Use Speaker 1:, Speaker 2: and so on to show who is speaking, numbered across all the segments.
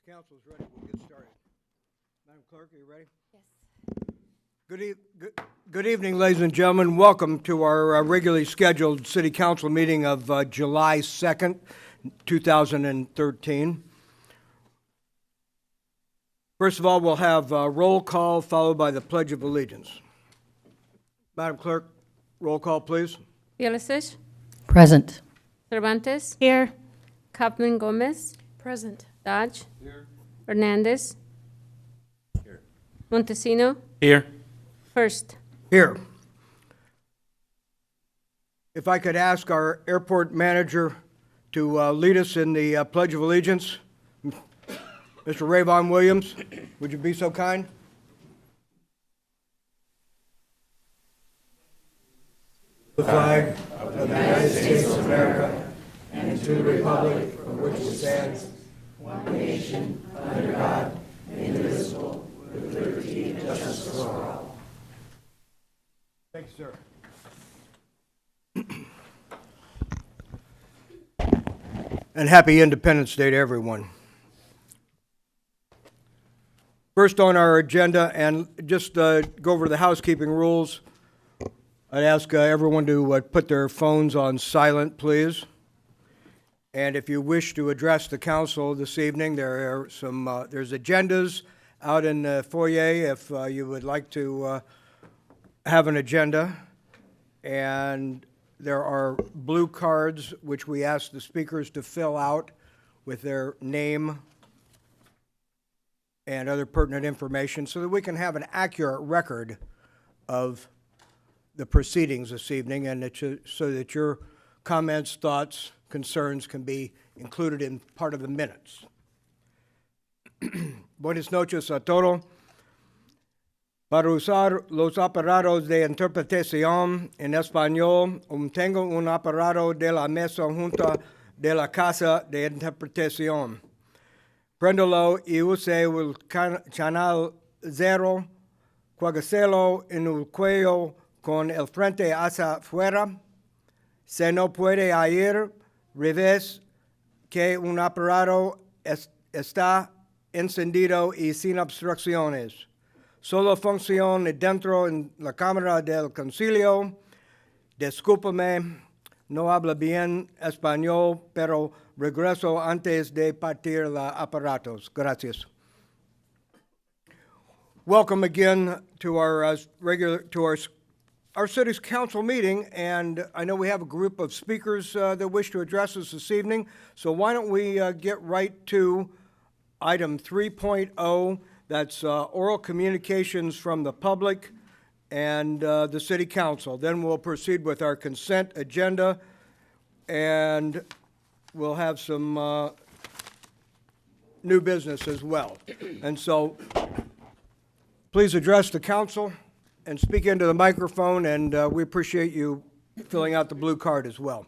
Speaker 1: council's ready, we'll get started. Madam Clerk, are you ready?
Speaker 2: Yes.
Speaker 1: Good evening, ladies and gentlemen. Welcome to our regularly scheduled city council meeting of July 2nd, 2013. First of all, we'll have a roll call followed by the Pledge of Allegiance. Madam Clerk, roll call, please.
Speaker 3: Yelises,
Speaker 2: Present.
Speaker 3: Cervantes,
Speaker 2: Here.
Speaker 3: Kaufman Gomez,
Speaker 2: Present.
Speaker 3: Dodge, Hernandez, Montesino,
Speaker 4: Here.
Speaker 3: First.
Speaker 1: Here. If I could ask our airport manager to lead us in the Pledge of Allegiance. Mr. Rayvon Williams, would you be so kind? The flag of the United States of America and to the republic for which it stands, one nation, under God, indivisible, with liberty and justice for all. Thank you, sir. And happy Independence Day to everyone. First on our agenda, and just go over the housekeeping rules, I'd ask everyone to put their phones on silent, please. And if you wish to address the council this evening, there are there's agendas out in the foyer if you would like to have an agenda. And there are blue cards which we ask the speakers to fill out with their name and other pertinent information so that we can have an accurate record of the proceedings this evening, and so that your comments, thoughts, concerns can be included in part of the minutes. Buenas noches a todos. Para usar los aparatos de interpretación en español, tengo un aparato de la mesa junto de la casa de interpretación. Préndalo y use el canal 0, cuágaselo en el cuello con el frente hacia afuera. Si no puede ir, revés que un aparato está encendido y sin obstrucciones. Solo funciona dentro en la cámara del concilio. Discúlpame, no habla bien español, pero regreso antes de partir los aparatos. Gracias. Welcome again to our our city's council meeting, and I know we have a group of speakers that wish to address us this evening. So why don't we get right to item 3.0. That's oral communications from the public and the city council. Then we'll proceed with our consent agenda, and we'll have some new business as well. And so please address the council and speak into the microphone, and we appreciate you filling out the blue card as well.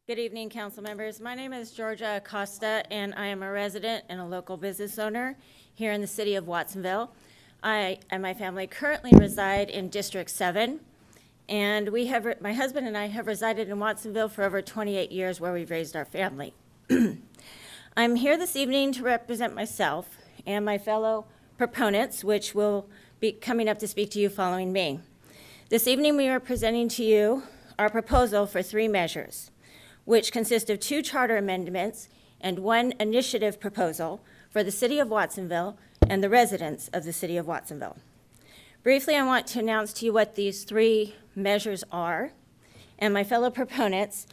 Speaker 5: Good evening, council members. My name is Georgia Acosta, and I am a resident and a local business owner here in the city of Watsonville. I and my family currently reside in District 7, and my husband and I have resided in Watsonville for over 28 years, where we've raised our family. I'm here this evening to represent myself and my fellow proponents, which will be coming up to speak to you following me. This evening we are presenting to you our proposal for 3 measures, which consist of 2 charter amendments and 1 initiative proposal for the city of Watsonville and the residents of the city of Watsonville. Briefly, I want to announce to you what these 3 measures are, and my fellow proponents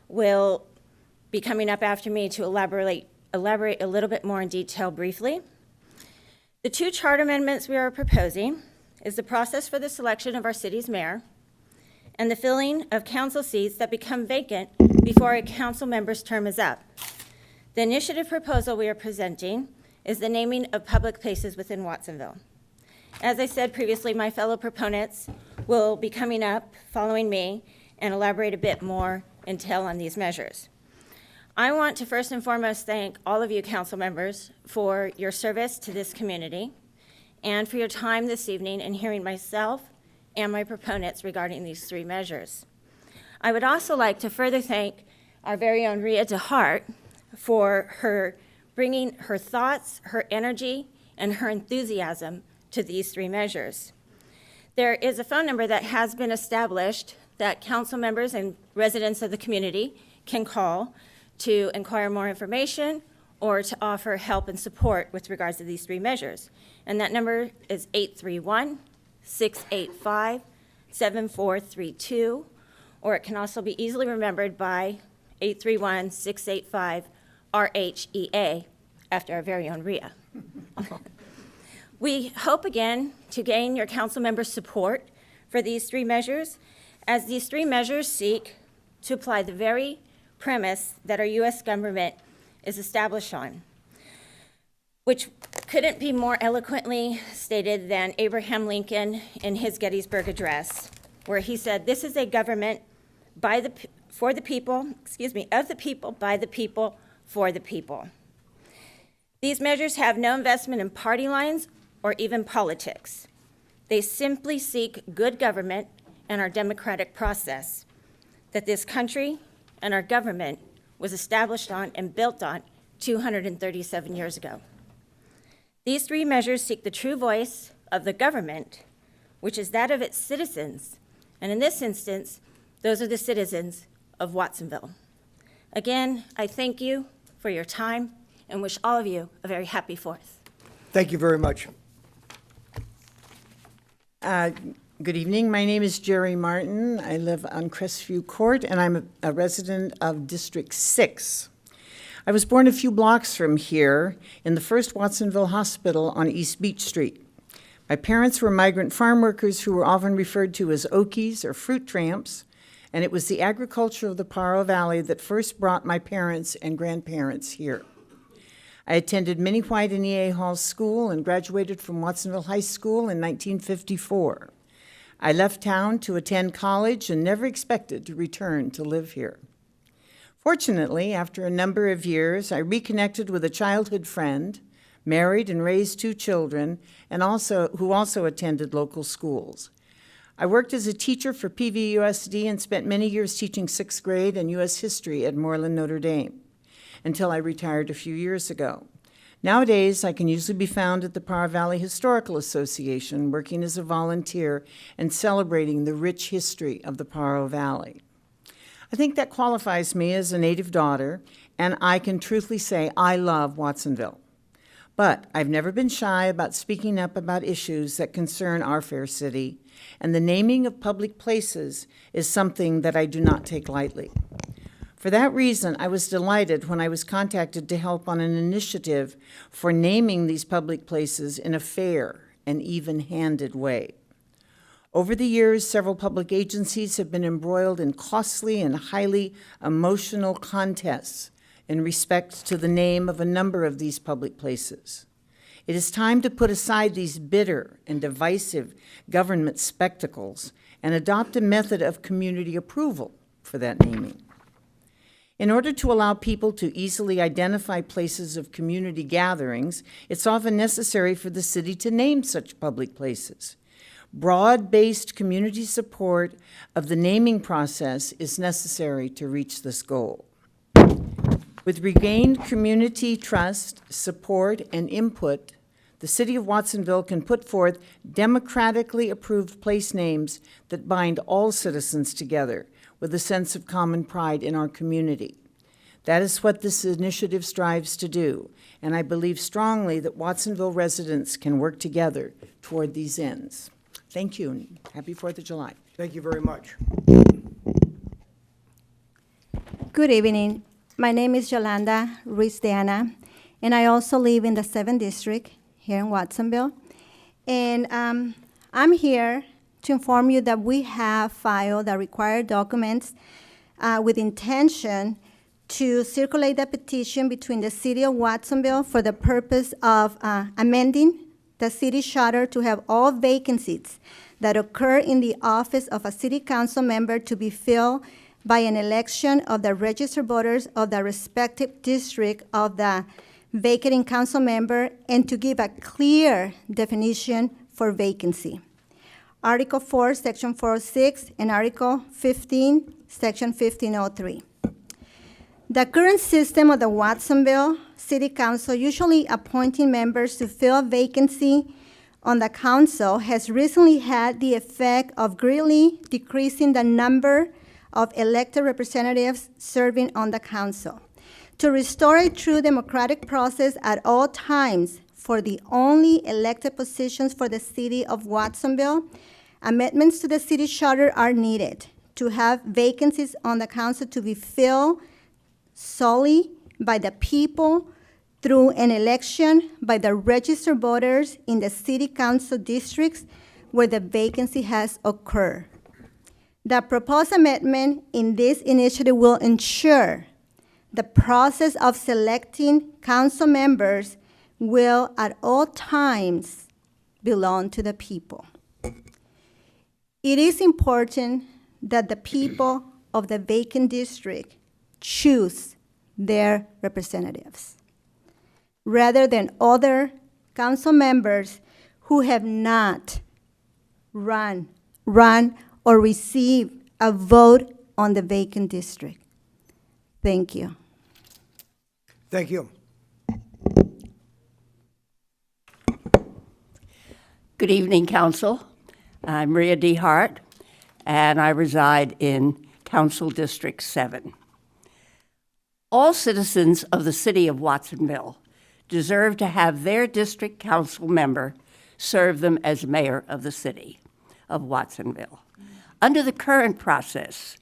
Speaker 5: will be coming up after me to elaborate a little bit more in detail briefly. The 2 charter amendments we are proposing is the process for the selection of our city's mayor and the filling of council seats that become vacant before a council member's term is up. The initiative proposal we are presenting is the naming of public places within Watsonville. As I said previously, my fellow proponents will be coming up following me and elaborate a bit more in detail on these measures. I want to first and foremost thank all of you council members for your service to this community and for your time this evening in hearing myself and my proponents regarding these 3 measures. I would also like to further thank our very own Ria DeHart for her bringing her thoughts, her energy, and her enthusiasm to these three measures. There is a phone number that has been established that council members and residents of the community can call to inquire more information or to offer help and support with regards to these three measures. And that number is 831-685-7432, or it can also be easily remembered by 831-685-RHEA, after our very own Rhea. We hope again to gain your council members' support for these three measures, as these three measures seek to apply the very premise that our U.S. government is established on, which couldn't be more eloquently stated than Abraham Lincoln in his Gettysburg Address, where he said, "This is a government for the people, of the people, by the people, for the people." These measures have no investment in party lines or even politics. They simply seek good government and our democratic process that this country and our government was established on and built on 237 years ago. These three measures seek the true voice of the government, which is that of its citizens, and in this instance, those are the citizens of Watsonville. Again, I thank you for your time and wish all of you a very happy 4th.
Speaker 1: Thank you very much.
Speaker 2: Good evening. My name is Jerry Martin. I live on Crestview Court, and I'm a resident of District 6. I was born a few blocks from here in the first Watsonville Hospital on East Beach Street. My parents were migrant farm workers who were often referred to as Okies or fruit tramps, and it was the agriculture of the Paro Valley that first brought my parents and grandparents here. I attended Minnie White and E.A. Hall School and graduated from Watsonville High School in 1954. I left town to attend college and never expected to return to live here. Fortunately, after a number of years, I reconnected with a childhood friend, married and raised 2 children, and who also attended local schools. I worked as a teacher for PVUSD and spent many years teaching 6th grade and U.S. history at Moreland, Notre Dame, until I retired a few years ago. Nowadays, I can usually be found at the Paro Valley Historical Association, working as a volunteer and celebrating the rich history of the Paro Valley. I think that qualifies me as a native daughter, and I can truthfully say I love Watsonville. But I've never been shy about speaking up about issues that concern our fair city, and the naming of public places is something that I do not take lightly. For that reason, I was delighted when I was contacted to help on an initiative for naming these public places in a fair and even-handed way. Over the years, several public agencies have been embroiled in costly and highly emotional contests in respect to the name of a number of these public places. It is time to put aside these bitter and divisive government spectacles and adopt a method of community approval for that naming. In order to allow people to easily identify places of community gatherings, it's often necessary for the city to name such public places. Broad-based community support of the naming process is necessary to reach this goal. With regained community trust, support, and input, the City of Watsonville can put forth democratically approved place names that bind all citizens together with a sense of common pride in our community. That is what this initiative strives to do, and I believe strongly that Watsonville residents can work together toward these ends. Thank you, and happy 4th of July.
Speaker 1: Thank you very much.
Speaker 4: Good evening. My name is Yolanda Ruiz-Deana, and I also live in the 7th District here in Watsonville. And I'm here to inform you that we have filed the required documents with intention to circulate the petition between the City of Watsonville for the purpose of amending the city charter to have all vacancies that occur in the office of a city council member to be filled by an election of the registered voters of the respective district of the vacating council member, and to give a clear definition for vacancy. Article 4, Section 406, and Article 15, Section 1503. The current system of the Watsonville City Council, usually appointing members to fill a vacancy on the council, has recently had the effect of greatly decreasing the number of elected representatives serving on the council. To restore a true democratic process at all times for the only elected positions for the city of Watsonville, amendments to the city charter are needed to have vacancies on the council to be filled solely by the people through an election by the registered voters in the city council districts where the vacancy has occurred. The proposed amendment in this initiative will ensure the process of selecting council members will at all times belong to the people. It is important that the people of the vacant district choose their representatives, rather than other council members who have not run or received a vote on the vacant district. Thank you.
Speaker 1: Thank you.
Speaker 6: Good evening, Council. I'm Maria D. Hart, and I reside in Council District 7. All citizens of the city of Watsonville deserve to have their district council member serve them as mayor of the city of Watsonville. Under the current process,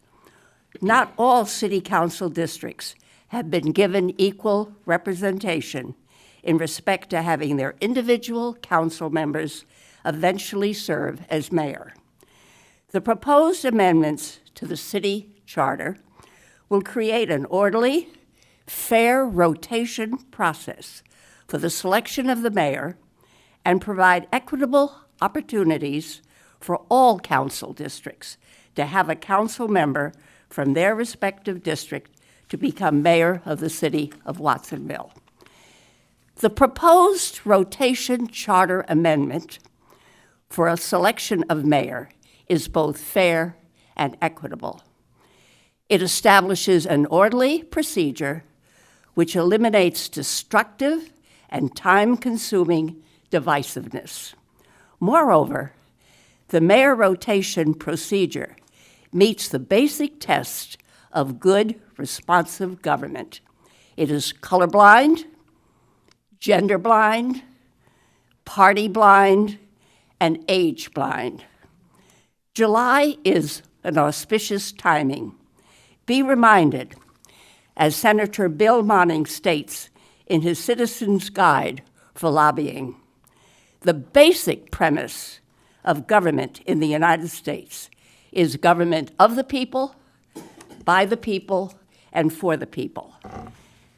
Speaker 6: not all city council districts have been given equal representation in respect to having their individual council members eventually serve as mayor. The proposed amendments to the city charter will create an orderly, fair rotation process for the selection of the mayor and provide equitable opportunities for all council districts to have a council member from their respective district to become mayor of the city of Watsonville. The proposed rotation charter amendment for a selection of mayor is both fair and equitable. It establishes an orderly procedure which eliminates destructive and time-consuming divisiveness. Moreover, the mayor rotation procedure meets the basic test of good, responsive government. It is colorblind, gender blind, party blind, and age blind. July is an auspicious timing. Be reminded, as Senator Bill Monning states in his Citizen's Guide for Lobbying, the basic premise of government in the United States is government of the people, by the people, and for the people.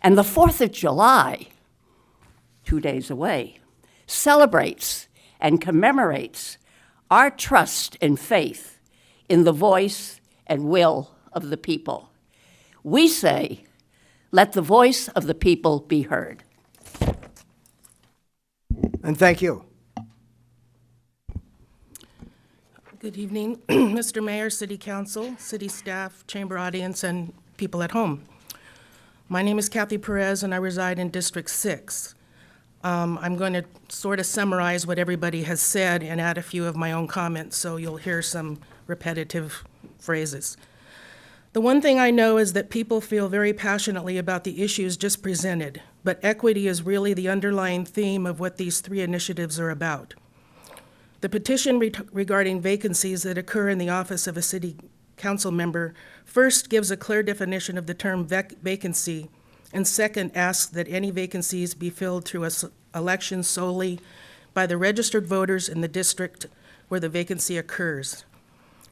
Speaker 6: And the 4th of July, 2 days away, celebrates and commemorates our trust and faith in the voice and will of the people. We say, let the voice of the people be heard.
Speaker 1: And thank you.
Speaker 7: Good evening, Mr. Mayor, City Council, City staff, chamber audience, and people at home. My name is Kathy Perez, and I reside in District 6. I'm going to sort of summarize what everybody has said and add a few of my own comments, so you'll hear some repetitive phrases. The one thing I know is that people feel very passionately about the issues just presented, but equity is really the underlying theme of what these 3 initiatives are about. The petition regarding vacancies that occur in the office of a city council member first gives a clear definition of the term vacancy, and second asks that any vacancies be filled through an election solely by the registered voters in the district where the vacancy occurs.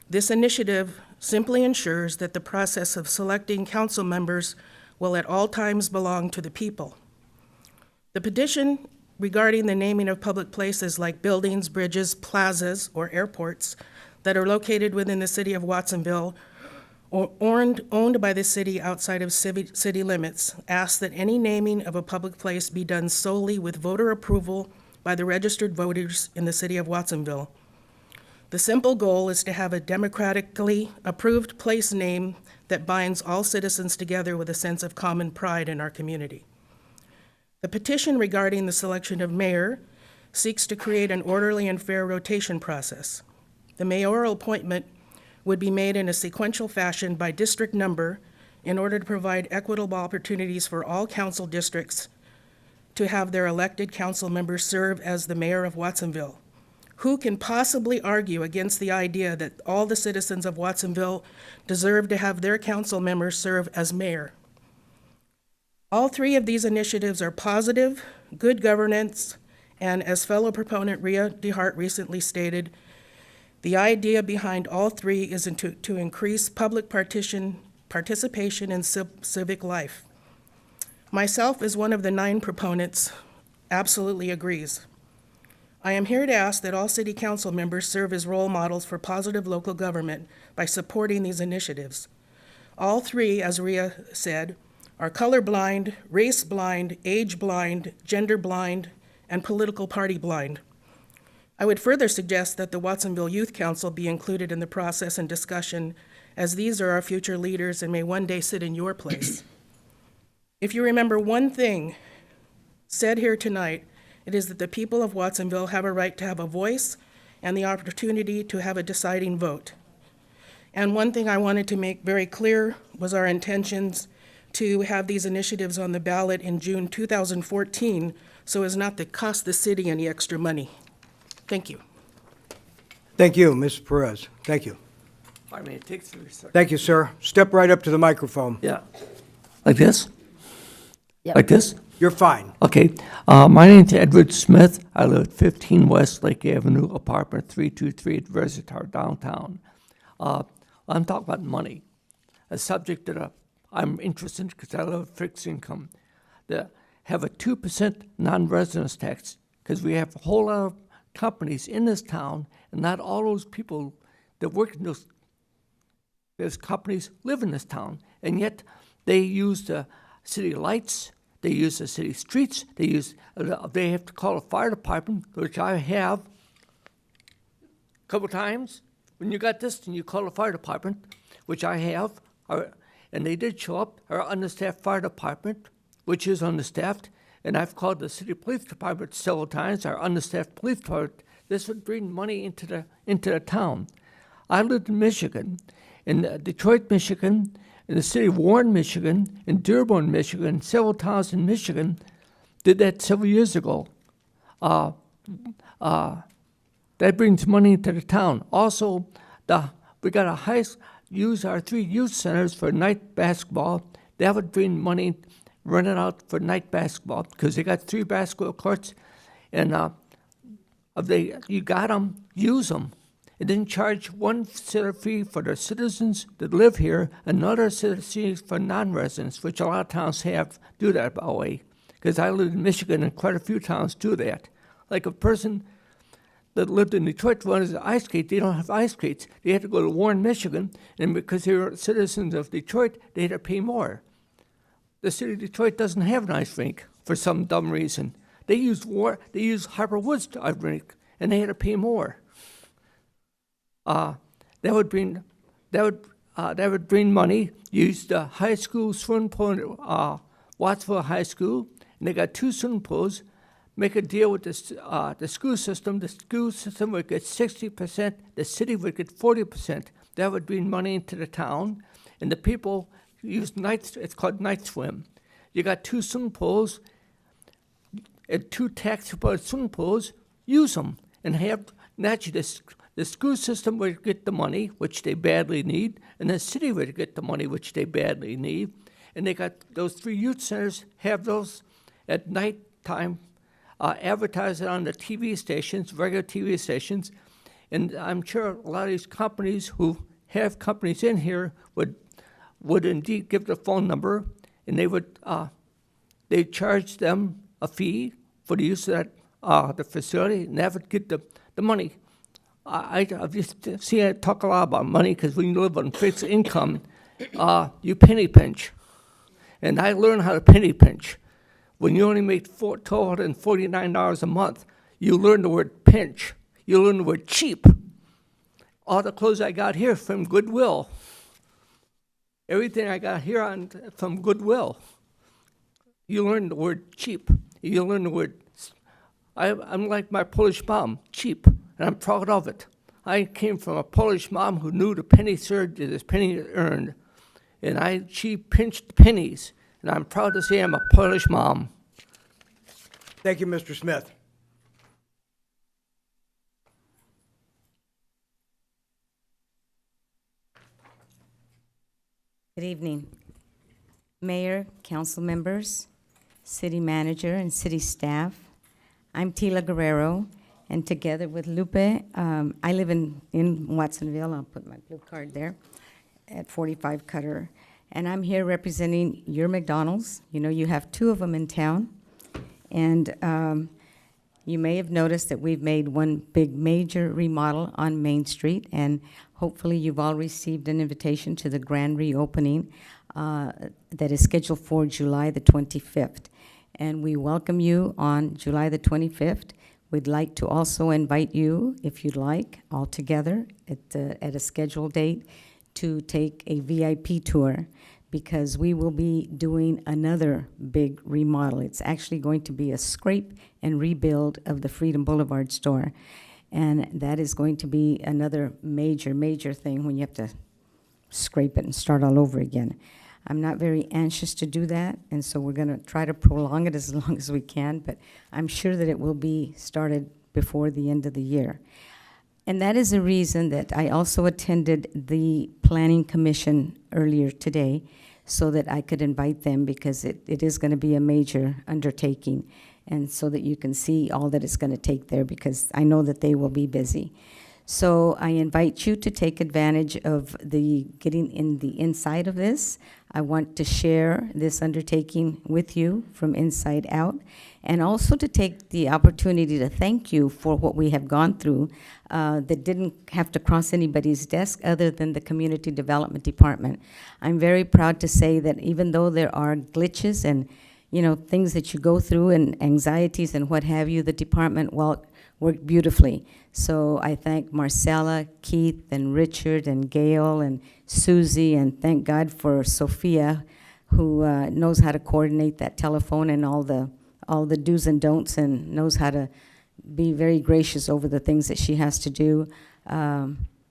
Speaker 7: This initiative simply ensures that the process of selecting council members will at all times belong to the people. The petition regarding the naming of public places like buildings, bridges, plazas, or airports that are located within the city of Watsonville or owned by the city outside of city limits asks that any naming of a public place be done solely with voter approval by the registered voters in the city of Watsonville. The simple goal is to have a democratically approved place name that binds all citizens together with a sense of common pride in our community. The petition regarding the selection of mayor seeks to create an orderly and fair rotation process. The mayoral appointment would be made in a sequential fashion by district number in order to provide equitable opportunities for all council districts to have their elected council members serve as the mayor of Watsonville. Who can possibly argue against the idea that all the citizens of Watsonville deserve to have their council members serve as mayor? All three of these initiatives are positive, good governance, and as fellow proponent Rhea DeHart recently stated, the idea behind all three is to increase public participation in civic life. Myself, as one of the 9 proponents, absolutely agrees. I am here to ask that all city council members serve as role models for positive local government by supporting these initiatives. All three, as Rhea said, are colorblind, race blind, age blind, gender blind, and political party blind. I would further suggest that the Watsonville Youth Council be included in the process and discussion, as these are our future leaders and may one day sit in your place. If you remember one thing said here tonight, it is that the people of Watsonville have a right to have a voice and the opportunity to have a deciding vote. And one thing I wanted to make very clear was our intentions to have these initiatives on the ballot in June 2014 so as not to cost the city any extra money. Thank you.
Speaker 1: Thank you, Mr. Perez. Thank you.
Speaker 8: I mean, it takes 3 seconds.
Speaker 1: Thank you, sir. Step right up to the microphone.
Speaker 8: Yeah. Like this?
Speaker 6: Yep.
Speaker 8: Like this?
Speaker 1: You're fine.
Speaker 8: Okay. My name's Edward Smith. I live at 15 West Lake Avenue, apartment 323 at Versitar, downtown. I'm talking about money, a subject that I'm interested in because I love fixed income. To have a 2% non-residence tax, because we have a whole lot of companies in this town, and not all those people that work in those companies live in this town, and yet they use the city lights, they use the city streets, they have to call a fire department, which I have a couple times. When you got this, and you call a fire department, which I have, and they did show up, our understaffed fire department, which is understaffed, and I've called the city police department several times, our understaffed police department. This would bring money into the town. I lived in Michigan, in Detroit, Michigan, in the city of Warren, Michigan, in Dearborn, Michigan, several towns in Michigan did that several years ago. That brings money into the town. Also, we got use our 3 youth centers for night basketball. That would bring money running out for night basketball because they got 3 basketball courts, and you got them, use them. It didn't charge one center fee for the citizens that live here, another center fee for non-residents, which a lot of towns do that, by the way. Because I live in Michigan, and quite a few towns do that. Like a person that lived in Detroit wanted to ice skate, they don't have ice skates. They had to go to Warren, Michigan, and because they were citizens of Detroit, they had to pay more. The city of Detroit doesn't have an ice rink for some dumb reason. They use Harper Woods to ice rink, and they had to pay more. That would bring money. Use the high school swimming pool in Watsonville High School, and they got 2 swimming pools. Make a deal with the school system. The school system would get 60%. The city would get 40%. That would bring money into the town, and the people use it's called night swim. You got 2 swimming pools and 2 taxable swimming pools. Use them and have naturally the school system would get the money, which they badly need, and the city would get the money, which they badly need. And they got those 3 youth centers, have those at night time, advertise it on the TV stations, regular TV stations. And I'm sure a lot of these companies who have companies in here would indeed give the phone number, and they charge them a fee for the use of the facility, and that would get the money. I've just seen it talk a lot about money because when you live on fixed income, you penny pinch. And I learned how to penny pinch. When you only make $1,249 a month, you learn the word pinch. You learn the word cheap. All the clothes I got here from Goodwill. Everything I got here from Goodwill. You learn the word cheap. You learn the word. I'm like my Polish mom, cheap, and I'm proud of it. I came from a Polish mom who knew the penny served is penny earned, and she pinched pennies, and I'm proud to say I'm a Polish mom.
Speaker 1: Thank you, Mr. Smith.
Speaker 9: Good evening. Mayor, council members, city manager, and city staff. I'm Tila Guerrero, and together with Lupe, I live in Watsonville. I'll put my blue card there at 45 Cutter. And I'm here representing your McDonald's. You know, you have 2 of them in town. And you may have noticed that we've made one big major remodel on Main Street, and hopefully you've all received an invitation to the grand reopening that is scheduled for July the 25th. And we welcome you on July the 25th. We'd like to also invite you, if you'd like, all together at a scheduled date to take a VIP tour, because we will be doing another big remodel. It's actually going to be a scrape and rebuild of the Freedom Boulevard store. And that is going to be another major, major thing when you have to scrape it and start all over again. I'm not very anxious to do that, and so we're gonna try to prolong it as long as we can, but I'm sure that it will be started before the end of the year. And that is the reason that I also attended the Planning Commission earlier today, so that I could invite them, because it is going to be a major undertaking, and so that you can see all that it's going to take there, because I know that they will be busy. So I invite you to take advantage of the getting in the inside of this. I want to share this undertaking with you from inside out, and also to take the opportunity to thank you for what we have gone through that didn't have to cross anybody's desk other than the Community Development Department. I'm very proud to say that even though there are glitches and, you know, things that you go through and anxieties and what have you, the department worked beautifully. So I thank Marcella, Keith, and Richard, and Gail, and Susie, and thank God for Sophia, who knows how to coordinate that telephone and all the do's and don'ts, and knows how to be very gracious over the things that she has to do.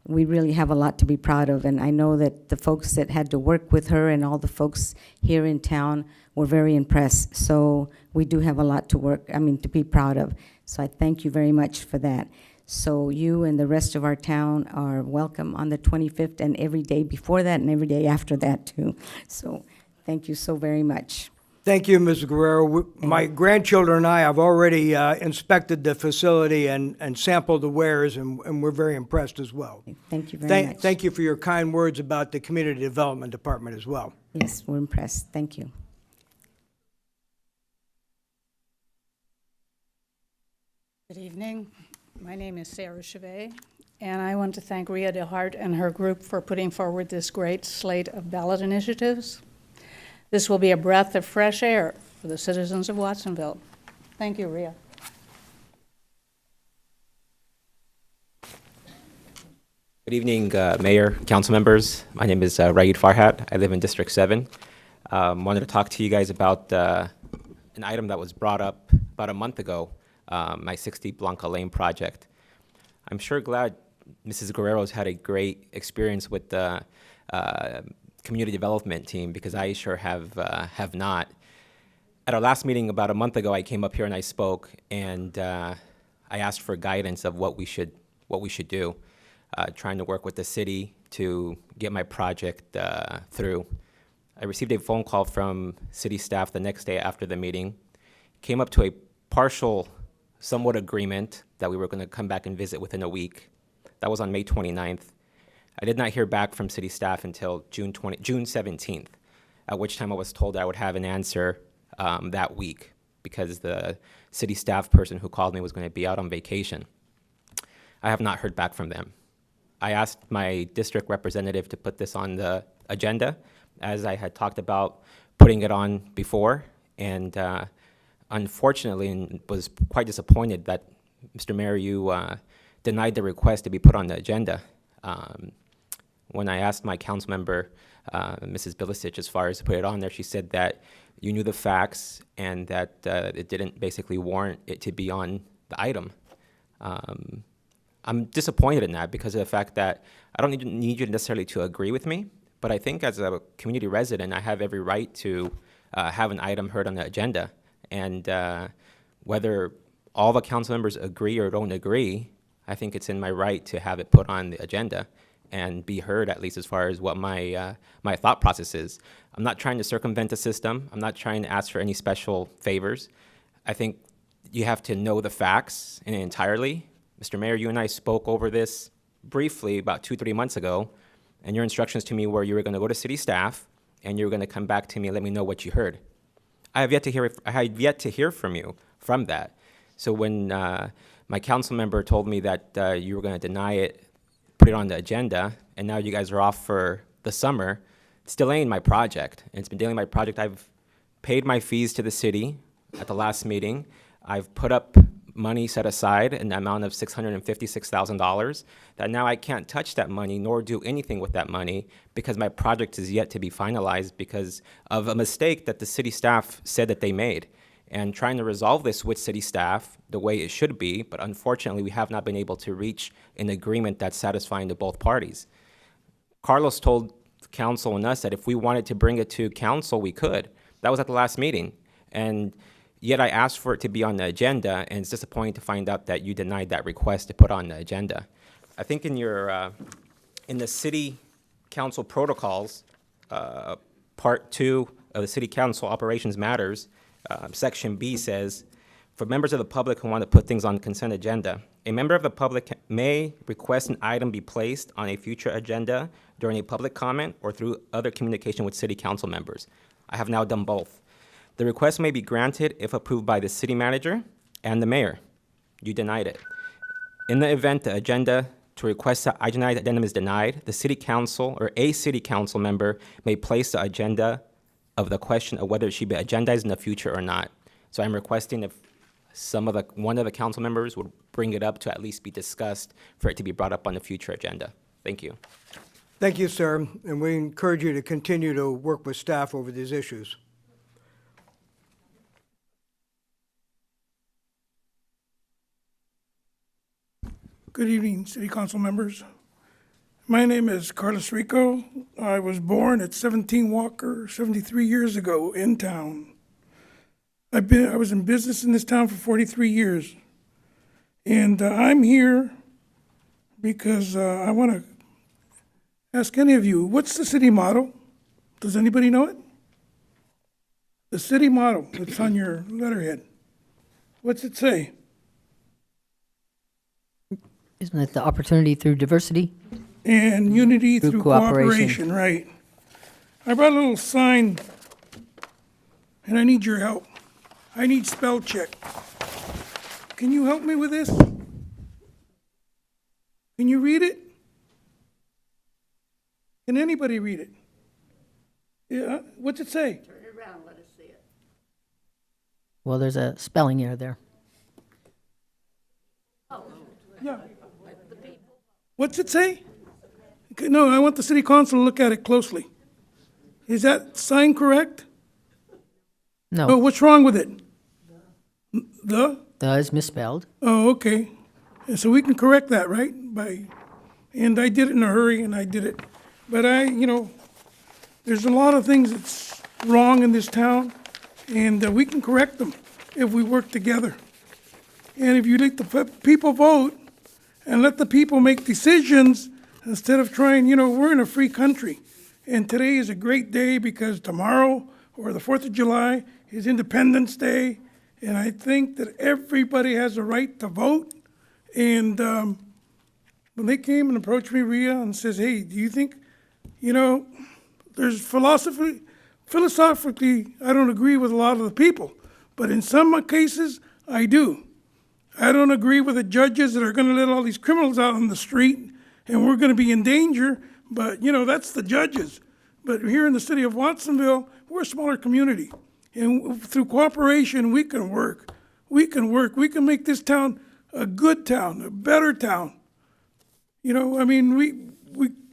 Speaker 9: We really have a lot to be proud of, and I know that the folks that had to work with her and all the folks here in town were very impressed. So we do have a lot to be proud of. So I thank you very much for that. So you and the rest of our town are welcome on the 25th, and every day before that and every day after that too. So thank you so very much.
Speaker 1: Thank you, Ms. Guerrero. My grandchildren and I have already inspected the facility and sampled the wares, and we're very impressed as well.
Speaker 9: Thank you very much.
Speaker 1: Thank you for your kind words about the Community Development Department as well.
Speaker 9: Yes, we're impressed. Thank you.
Speaker 10: Good evening. My name is Sarah Chevet, and I want to thank Ria DeHart and her group for putting forward this great slate of ballot initiatives. This will be a breath of fresh air for the citizens of Watsonville. Thank you, Ria.
Speaker 11: Good evening, Mayor, council members. My name is Raid Farhat. I live in District 7. Wanted to talk to you guys about an item that was brought up about a month ago, my 60 Blanca Lane project. I'm sure glad Mrs. Guerrero's had a great experience with the community development team, because I sure have not. At our last meeting about a month ago, I came up here and I spoke, and I asked for guidance of what we should do, trying to work with the city to get my project through. I received a phone call from city staff the next day after the meeting, came up to a partial, somewhat agreement that we were going to come back and visit within a week. That was on May 29th. I did not hear back from city staff until June 17th, at which time I was told I would have an answer that week, because the city staff person who called me was going to be out on vacation. I have not heard back from them. I asked my district representative to put this on the agenda, as I had talked about putting it on before, and unfortunately, was quite disappointed that, Mr. Mayor, you denied the request to be put on the agenda. when I asked my council member, Mrs. Bilicic, as far as to put it on there, she said that you knew the facts and that it didn't basically warrant it to be on the item. I'm disappointed in that because of the fact that I don't need you necessarily to agree with me, but I think as a community resident, I have every right to have an item heard on the agenda. And whether all the council members agree or don't agree, I think it's in my right to have it put on the agenda and be heard, at least as far as what my my thought process is. I'm not trying to circumvent the system. I'm not trying to ask for any special favors. I think you have to know the facts in it entirely. Mr. Mayor, you and I spoke over this briefly about 2-3 months ago, and your instructions to me were you were going to go to city staff and you were going to come back to me and let me know what you heard. I have yet to hear from you from that. So when my council member told me that you were going to deny it, put it on the agenda, and now you guys are off for the summer, it's delaying my project. And it's been delaying my project. I've paid my fees to the city at the last meeting. I've put up money set aside in the amount of $656,000 that now I can't touch that money nor do anything with that money because my project is yet to be finalized because of a mistake that the city staff said that they made. And trying to resolve this with city staff the way it should be, but unfortunately we have not been able to reach an agreement that's satisfying to both parties. Carlos told council and us that if we wanted to bring it to council, we could. That was at the last meeting. And yet I asked for it to be on the agenda, and it's disappointing to find out that you denied that request to put on the agenda. I think in your, in the city council protocols, part 2 of the city council operations matters, section B says, for members of the public who want to put things on the consent agenda, a member of the public may request an item be placed on a future agenda during a public comment or through other communication with city council members. I have now done both. The request may be granted if approved by the city manager and the mayor. You denied it. In the event the agenda to request the agendized addendum is denied, the city council or a city council member may place the agenda of the question of whether it should be agendized in the future or not. So I'm requesting if one of the council members would bring it up to at least be discussed for it to be brought up on the future agenda. Thank you.
Speaker 1: Thank you, sir, and we encourage you to continue to work with staff over these issues.
Speaker 12: Good evening, City Council members. My name is Carlos Rico. I was born at 17 Walker 73 years ago in town. I was in business in this town for 43 years. And I'm here because I want to ask any of you, what's the city motto? Does anybody know it? The city motto, it's on your letterhead. What's it say?
Speaker 13: Isn't it the opportunity through diversity?
Speaker 12: And unity through cooperation, right. I brought a little sign, and I need your help. I need spell check. Can you help me with this? Can you read it? Can anybody read it? Yeah, what's it say?
Speaker 6: Turn it around, let us see it.
Speaker 13: Well, there's a spelling error there.
Speaker 12: Yeah. What's it say? No, I want the city council to look at it closely. Is that sign correct?
Speaker 13: No,
Speaker 12: Oh, what's wrong with it? The?
Speaker 13: the is misspelled.
Speaker 12: Oh, okay. And so we can correct that, right? And I did it in a hurry, and I did it. But there's a lot of things that's wrong in this town, and we can correct them if we work together. And if you let the people vote and let the people make decisions instead of trying, we're in a free country. And today is a great day because tomorrow or the 4th of July is Independence Day. And I think that everybody has a right to vote. And when they came and approached me, Rhea, and says, hey, do you think, there's philosophically, I don't agree with a lot of the people. But in some cases, I do. I don't agree with the judges that are going to let all these criminals out on the street and we're going to be in danger, but, that's the judges. But here in the city of Watsonville, we're a smaller community. And through cooperation, we can work. We can make this town a good town, a better town. We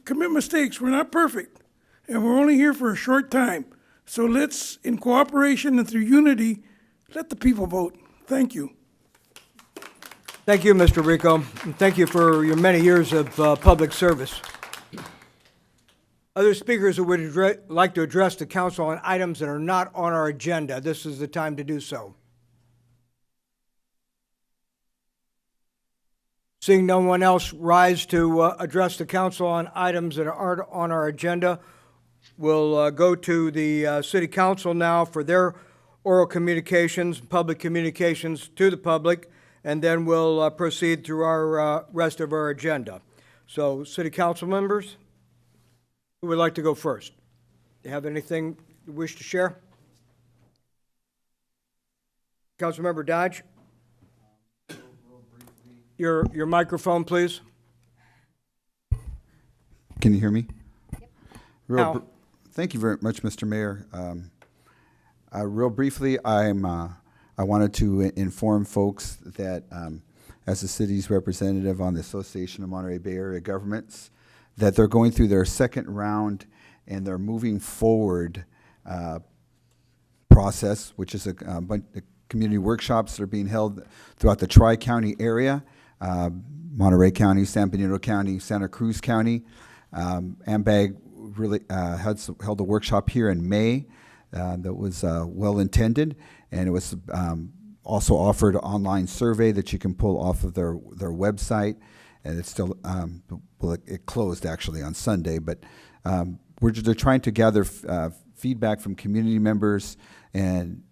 Speaker 12: commit mistakes. We're not perfect, and we're only here for a short time. So let's, in cooperation and through unity, let the people vote. Thank you.
Speaker 1: Thank you, Mr. Rico, and thank you for your many years of public service. Other speakers who would like to address the council on items that are not on our agenda, this is the time to do so. Seeing no one else rise to address the council on items that aren't on our agenda, we'll go to the city council now for their oral communications, public communications to the public, and then we'll proceed through our rest of our agenda. So, city council members, who would like to go first? Do you have anything you wish to share? Councilmember Dodge? Your microphone, please.
Speaker 14: Can you hear me?
Speaker 1: Now.
Speaker 14: Thank you very much, Mr. Mayor. Real briefly, I wanted to inform folks that as the city's representative on the Association of Monterey Bay Area Governments, that they're going through their second round and they're moving forward process, which is a bunch of community workshops that are being held throughout the Tri-County area, Monterey County, San Benito County, Santa Cruz County. AMBAG really held a workshop here in May that was well intended, and it was also offered an online survey that you can pull off of their website, and it's still well, it closed actually on Sunday, but they're trying to gather feedback from community members, and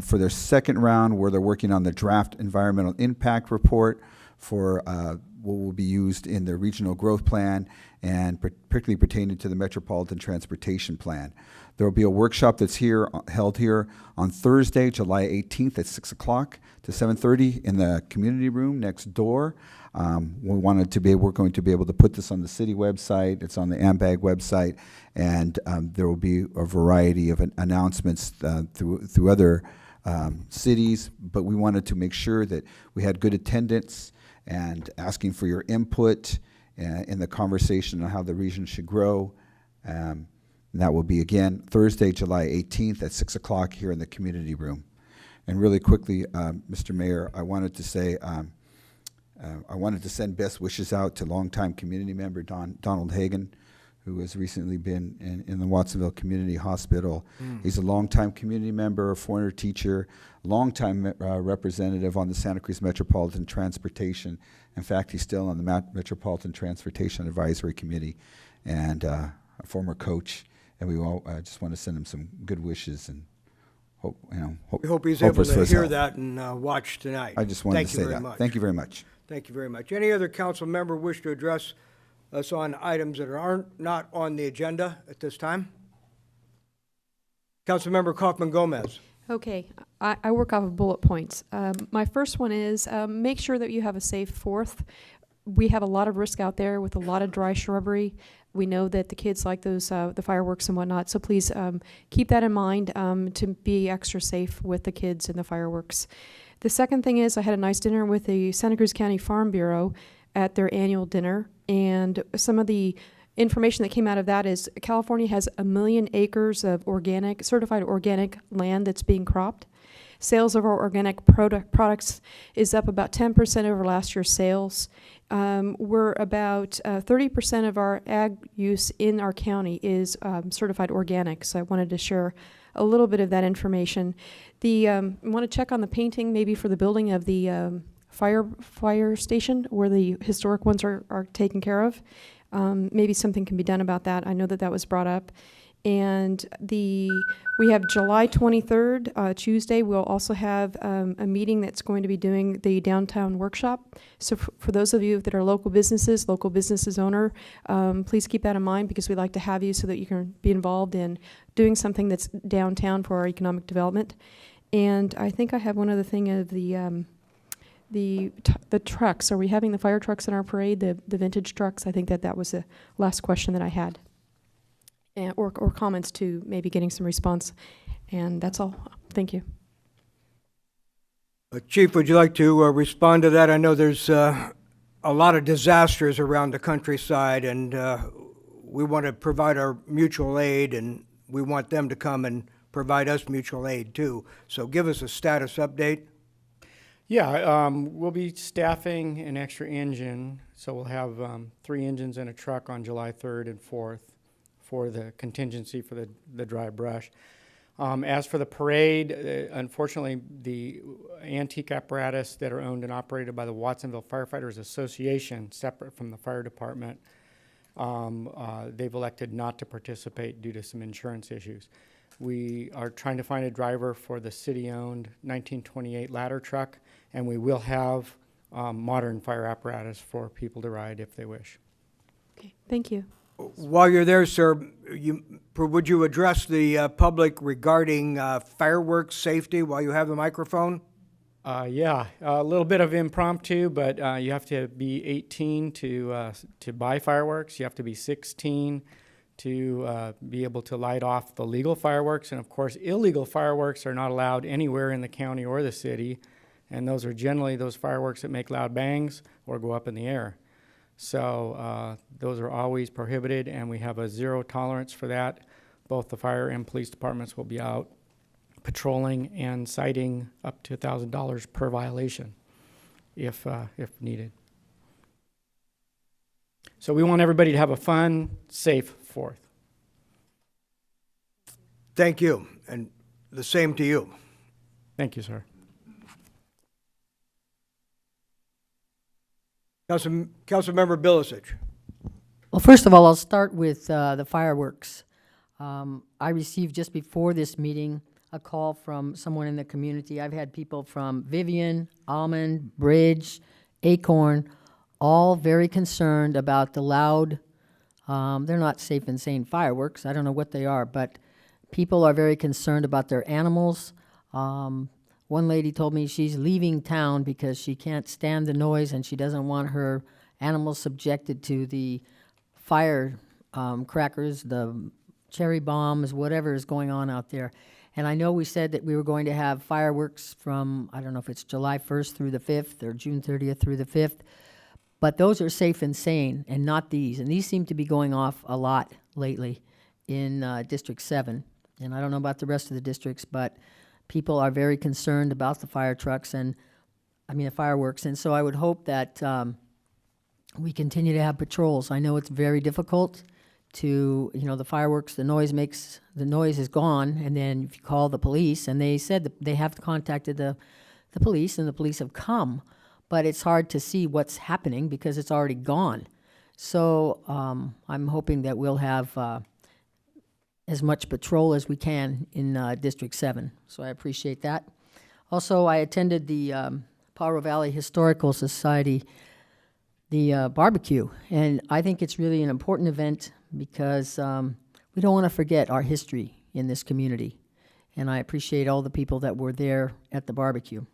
Speaker 14: for their second round, where they're working on the draft environmental impact report for what will be used in the regional growth plan, and particularly pertaining to the Metropolitan Transportation Plan. There will be a workshop that's held here on Thursday, July 18th at 6 o'clock to 7:30 in the community room next door. We're going to be able to put this on the city website. It's on the AMBAG website, and there will be a variety of announcements through other cities, but we wanted to make sure that we had good attendance and asking for your input in the conversation on how the region should grow. And that will be, again, Thursday, July 18th at 6 o'clock here in the community room. And really quickly, Mr. Mayor, I wanted to say, I wanted to send best wishes out to longtime community member Donald Hagan, who has recently been in the Watsonville Community Hospital. He's a longtime community member, a former teacher, longtime representative on the Santa Cruz Metropolitan Transportation. In fact, he's still on the Metropolitan Transportation Advisory Committee, and a former coach. And we all just want to send him some good wishes, and
Speaker 1: we hope he's able to hear that and watch tonight.
Speaker 14: I just wanted to say that. Thank you very much.
Speaker 1: Thank you very much. Any other council member wish to address us on items that aren't not on the agenda at this time? Councilmember Kaufman Gomez.
Speaker 15: Okay, I work off of bullet points. My first one is make sure that you have a safe 4th. We have a lot of risk out there with a lot of dry shrubbery. We know that the kids like those the fireworks and whatnot, so please keep that in mind to be extra safe with the kids and the fireworks. The second thing is I had a nice dinner with the Santa Cruz County Farm Bureau at their annual dinner, and some of the information that came out of that is California has 1 million acres of certified organic land that's being cropped. Sales of our organic products is up about 10% over last year's sales. We're about 30% of our ag use in our county is certified organic, so I wanted to share a little bit of that information. I want to check on the painting maybe for the building of the fire station where the historic ones are taken care of. Maybe something can be done about that. I know that was brought up. And we have July 23rd, Tuesday. We'll also have a meeting that's going to be doing the downtown workshop. So for those of you that are local businesses owner, please keep that in mind, because we'd like to have you so that you can be involved in doing something that's downtown for our economic development. And I think I have one other thing of the trucks. Are we having the fire trucks in our parade, the vintage trucks? I think that was the last question that I had. Or comments to maybe getting some response. And that's all. Thank you.
Speaker 1: Chief, would you like to respond to that? I know there's a lot of disasters around the countryside, and we want to provide our mutual aid, and we want them to come and provide us mutual aid too. So give us a status update.
Speaker 16: Yeah, we'll be staffing an extra engine, so we'll have 3 engines in a truck on July 3rd and 4th for the contingency for the dry brush. As for the parade, unfortunately, the antique apparatus that are owned and operated by the Watsonville Firefighters Association, separate from the fire department, they've elected not to participate due to some insurance issues. We are trying to find a driver for the city-owned 1928 ladder truck, and we will have modern fire apparatus for people to ride if they wish.
Speaker 15: Okay, thank you.
Speaker 1: While you're there, sir, would you address the public regarding fireworks safety while you have the microphone?
Speaker 16: Yeah, a little bit of impromptu, but you have to be 18 to buy fireworks. You have to be 16 to be able to light off the legal fireworks. And of course, illegal fireworks are not allowed anywhere in the county or the city. And those are generally those fireworks that make loud bangs or go up in the air. So those are always prohibited, and we have a zero tolerance for that. Both the fire and police departments will be out patrolling and citing up to $1,000 per violation if needed. So we want everybody to have a fun, safe 4th.
Speaker 1: Thank you, and the same to you.
Speaker 16: Thank you, sir.
Speaker 1: Councilmember Bilicich.
Speaker 13: Well, first of all, I'll start with the fireworks. I received just before this meeting a call from someone in the community. I've had people from Vivian, Almond, Bridge, Acorn, all very concerned about the loud, they're not safe and sane fireworks. I don't know what they are, but people are very concerned about their animals. One lady told me she's leaving town because she can't stand the noise and she doesn't want her animals subjected to the fire crackers, the cherry bombs, whatever is going on out there. And I know we said that we were going to have fireworks from, I don't know if it's July 1st through the 5th or June 30th through the 5th, but those are safe and sane and not these. And these seem to be going off a lot lately in District 7. And I don't know about the rest of the districts, but people are very concerned about the fire trucks and, the fireworks. And so I would hope that we continue to have patrols. I know it's very difficult to, the fireworks, the noise is gone, and then if you call the police, and they said that they have contacted the police, and the police have come, but it's hard to see what's happening because it's already gone. So I'm hoping that we'll have as much patrol as we can in District 7, so I appreciate that. Also, I attended the Pajaro Valley Historical Society, the barbecue, and I think it's really an important event because we don't want to forget our history in this community, and I appreciate all the people that were there at the barbecue.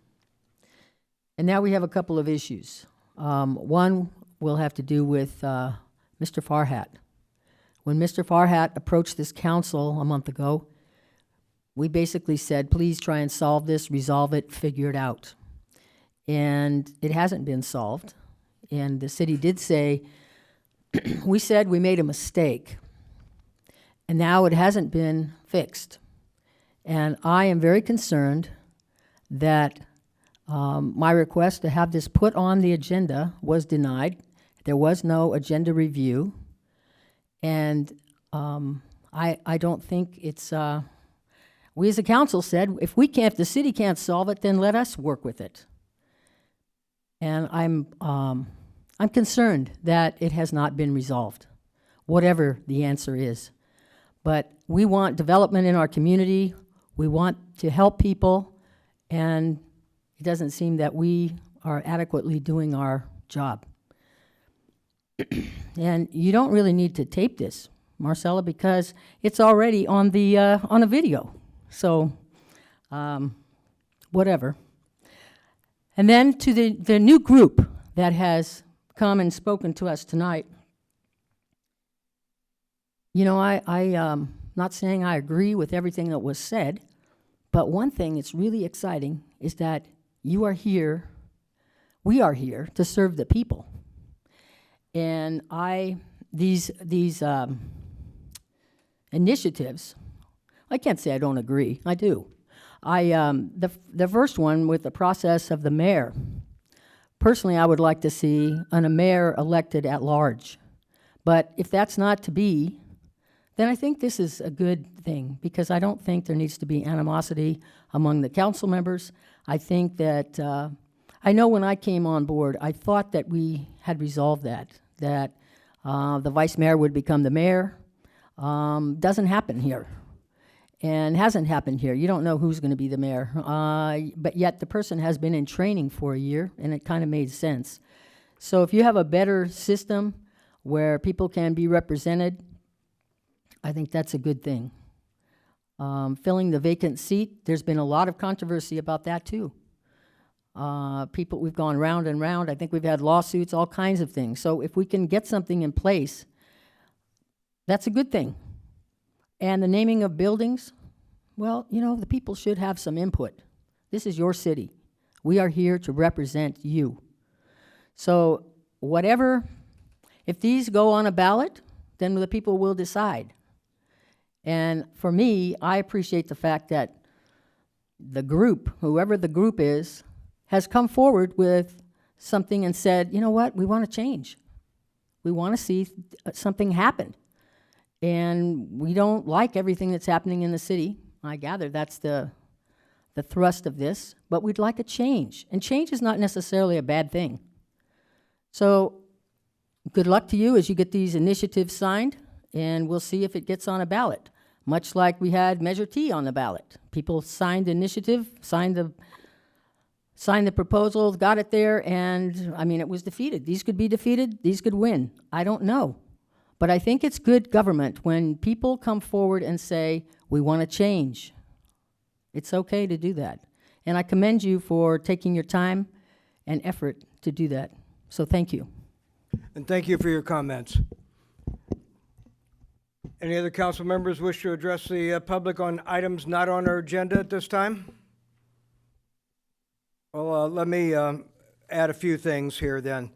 Speaker 13: And now we have a couple of issues. One will have to do with Mr. Farhat. When Mr. Farhat approached this council a month ago, we basically said, please try and solve this, resolve it, figure it out. And it hasn't been solved. And the city did say, we said we made a mistake. And now it hasn't been fixed. And I am very concerned that my request to have this put on the agenda was denied. There was no agenda review. And I don't think it's, we as a council said, if the city can't solve it, then let us work with it. And I'm concerned that it has not been resolved, whatever the answer is. But we want development in our community. We want to help people, and it doesn't seem that we are adequately doing our job. And you don't really need to tape this, Marcella, because it's already on the on a video. So, whatever. And then to the new group that has come and spoken to us tonight. I'm not saying I agree with everything that was said, but one thing that's really exciting is that you are here, we are here to serve the people. And I these initiatives, I can't say I don't agree. I do. The first one with the process of the mayor. Personally, I would like to see a mayor elected at large. But if that's not to be, then I think this is a good thing, because I don't think there needs to be animosity among the council members. I think that, I know when I came on board, I thought that we had resolved that the vice mayor would become the mayor. Doesn't happen here, and hasn't happened here. You don't know who's going to be the mayor, but yet the person has been in training for a year, and it kind of made sense. So if you have a better system where people can be represented, I think that's a good thing. Filling the vacant seat, there's been a lot of controversy about that too. We've gone round and round. I think we've had lawsuits, all kinds of things. So if we can get something in place, that's a good thing. And the naming of buildings, well, you know, the people should have some input. This is your city. We are here to represent you. So whatever, if these go on a ballot, then the people will decide. And for me, I appreciate the fact that the group, whoever the group is, has come forward with something and said, you know what, we want to change. We want to see something happen. And we don't like everything that's happening in the city. I gather that's the thrust of this, but we'd like a change. And change is not necessarily a bad thing. So good luck to you as you get these initiatives signed, and we'll see if it gets on a ballot. Much like we had Measure T on the ballot. People signed the initiative, signed the proposal, got it there, and I mean, it was defeated. These could be defeated, these could win. I don't know. But I think it's good government when people come forward and say, we want to change. It's okay to do that. And I commend you for taking your time and effort to do that. So thank you.
Speaker 1: And thank you for your comments. Any other council members wish to address the public on items not on our agenda at this time? Well, let me add a few things here then.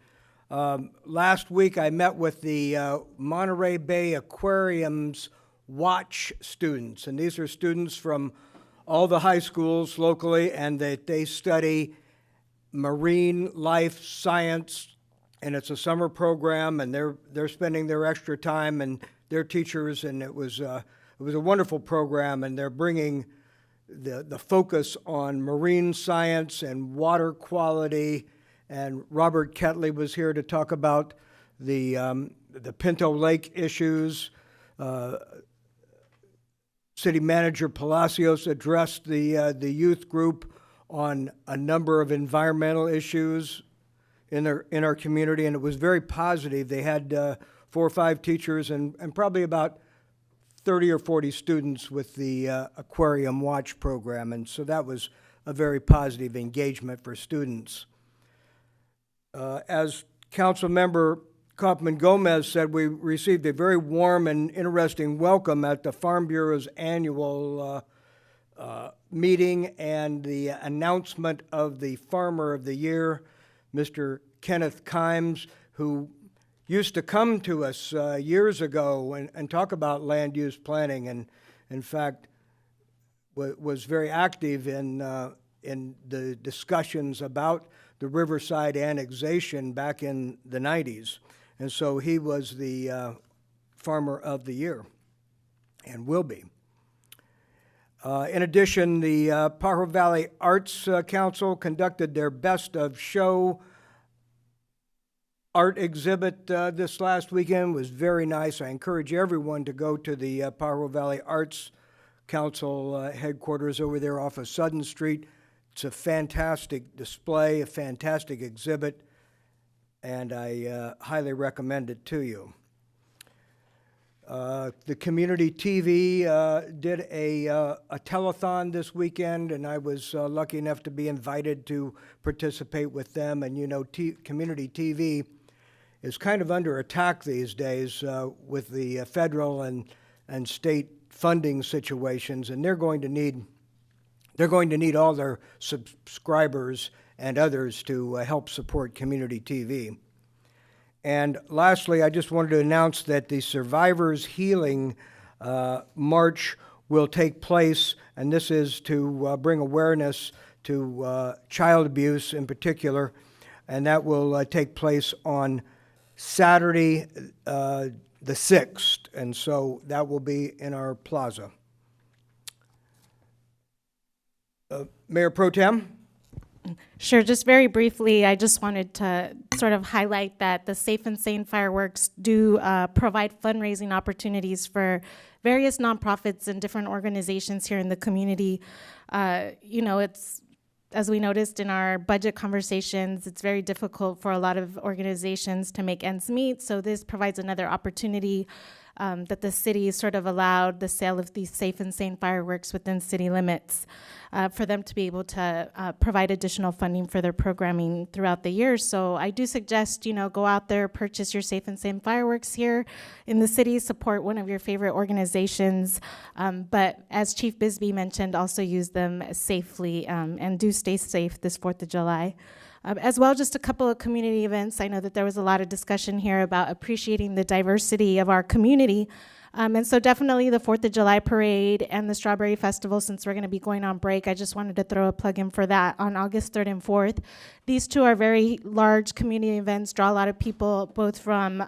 Speaker 1: Last week I met with the Monterey Bay Aquarium's Watch students, and these are students from all the high schools locally, and they study marine life science, and it's a summer program, and they're spending their extra time and their teachers, and it was a wonderful program, and they're bringing the focus on marine science and water quality. And Robert Ketley was here to talk about the Pinto Lake issues. City Manager Palacios addressed the youth group on a number of environmental issues in our community, and it was very positive. They had 4 or 5 teachers and probably about 30 or 40 students with the Aquarium Watch program, and so that was a very positive engagement for students. As Council Member Kaufman Gomez said, we received a very warm and interesting welcome at the Farm Bureau's annual meeting and the announcement of the Farmer of the Year, Mr. Kenneth Kimes, who used to come to us years ago and talk about land use planning, and in fact was very active in the discussions about the Riverside annexation back in the 90s. And so he was the Farmer of the Year and will be. In addition, the Pajaro Valley Arts Council conducted their Best of Show art exhibit this last weekend. It was very nice. I encourage everyone to go to the Pajaro Valley Arts Council headquarters over there off of Sudden Street. It's a fantastic display, a fantastic exhibit, and I highly recommend it to you. The community TV did a telethon this weekend, and I was lucky enough to be invited to participate with them. And you know, community TV is kind of under attack these days with the federal and state funding situations, and they're going to need all their subscribers and others to help support community TV. And lastly, I just wanted to announce that the Survivors Healing March will take place, and this is to bring awareness to child abuse in particular, and that will take place on Saturday, the 6th, and so that will be in our plaza. Mayor Pro Tem?
Speaker 17: Sure, just very briefly, I just wanted to sort of highlight that the Safe and Sane Fireworks do provide fundraising opportunities for various nonprofits and different organizations here in the community. You know, it's, as we noticed in our budget conversations, it's very difficult for a lot of organizations to make ends meet, so this provides another opportunity that the city sort of allowed the sale of these Safe and Sane fireworks within city limits for them to be able to provide additional funding for their programming throughout the year. So I do suggest, you know, go out there, purchase your Safe and Sane fireworks here in the city, support one of your favorite organizations, but as Chief Bisbee mentioned, also use them safely and do stay safe this 4th of July. As well, just a couple of community events. I know that there was a lot of discussion here about appreciating the diversity of our community. And so definitely the 4th of July parade and the Strawberry Festival, since we're gonna be going on break, I just wanted to throw a plug in for that on August 3rd and 4th. These two are very large community events, draw a lot of people both from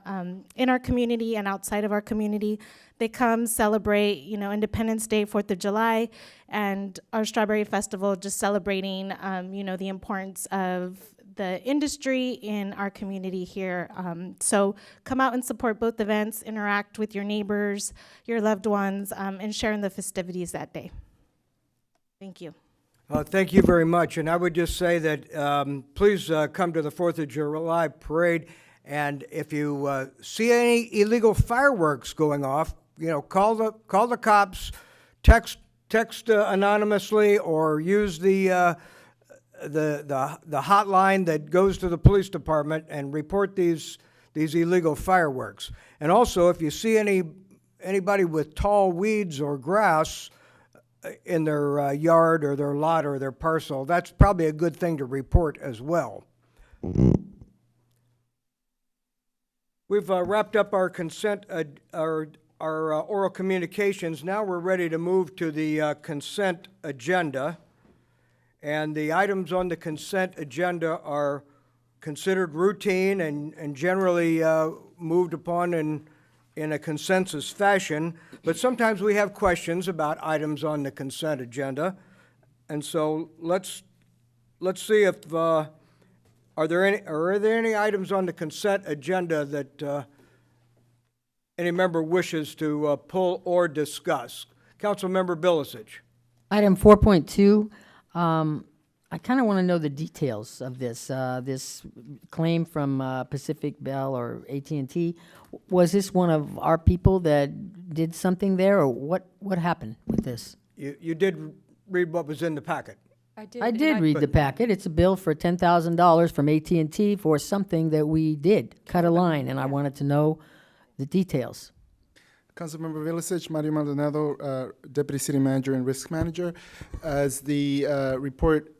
Speaker 17: in our community and outside of our community. They come celebrate, you know, Independence Day, 4th of July, and our Strawberry Festival just celebrating, you know, the importance of the industry in our community here. So come out and support both events, interact with your neighbors, your loved ones, and share in the festivities that day. Thank you.
Speaker 1: Thank you very much. And I would just say that please come to the 4th of July parade. And if you see any illegal fireworks going off, you know, call the cops, text anonymously, or use the hotline that goes to the police department and report these illegal fireworks. And also, if you see anybody with tall weeds or grass in their yard or their lot or their parcel, that's probably a good thing to report as well. We've wrapped up our consent, our oral communications. Now we're ready to move to the consent agenda. And the items on the consent agenda are considered routine and generally moved upon in a consensus fashion. But sometimes we have questions about items on the consent agenda. And so let's see if are there any items on the consent agenda that any member wishes to pull or discuss? Councilmember Bilicich.
Speaker 13: Item 4.2, I kind of want to know the details of this. This claim from Pacific Bell or AT&T. Was this one of our people that did something there, or what happened with this?
Speaker 1: You did read what was in the packet.
Speaker 13: I did read the packet. It's a bill for $10,000 from AT&T for something that we did, cut a line, and I wanted to know the details.
Speaker 18: Councilmember Vilisich, Mario Maldonado, Deputy City Manager and Risk Manager. As the report,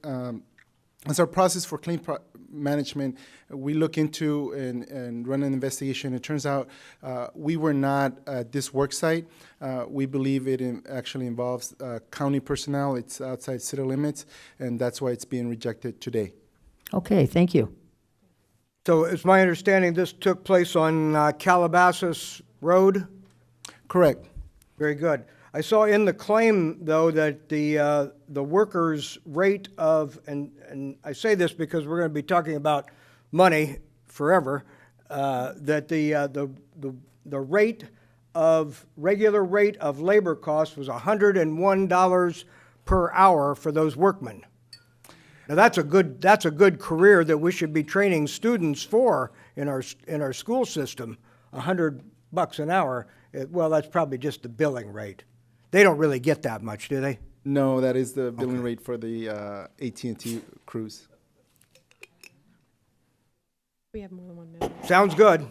Speaker 18: as our process for claim management, we look into and run an investigation. It turns out we were not at this work site. We believe it actually involves county personnel. It's outside city limits, and that's why it's being rejected today.
Speaker 13: Okay, thank you.
Speaker 1: So it's my understanding this took place on Calabasas Road?
Speaker 18: Correct.
Speaker 1: Very good. I saw in the claim, though, that the workers' rate of, and I say this because we're going to be talking about money forever, that the regular rate of labor costs was $101 per hour for those workmen. Now that's a good career that we should be training students for in our school system. $100 an hour. Well, that's probably just the billing rate. They don't really get that much, do they?
Speaker 18: No, that is the billing rate for the AT&T crews.
Speaker 15: We have more than 1 minute.
Speaker 1: Sounds good.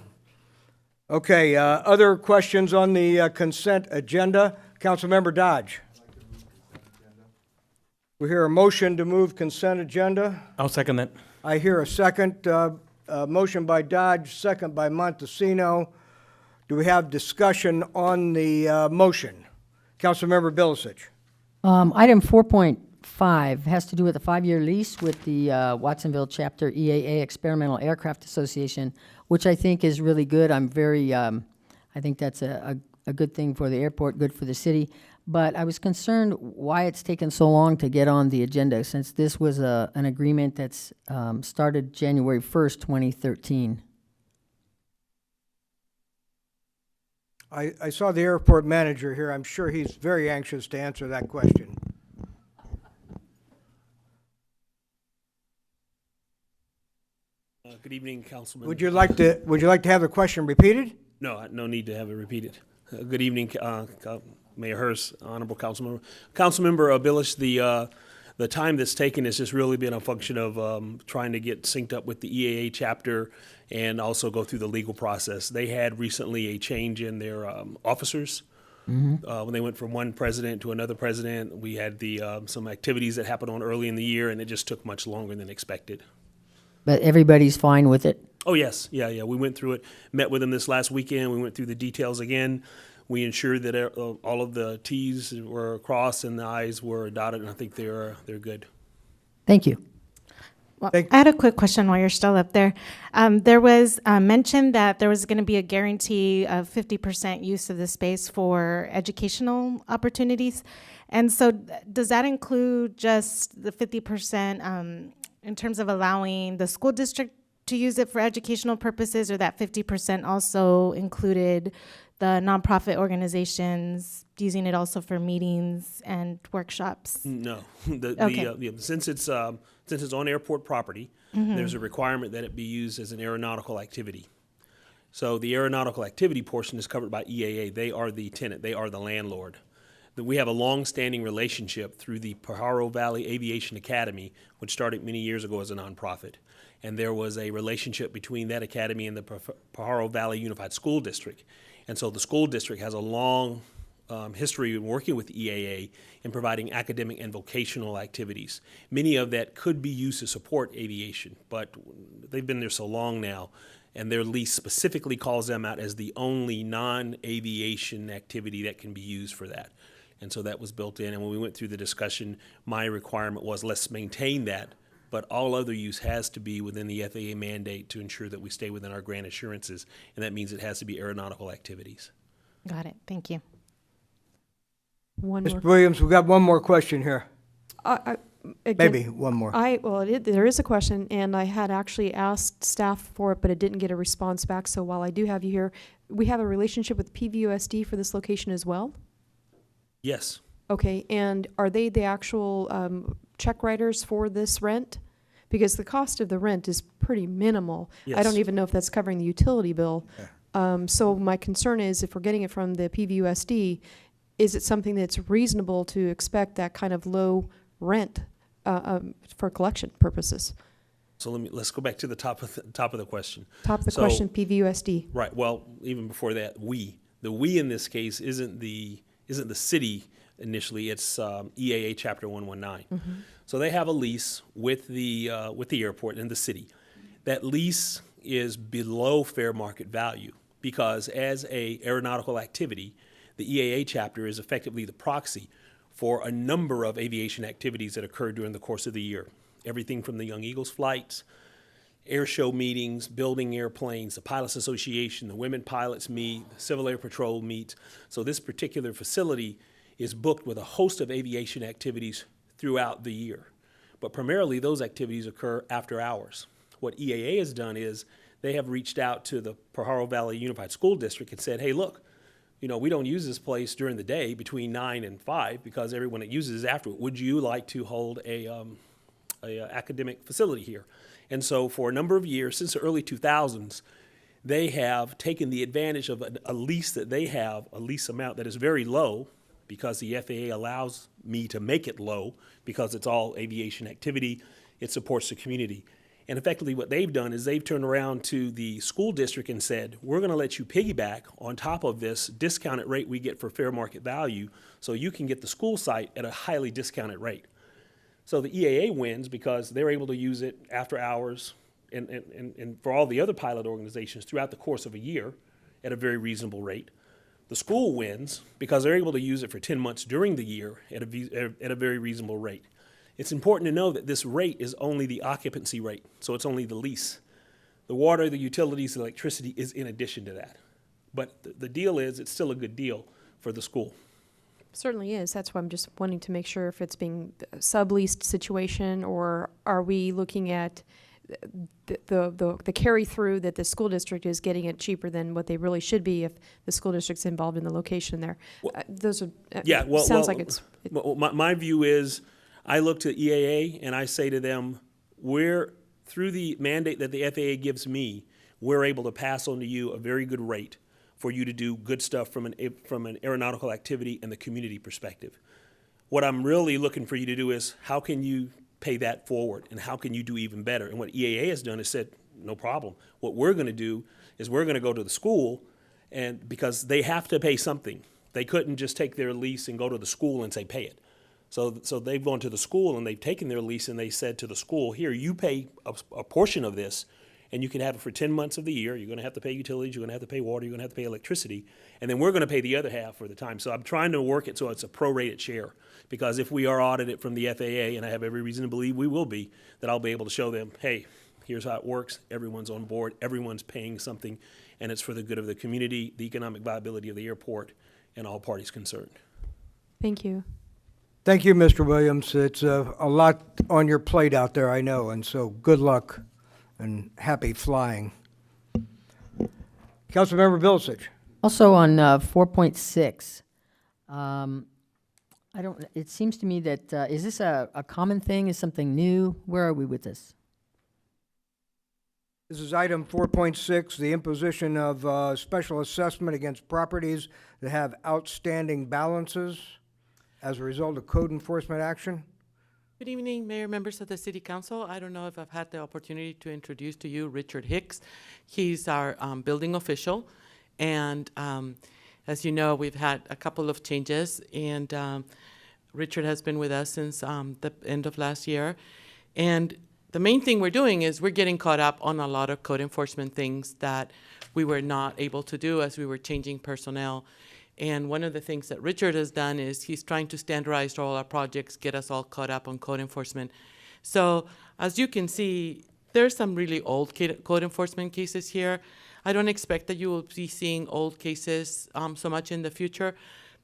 Speaker 1: Okay, other questions on the consent agenda? Councilmember Dodge. We hear a motion to move consent agenda.
Speaker 19: I'll second that.
Speaker 1: I hear a second. motion by Dodge, second by Montesino. Do we have discussion on the motion? Councilmember Bilicich.
Speaker 13: Item 4.5 has to do with a 5-year lease with the Watsonville Chapter EAA Experimental Aircraft Association, which I think is really good. I'm very, I think that's a good thing for the airport, good for the city. But I was concerned why it's taken so long to get on the agenda, since this was an agreement that's started January 1st, 2013.
Speaker 1: I saw the airport manager here. I'm sure he's very anxious to answer that question.
Speaker 19: Good evening, Councilman.
Speaker 1: Would you like to have the question repeated?
Speaker 19: No, no need to have it repeated. Good evening, Mayor Hurst, Honorable Councilmember. Councilmember Billish, the time that's taken has just really been a function of trying to get synced up with the EAA chapter and also go through the legal process. They had recently a change in their officers. When they went from one president to another president, we had some activities that happened on early in the year, and it just took much longer than expected.
Speaker 13: But everybody's fine with it?
Speaker 19: Oh, yes. Yeah. We went through it, met with them this last weekend. We went through the details again. We ensured that all of the T's were crossed and the I's were dotted, and I think they're good.
Speaker 13: Thank you.
Speaker 17: Well, I had a quick question while you're still up there. There was mention that there was going to be a guarantee of 50% use of the space for educational opportunities. And so does that include just the 50% in terms of allowing the school district to use it for educational purposes, or that 50% also included the nonprofit organizations using it also for meetings and workshops?
Speaker 19: No.
Speaker 17: Okay.
Speaker 19: Since it's on airport property, there's a requirement that it be used as an aeronautical activity. So the aeronautical activity portion is covered by EAA. They are the tenant. They are the landlord. We have a long-standing relationship through the Pajaro Valley Aviation Academy, which started many years ago as a nonprofit. And there was a relationship between that academy and the Pajaro Valley Unified School District. And so the school district has a long history of working with EAA in providing academic and vocational activities. Many of that could be used to support aviation, but they've been there so long now, and their lease specifically calls them out as the only non-aviation activity that can be used for that. And so that was built in, and when we went through the discussion, my requirement was let's maintain that, but all other use has to be within the FAA mandate to ensure that we stay within our grant assurances, and that means it has to be aeronautical activities.
Speaker 17: Got it. Thank you.
Speaker 1: Mr. Williams, we've got one more question here.
Speaker 15: Again,
Speaker 1: Maybe one more.
Speaker 15: There is a question, and I had actually asked staff for it, but it didn't get a response back. So while I do have you here, we have a relationship with PVUSD for this location as well?
Speaker 19: Yes.
Speaker 15: Okay, and are they the actual check writers for this rent? Because the cost of the rent is pretty minimal.
Speaker 19: Yes.
Speaker 15: I don't even know if that's covering the utility bill. So my concern is if we're getting it from the PVUSD, is it something that's reasonable to expect that kind of low rent for collection purposes?
Speaker 19: So let's go back to the top of the question.
Speaker 15: Top of the question, PVUSD.
Speaker 19: Right. Well, even before that, the we in this case isn't the city initially. It's EAA Chapter 119. So they have a lease with the airport and the city. That lease is below fair market value because as a aeronautical activity, the EAA chapter is effectively the proxy for a number of aviation activities that occur during the course of the year. Everything from the Young Eagles flights, air show meetings, building airplanes, the Pilots Association, the Women Pilots meet, the Civil Air Patrol meets. So this particular facility is booked with a host of aviation activities throughout the year. But primarily those activities occur after hours. What EAA has done is they have reached out to the Pajaro Valley Unified School District and said, hey, look, we don't use this place during the day between 9 and 5 because everyone that uses it afterward. Would you like to hold a academic facility here? And so for a number of years, since the early 2000s, they have taken the advantage of a lease that they have, a lease amount that is very low because the FAA allows me to make it low because it's all aviation activity. It supports the community. And effectively what they've done is they've turned around to the school district and said, we're going to let you piggyback on top of this discounted rate we get for fair market value so you can get the school site at a highly discounted rate. So the EAA wins because they're able to use it after hours and for all the other pilot organizations throughout the course of a year at a very reasonable rate. The school wins because they're able to use it for 10 months during the year at a very reasonable rate. It's important to know that this rate is only the occupancy rate, so it's only the lease. The water, the utilities, the electricity is in addition to that. But the deal is, it's still a good deal for the school.
Speaker 15: Certainly is. That's why I'm just wanting to make sure if it's being a subleased situation, or are we looking at the carry through that the school district is getting it cheaper than what they really should be if the school district's involved in the location there. Those are, sounds like it's.
Speaker 19: My view is, I look to EAA and I say to them, through the mandate that the FAA gives me, we're able to pass on to you a very good rate for you to do good stuff from an aeronautical activity and the community perspective. What I'm really looking for you to do is, how can you pay that forward, and how can you do even better? And what EAA has done is said, no problem. What we're going to do is we're going to go to the school, and because they have to pay something. They couldn't just take their lease and go to the school and say, pay it. So they've gone to the school and they've taken their lease and they said to the school, here, you pay a portion of this, and you can have it for 10 months of the year. You're going to have to pay utilities, you're going to have to pay water, you're going to have to pay electricity, and then we're going to pay the other half for the time. So I'm trying to work it so it's a prorated share, because if we are audited from the FAA, and I have every reason to believe we will be, that I'll be able to show them, hey, here's how it works, everyone's on board, everyone's paying something, and it's for the good of the community, the economic viability of the airport, and all parties concerned.
Speaker 15: Thank you.
Speaker 1: Thank you, Mr. Williams. It's a lot on your plate out there, I know, and so good luck and happy flying. Councilmember Bilicich.
Speaker 13: Also on 4.6, it seems to me that, is this a common thing? Is something new? Where are we with this?
Speaker 1: This is item 4.6, the imposition of special assessment against properties that have outstanding balances as a result of code enforcement action.
Speaker 20: Good evening, Mayor, members of the City Council. I don't know if I've had the opportunity to introduce to you Richard Hicks. He's our building official, and as you know, we've had a couple of changes, and Richard has been with us since the end of last year. And the main thing we're doing is we're getting caught up on a lot of code enforcement things that we were not able to do as we were changing personnel. And one of the things that Richard has done is he's trying to standardize all our projects, get us all caught up on code enforcement. So as you can see, there's some really old code enforcement cases here. I don't expect that you will be seeing old cases so much in the future,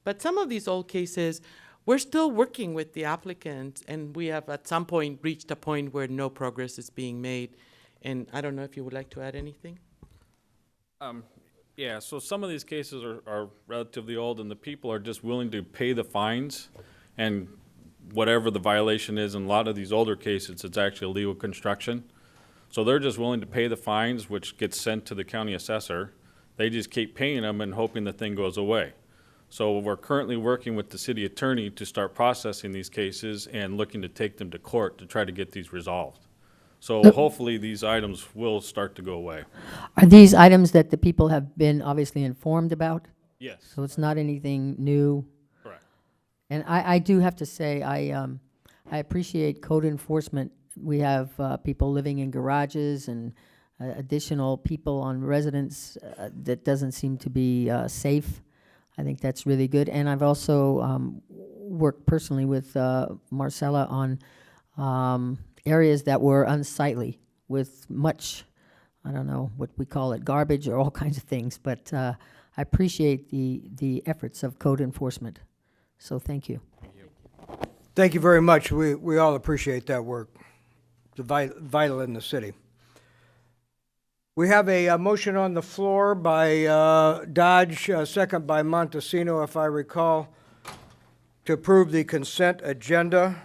Speaker 20: but some of these old cases, we're still working with the applicant, and we have at some point reached a point where no progress is being made. And I don't know if you would like to add anything?
Speaker 21: Yeah, so some of these cases are relatively old, and the people are just willing to pay the fines and whatever the violation is. In a lot of these older cases, it's actually illegal construction. So they're just willing to pay the fines, which gets sent to the county assessor. They just keep paying them and hoping the thing goes away. So we're currently working with the city attorney to start processing these cases and looking to take them to court to try to get these resolved. So hopefully these items will start to go away.
Speaker 13: Are these items that the people have been obviously informed about?
Speaker 21: Yes.
Speaker 13: So it's not anything new?
Speaker 21: Correct.
Speaker 13: And I do have to say, I appreciate code enforcement. We have people living in garages and additional people on residents that doesn't seem to be safe. I think that's really good. And I've also worked personally with Marcella on areas that were unsightly with much, I don't know what we call it, garbage or all kinds of things. But I appreciate the efforts of code enforcement. So thank you.
Speaker 1: Thank you very much. We all appreciate that work. It's vital in the city. We have a motion on the floor by Dodge, second by Montesino, if I recall, to approve the consent agenda.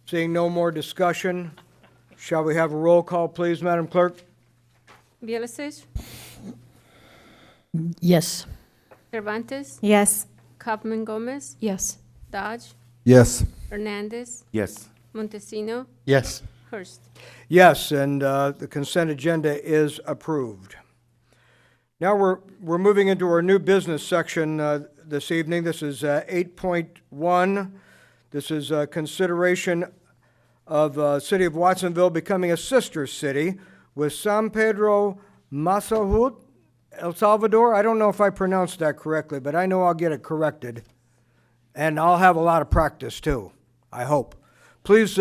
Speaker 1: Seeing no more discussion, shall we have a roll call, please, Madam Clerk?
Speaker 3: Bilicich,
Speaker 13: Yes.
Speaker 3: Cervantes,
Speaker 17: Yes.
Speaker 3: Kaufman Gomez,
Speaker 15: Yes.
Speaker 3: Dodge,
Speaker 14: Yes.
Speaker 3: Hernandez,
Speaker 14: Yes.
Speaker 3: Montesino,
Speaker 14: Yes.
Speaker 3: Hurst.
Speaker 1: Yes, and the consent agenda is approved. Now we're moving into our new business section this evening. This is 8.1. This is consideration of City of Watsonville becoming a sister city with San Pedro Masahut, El Salvador. I don't know if I pronounced that correctly, but I know I'll get it corrected. And I'll have a lot of practice too, I hope. Please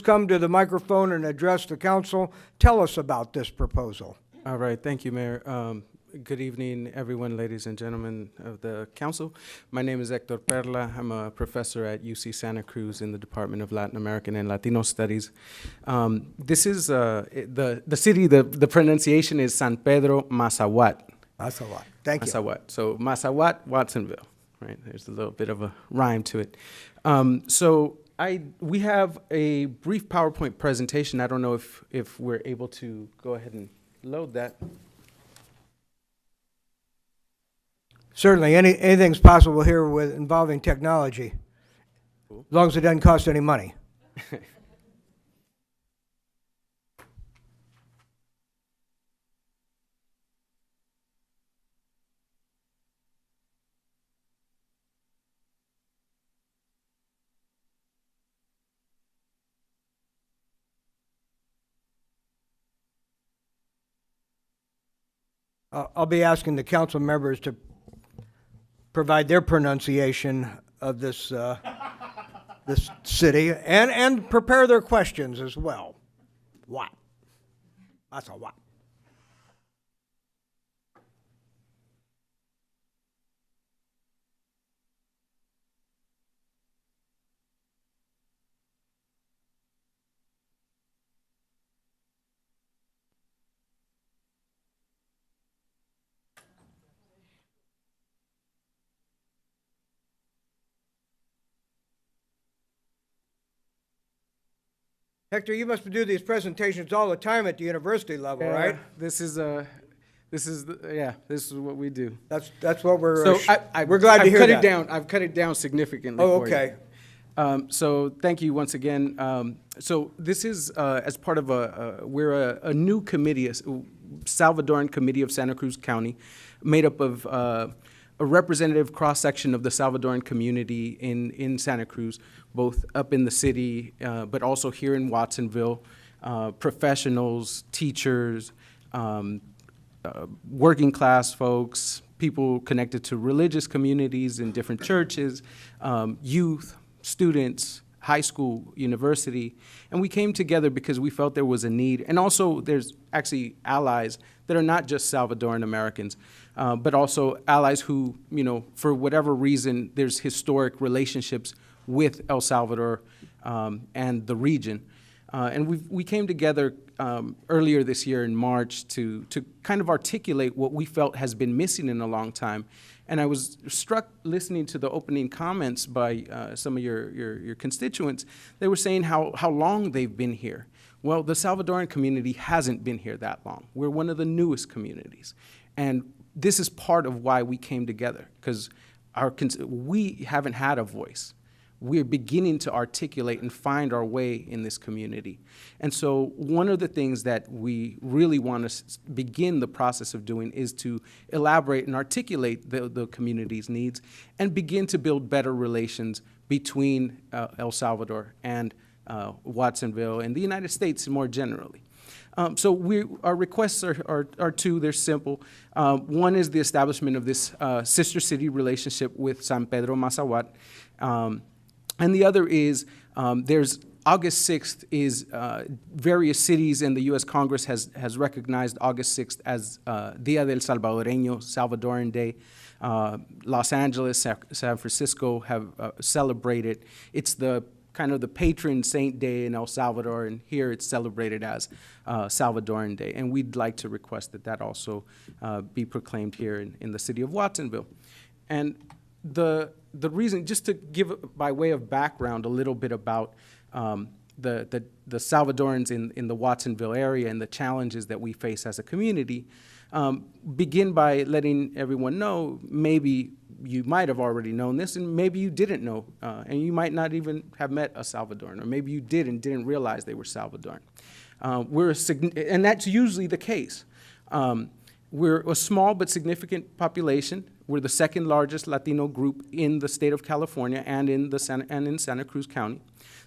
Speaker 1: come to the microphone and address the council. Tell us about this proposal.
Speaker 5: All right, thank you, Mayor. Good evening, everyone, ladies and gentlemen of the council. My name is Hector Perla. I'm a professor at UC Santa Cruz in the Department of Latin American and Latino Studies. This is the city, the pronunciation is San Pedro Masawat.
Speaker 1: Masawat, thank you.
Speaker 5: Masawat, so Masawat, Watsonville, right? There's a little bit of a rhyme to it. We have a brief PowerPoint presentation. I don't know if we're able to go ahead and load that.
Speaker 1: Certainly, anything's possible here with involving technology, as long as it doesn't cost any money. I'll be asking the council members to provide their pronunciation of this this city and prepare their questions as well. What? That's a what. Hector, you must do these presentations all the time at the university level, right?
Speaker 5: This is what we do.
Speaker 1: That's what we're.
Speaker 5: So
Speaker 1: we're glad to hear that.
Speaker 5: I've cut it down significantly.
Speaker 1: Oh,
Speaker 5: for you.
Speaker 1: okay.
Speaker 5: So thank you once again. So this is as part of we're a new committee, a Salvadoran Committee of Santa Cruz County, made up of a representative cross-section of the Salvadoran community in Santa Cruz, both up in the city, but also here in Watsonville, professionals, teachers, working class folks, people connected to religious communities in different churches, youth, students, high school, university, and we came together because we felt there was a need, and also there's actually allies that are not just Salvadoran Americans, but also allies who, for whatever reason, there's historic relationships with El Salvador and the region. And we came together earlier this year in March to kind of articulate what we felt has been missing in a long time. And I was struck listening to the opening comments by some of your constituents. They were saying how long they've been here. Well, the Salvadoran community hasn't been here that long. We're one of the newest communities. And this is part of why we came together, because we haven't had a voice. We're beginning to articulate and find our way in this community. And so one of the things that we really want to begin the process of doing is to elaborate and articulate the community's needs and begin to build better relations between El Salvador and Watsonville and the United States more generally. So our requests are two. They're simple. One is the establishment of this sister city relationship with San Pedro Masawat. And the other is there's August 6th is various cities in the U.S. Congress has recognized August 6th as Dia del Salvadoreño, Salvadoran Day. Los Angeles, San Francisco have celebrated. It's the kind of the patron saint day in El Salvador, and here it's celebrated as Salvadoran Day. And we'd like to request that also be proclaimed here in the city of Watsonville. And the reason, just to give by way of background a little bit about the Salvadorans in the Watsonville area and the challenges that we face as a community, begin by letting everyone know, maybe you might have already known this, and maybe you didn't know, and you might not even have met a Salvadoran, or maybe you did and didn't realize they were Salvadoran. And that's usually the case. We're a small but significant population. We're the second largest Latino group in the state of California and in Santa Cruz County.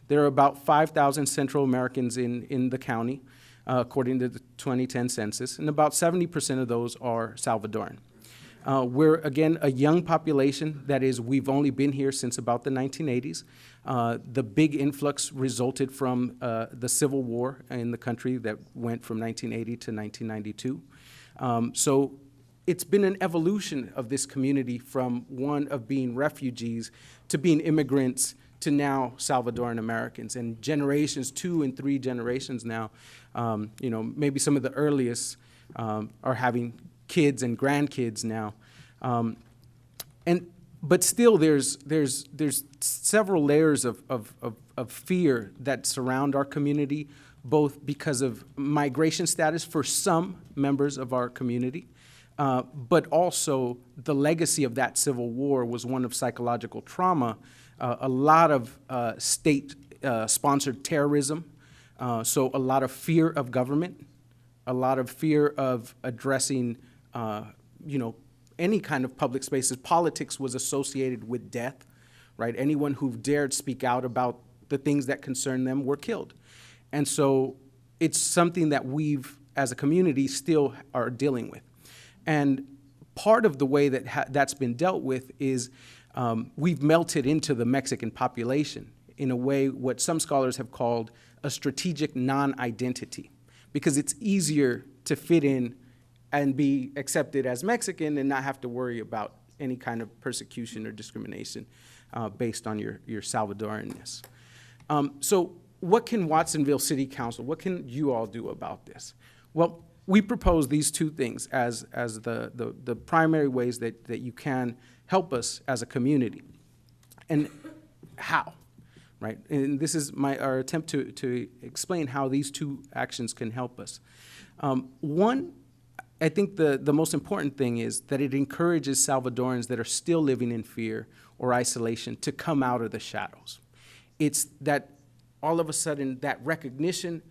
Speaker 5: There are about 5,000 Central Americans in the county, according to the 2010 census, and about 70% of those are Salvadoran. We're, again, a young population. That is, we've only been here since about the 1980s. The big influx resulted from the Civil War in the country that went from 1980 to 1992. So it's been an evolution of this community from one of being refugees to being immigrants to now Salvadoran Americans, and generations, 2 and 3 generations now, maybe some of the earliest are having kids and grandkids now. But still there's several layers of fear that surround our community, both because of migration status for some members of our community, but also the legacy of that Civil War was one of psychological trauma, a lot of state-sponsored terrorism, so a lot of fear of government, a lot of fear of addressing, any kind of public spaces. Politics was associated with death, right? Anyone who dared speak out about the things that concern them were killed. And so it's something that we've, as a community, still are dealing with. And part of the way that that's been dealt with is we've melted into the Mexican population in a way what some scholars have called a strategic non-identity, because it's easier to fit in and be accepted as Mexican and not have to worry about any kind of persecution or discrimination based on your Salvadoranness. So what can Watsonville City Council, what can you all do about this? Well, we propose these two things as the primary ways that you can help us as a community. And how, right? And this is our attempt to explain how these two actions can help us. One, I think the most important thing is that it encourages Salvadorans that are still living in fear or isolation to come out of the shadows. It's that all of a sudden that recognition,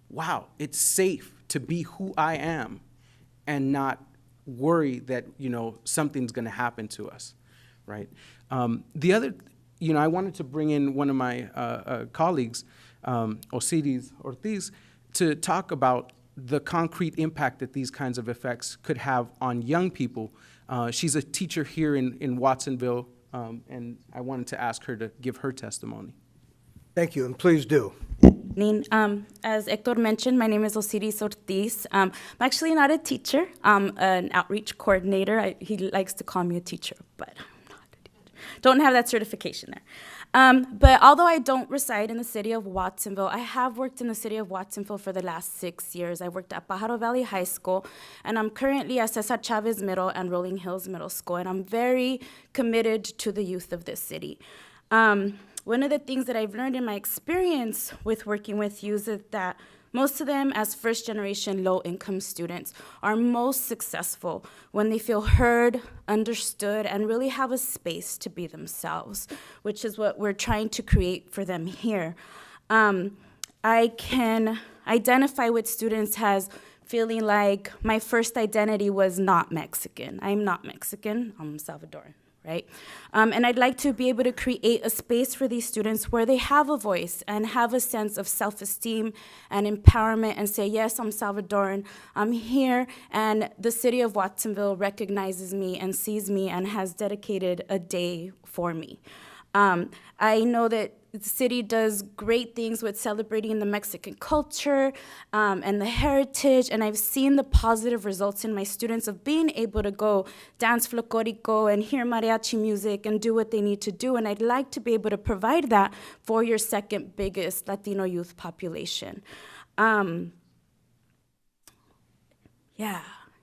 Speaker 5: wow, it's safe to be who I am and not worry that, something's gonna happen to us, right? The other, I wanted to bring in one of my colleagues, Osiris Ortiz, to talk about the concrete impact that these kinds of effects could have on young people. She's a teacher here in Watsonville, and I wanted to ask her to give her testimony.
Speaker 1: Thank you, and please do.
Speaker 2: As Hector mentioned, my name is Osiris Ortiz. I'm actually not a teacher. I'm an outreach coordinator. He likes to call me a teacher, but I'm not a teacher. Don't have that certification there. But although I don't reside in the city of Watsonville, I have worked in the city of Watsonville for the last 6 years. I worked at Pajaro Valley High School, and I'm currently at Cesar Chavez Middle and Rolling Hills Middle School, and I'm very committed to the youth of this city. One of the things that I've learned in my experience with working with youth is that most of them, as first-generation low-income students, are most successful when they feel heard, understood, and really have a space to be themselves, which is what we're trying to create for them here. I can identify with students as feeling like my first identity was not Mexican. I'm not Mexican, I'm Salvadoran. Right? And I'd like to be able to create a space for these students where they have a voice and have a sense of self-esteem and empowerment and say, yes, I'm Salvadoran, I'm here, and the city of Watsonville recognizes me and sees me and has dedicated a day for me. I know that the city does great things with celebrating the Mexican culture and the heritage, and I've seen the positive results in my students of being able to go dance folklorico and hear mariachi music and do what they need to do, and I'd like to be able to provide that for your second biggest Latino youth population. Yeah.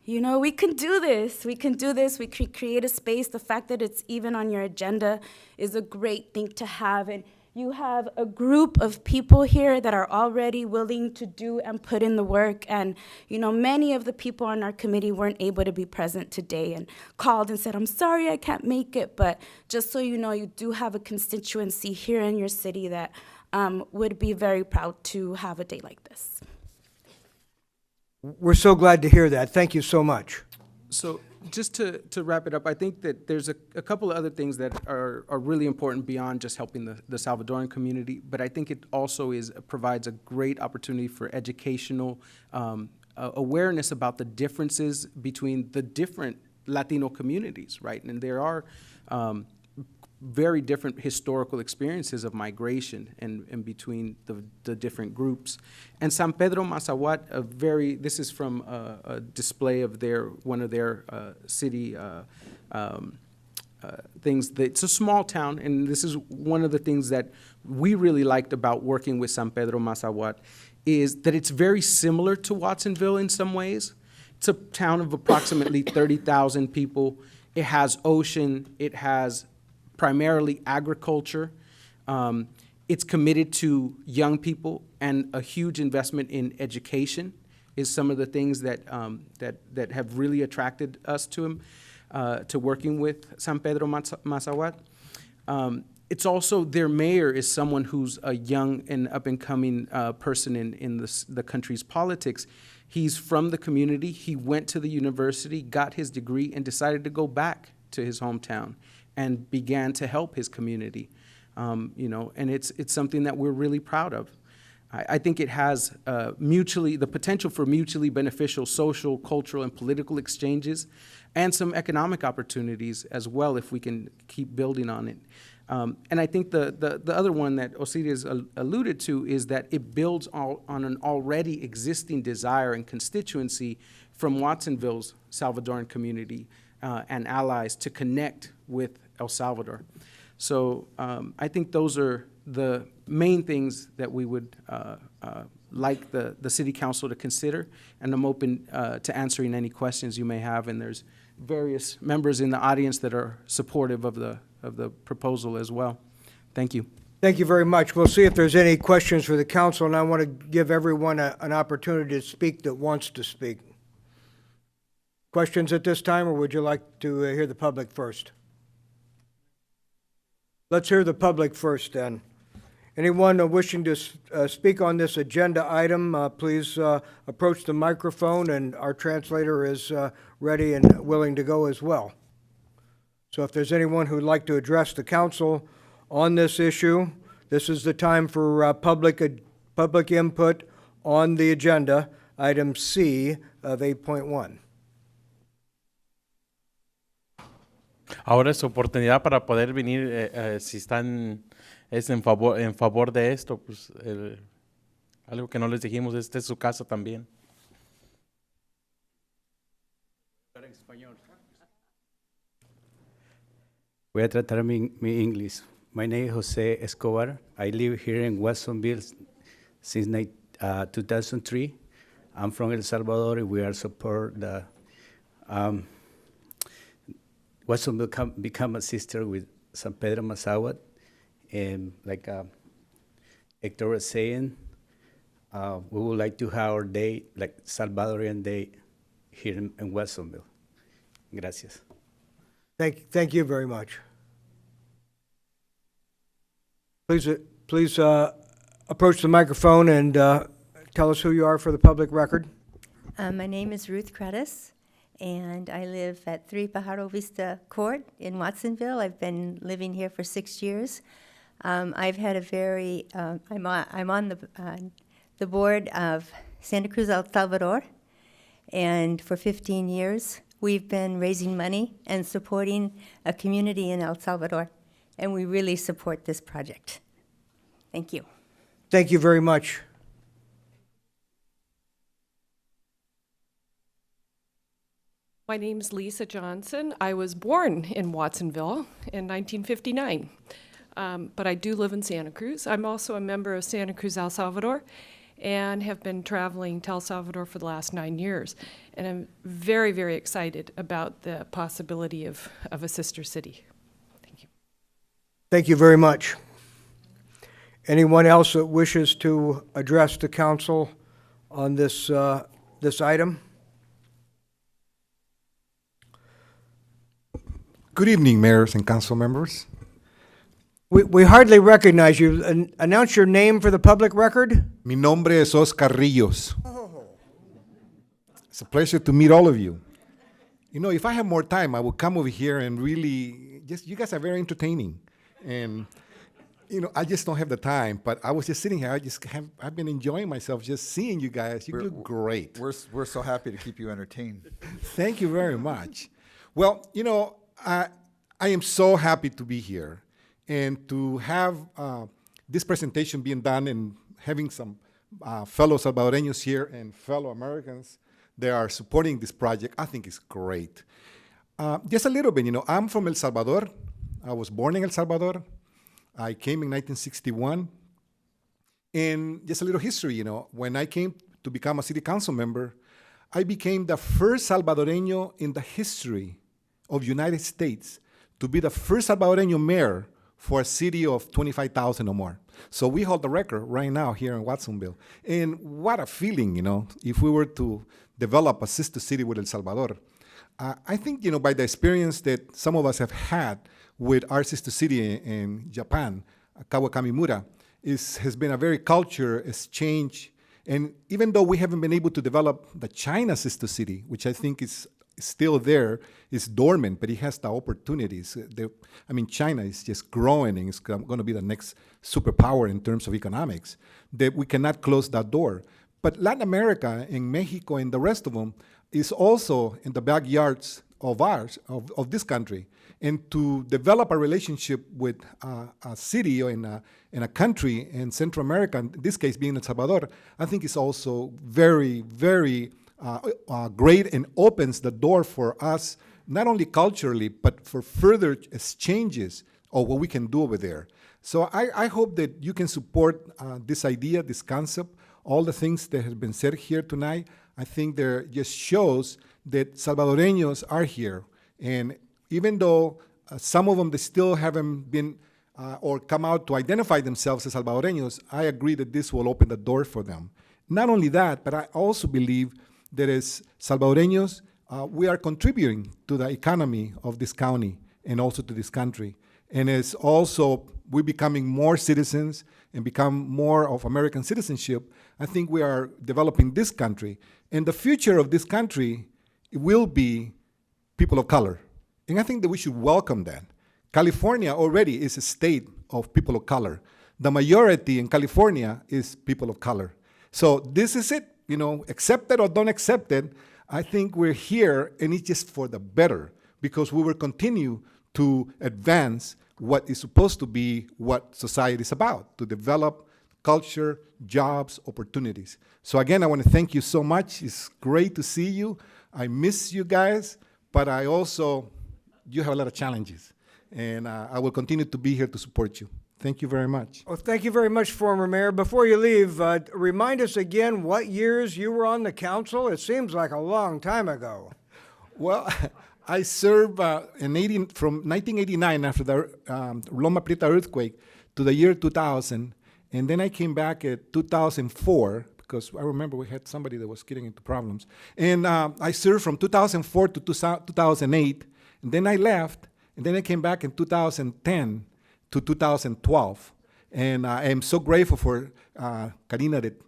Speaker 2: We can do this. We can do this. We can create a space. The fact that it's even on your agenda is a great thing to have. And you have a group of people here that are already willing to do and put in the work. And, many of the people on our committee weren't able to be present today and called and said, I'm sorry, I can't make it. But just so you know, you do have a constituency here in your city that would be very proud to have a day like this.
Speaker 1: We're so glad to hear that. Thank you so much.
Speaker 5: So just to wrap it up, I think that there's a couple of other things that are really important beyond just helping the Salvadoran community, but I think it also provides a great opportunity for educational awareness about the differences between the different Latino communities, right? And there are very different historical experiences of migration and between the different groups. And San Pedro Mazawat, this is from a display of one of their city things. It's a small town, and this is one of the things that we really liked about working with San Pedro Mazawat, is that it's very similar to Watsonville in some ways. It's a town of approximately 30,000 people. It has ocean. It has primarily agriculture. It's committed to young people, and a huge investment in education is some of the things that have really attracted us to him, to working with San Pedro Mazawat. It's also, their mayor is someone who's a young and up-and-coming person in the country's politics. He's from the community. He went to the university, got his degree, and decided to go back to his hometown and began to help his community. And it's something that we're really proud of. I think it has the potential for mutually beneficial social, cultural, and political exchanges, and some economic opportunities as well if we can keep building on it. And I think the other one that Osiris alluded to is that it builds on an already existing desire and constituency from Watsonville's Salvadoran community and allies to connect with El Salvador. So I think those are the main things that we would like the City Council to consider, and I'm open to answering any questions you may have, and there's various members in the audience that are supportive of the proposal as well. Thank you.
Speaker 1: Thank you very much. We'll see if there's any questions for the council, and I want to give everyone an opportunity to speak that wants to speak. Questions at this time, or would you like to hear the public first? Let's hear the public first, then. Anyone wishing to speak on this agenda item, please approach the microphone, and our translator is ready and willing to go as well. So if there's anyone who'd like to address the council on this issue, this is the time for public input on the agenda, item C of 8.1.
Speaker 4: Ahora es oportunidad para poder venir, si están en favor de esto, pues algo que no les dijimos, esta es su casa también.
Speaker 22: Voy a tratar mi English. My name is Jose Escobar. I live here in Watsonville since 2003. I'm from El Salvador. We are support the Watsonville become a sister with San Pedro Mazawat, and like Hector was saying, we would like to have our day, like Salvadorian Day, here in Watsonville. Gracias.
Speaker 1: Thank you very much. Please approach the microphone and tell us who you are for the public record.
Speaker 23: My name is Ruth Credis, and I live at 3 Pajaro Vista Court in Watsonville. I've been living here for 6 years. I've had a very, I'm on the board of Santa Cruz, El Salvador, and for 15 years, we've been raising money and supporting a community in El Salvador, and we really support this project. Thank you.
Speaker 1: Thank you very much.
Speaker 24: My name is Lisa Johnson. I was born in Watsonville in 1959, but I do live in Santa Cruz. I'm also a member of Santa Cruz, El Salvador, and have been traveling to El Salvador for the last 9 years. And I'm very, very excited about the possibility of a sister city. Thank you.
Speaker 1: Thank you very much. Anyone else that wishes to address the council on this item?
Speaker 25: Good evening, mayors and council members.
Speaker 1: We hardly recognize you. Announce your name for the public record.
Speaker 25: Mi nombre es Oscar Rillos. It's a pleasure to meet all of you. You know, if I have more time, I will come over here and really just, you guys are very entertaining. And, you know, I just don't have the time, but I was just sitting here. I've been enjoying myself just seeing you guys. You do great.
Speaker 14: We're so happy to keep you entertained.
Speaker 25: Thank you very much. Well, you know, I am so happy to be here and to have this presentation being done and having some fellow Salvadoreños here and fellow Americans that are supporting this project. I think it's great. Just a little bit, you know, I'm from El Salvador. I was born in El Salvador. I came in 1961. And just a little history, you know, when I came to become a city council member, I became the first Salvadoreño in the history of United States to be the first Salvadoreño mayor for a city of 25,000 or more. So we hold the record right now here in Watsonville. And what a feeling, you know, if we were to develop a sister city with El Salvador. I think, you know, by the experience that some of us have had with our sister city in Japan, Kawakamimura, has been a very culture exchange. And even though we haven't been able to develop the China sister city, which I think is still there, is dormant, but it has the opportunities. I mean, China is just growing and it's going to be the next superpower in terms of economics, that we cannot close that door. But Latin America and Mexico and the rest of them is also in the backyards of ours, of this country. And to develop a relationship with a city or in a country in Central America, in this case being El Salvador, I think is also very, very great and opens the door for us, not only culturally, but for further exchanges of what we can do over there. So I hope that you can support this idea, this concept, all the things that have been said here tonight. I think there just shows that Salvadoreños are here. And even though some of them they still haven't been or come out to identify themselves as Salvadoreños, I agree that this will open the door for them. Not only that, but I also believe that as Salvadoreños, we are contributing to the economy of this county and also to this country. And as also we're becoming more citizens and become more of American citizenship, I think we are developing this country. And the future of this country will be people of color. And I think that we should welcome that. California already is a state of people of color. The majority in California is people of color. So this is it, you know, accept it or don't accept it. I think we're here and it's just for the better because we will continue to advance what is supposed to be what society is about, to develop culture, jobs, opportunities. So again, I want to thank you so much. It's great to see you. I miss you guys, but I also, you have a lot of challenges. And I will continue to be here to support you. Thank you very much.
Speaker 1: Well, thank you very much, former mayor. Before you leave, remind us again what years you were on the council. It seems like a long time ago.
Speaker 25: Well, I served from 1989 after the Loma Prieta earthquake to the year 2000. And then I came back at 2004 because I remember we had somebody that was getting into problems. And I served from 2004 to 2008. And then I left. And then I came back in 2010 to 2012. And I am so grateful for Karina that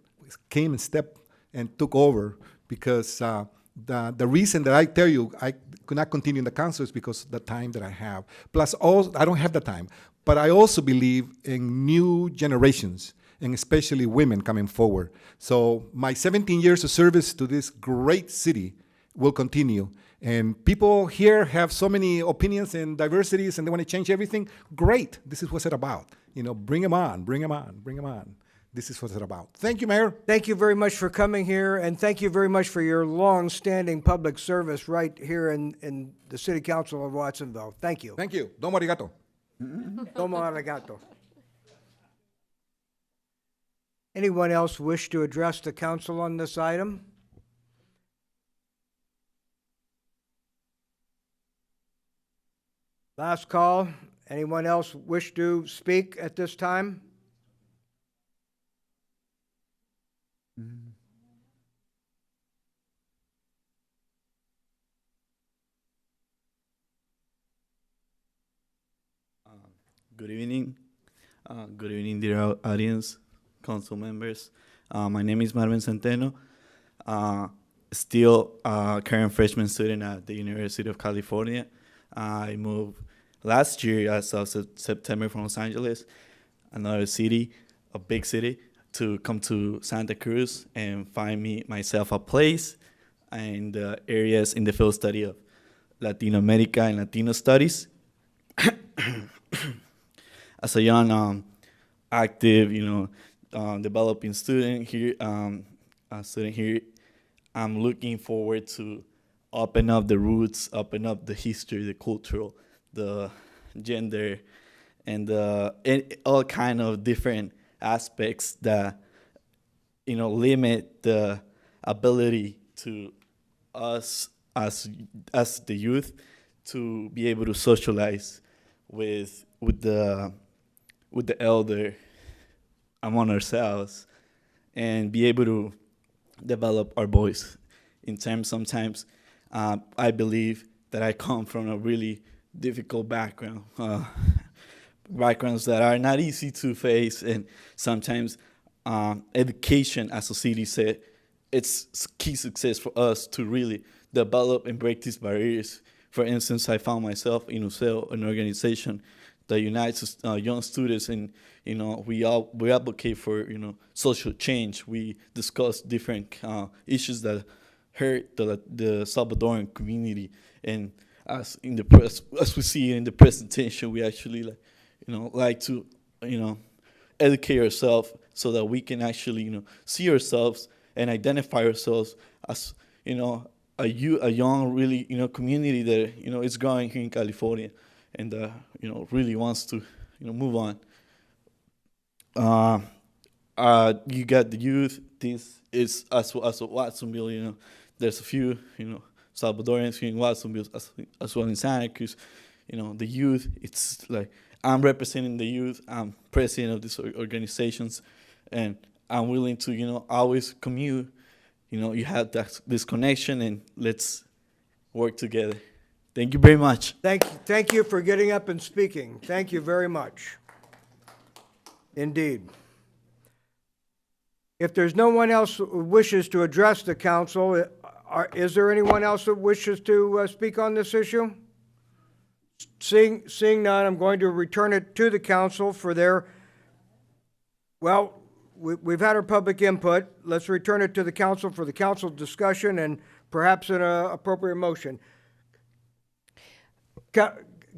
Speaker 25: came and stepped and took over because the reason that I tell you I could not continue in the council is because of the time that I have. Plus, also, I don't have the time. But I also believe in new generations, and especially women coming forward. So my 17 years of service to this great city will continue. And people here have so many opinions and diversities, and they want to change everything. Great. This is what it's about. You know, bring them on, bring them on, bring them on. This is what it's about. Thank you, Mayor.
Speaker 1: Thank you very much for coming here, and thank you very much for your long-standing public service right here in the City Council of Watsonville. Thank you.
Speaker 25: Thank you. Domo arigato.
Speaker 1: Domo arigato. Anyone else wish to address the council on this item? Last call. Anyone else wish to speak at this time?
Speaker 7: Good evening. Good evening, dear audience, council members. My name is Marvin Centeno. still a current freshman student at the University of California. I moved last year as of September from Los Angeles, another city, a big city, to come to Santa Cruz and find myself a place and areas in the field study of Latino America and Latino studies. As a young, active, developing student here, I'm looking forward to open up the roots, open up the history, the cultural, the gender, and all kind of different aspects that limit the ability to us as the youth to be able to socialize with the elder among ourselves and be able to develop our voice. In terms, sometimes I believe that I come from a really difficult background, backgrounds that are not easy to face, and sometimes education, as Osiri said, it's key success for us to really develop and break these barriers. For instance, I found myself in UCEL, an organization that unites young students, and we advocate for social change. We discuss different issues that hurt the Salvadoran community, and as we see in the presentation, we actually like to educate ourselves so that we can actually see ourselves and identify ourselves as a young really community that is growing here in California, and really wants to move on. You got the youth. This is as Watsonville. There's a few Salvadorians here in Watsonville as well in Santa Cruz. The youth. It's like I'm representing the youth. I'm president of these organizations, and I'm willing to always commute. You have this connection, and let's work together. Thank you very much.
Speaker 1: Thank you for getting up and speaking. Thank you very much. Indeed. If there's no one else who wishes to address the council, is there anyone else that wishes to speak on this issue? Seeing none, I'm going to return it to the council for their, we've had our public input. Let's return it to the council for the council discussion and perhaps an appropriate motion.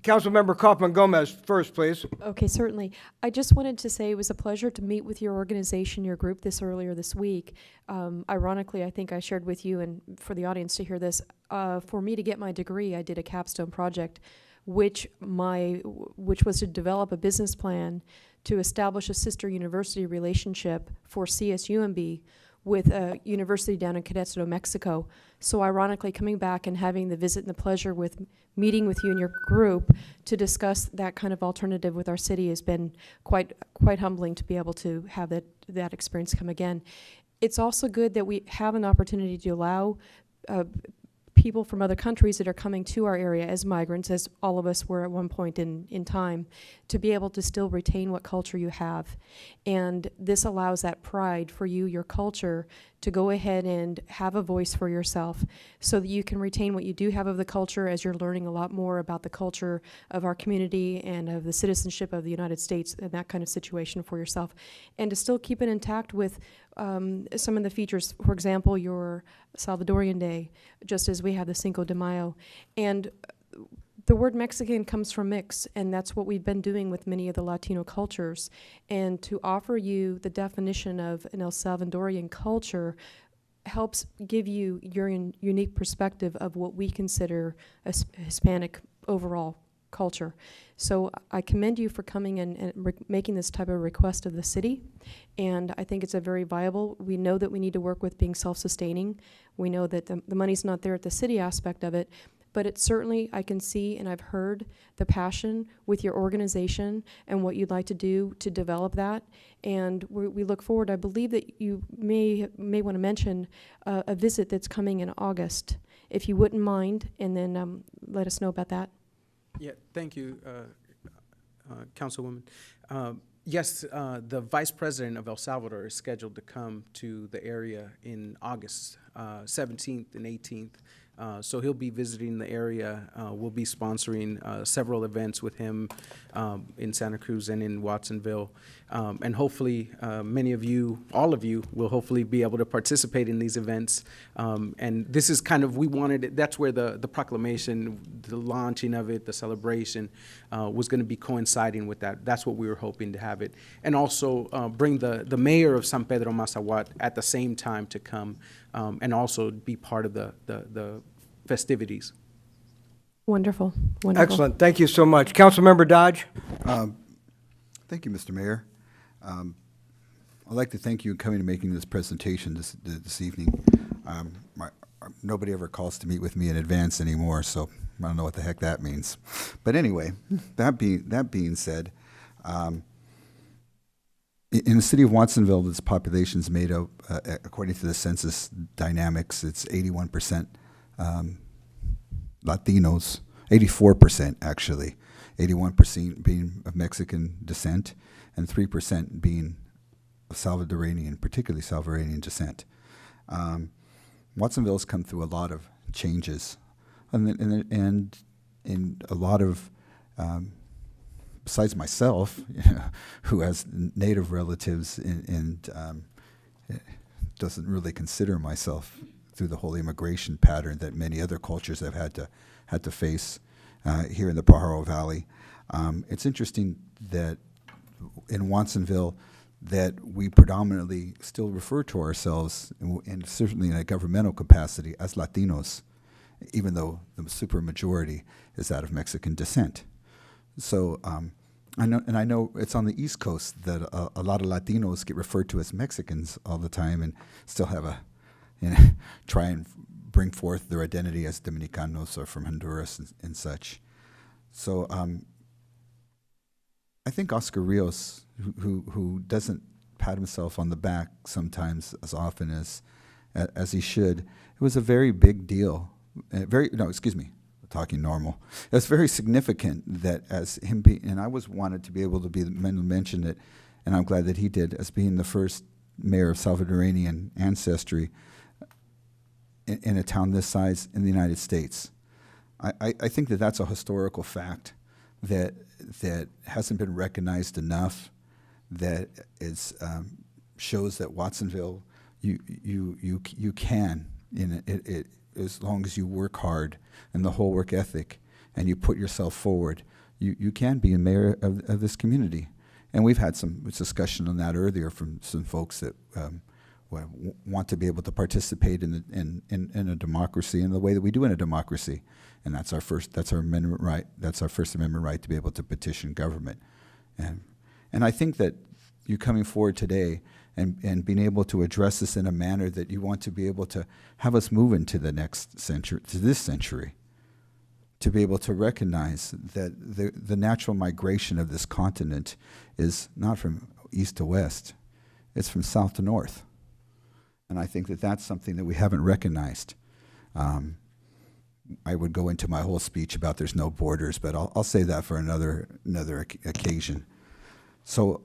Speaker 1: Councilmember Kaufman-Gomez first, please.
Speaker 15: Okay, certainly. I just wanted to say it was a pleasure to meet with your organization, your group, earlier this week. Ironically, I think I shared with you and for the audience to hear this, for me to get my degree, I did a capstone project, which was to develop a business plan to establish a sister university relationship for CSUMB with a university down in Querétaro, Mexico. So ironically, coming back and having the visit and the pleasure with meeting with you and your group to discuss that kind of alternative with our city has been quite humbling to be able to have that experience come again. It's also good that we have an opportunity to allow people from other countries that are coming to our area as migrants, as all of us were at one point in time, to be able to still retain what culture you have. And this allows that pride for you, your culture, to go ahead and have a voice for yourself so that you can retain what you do have of the culture as you're learning a lot more about the culture of our community and of the citizenship of the United States and that kind of situation for yourself. And to still keep it intact with some of the features, for example, your Salvadorian Day, just as we have the Cinco de Mayo. And the word Mexican comes from mix, and that's what we've been doing with many of the Latino cultures. And to offer you the definition of an El Salvadorian culture helps give you your unique perspective of what we consider a Hispanic overall culture. So I commend you for coming and making this type of request of the city, and I think it's a very viable. We know that we need to work with being self-sustaining. We know that the money's not there at the city aspect of it, but it's certainly, I can see and I've heard the passion with your organization and what you'd like to do to develop that, and we look forward. I believe that you may want to mention a visit that's coming in August, if you wouldn't mind, and then let us know about that.
Speaker 5: Yeah, thank you, Councilwoman. Yes, the vice president of El Salvador is scheduled to come to the area in August 17th and 18th. So he'll be visiting the area. We'll be sponsoring several events with him in Santa Cruz and in Watsonville. And hopefully, many of you, all of you, will hopefully be able to participate in these events. And this is kind of, we wanted it, that's where the proclamation, the launching of it, the celebration was going to be coinciding with that. That's what we were hoping to have it. And also bring the mayor of San Pedro Mazawat at the same time to come and also be part of the festivities.
Speaker 15: Wonderful. Wonderful.
Speaker 1: Excellent. Thank you so much. Councilmember Dodge.
Speaker 14: Thank you, Mr. Mayor. I'd like to thank you for coming and making this presentation this evening. Nobody ever calls to meet with me in advance anymore, so I don't know what the heck that means. But anyway, that being said, in the city of Watsonville, this population is made up, according to the census dynamics, it's 81% Latinos, 84% actually, 81% being of Mexican descent, and 3% being of Salvadorian, particularly Salvadorian descent. Watsonville's come through a lot of changes, and a lot of, besides myself, who has native relatives and doesn't really consider myself through the whole immigration pattern that many other cultures have had to face here in the Pajaro Valley. It's interesting that in Watsonville that we predominantly still refer to ourselves, and certainly in a governmental capacity, as Latinos, even though the supermajority is that of Mexican descent. So I know it's on the East Coast that a lot of Latinos get referred to as Mexicans all the time and still have try and bring forth their identity as Dominicanos or from Honduras and such. So I think Oscar Rios, who doesn't pat himself on the back sometimes as often as he should, it was a very big deal. Talking normal. It's very significant that as him being, and I wanted to be able to be the man who mentioned it, and I'm glad that he did, as being the first mayor of Salvadorian ancestry in a town this size in the United States. I think that that's a historical fact that hasn't been recognized enough, that is shows that Watsonville, you can, as long as you work hard and the whole work ethic and you put yourself forward, you can be a mayor of this community. And we've had some discussion on that earlier from some folks that want to be able to participate in a democracy in the way that we do in a democracy. And that's our first amendment right. That's our First Amendment right to be able to petition government. And I think that you coming forward today and being able to address this in a manner that you want to be able to have us move into the next century, to this century, to be able to recognize that the natural migration of this continent is not from east to west, it's from south to north. And I think that that's something that we haven't recognized. I would go into my whole speech about there's no borders, but I'll say that for another occasion. So,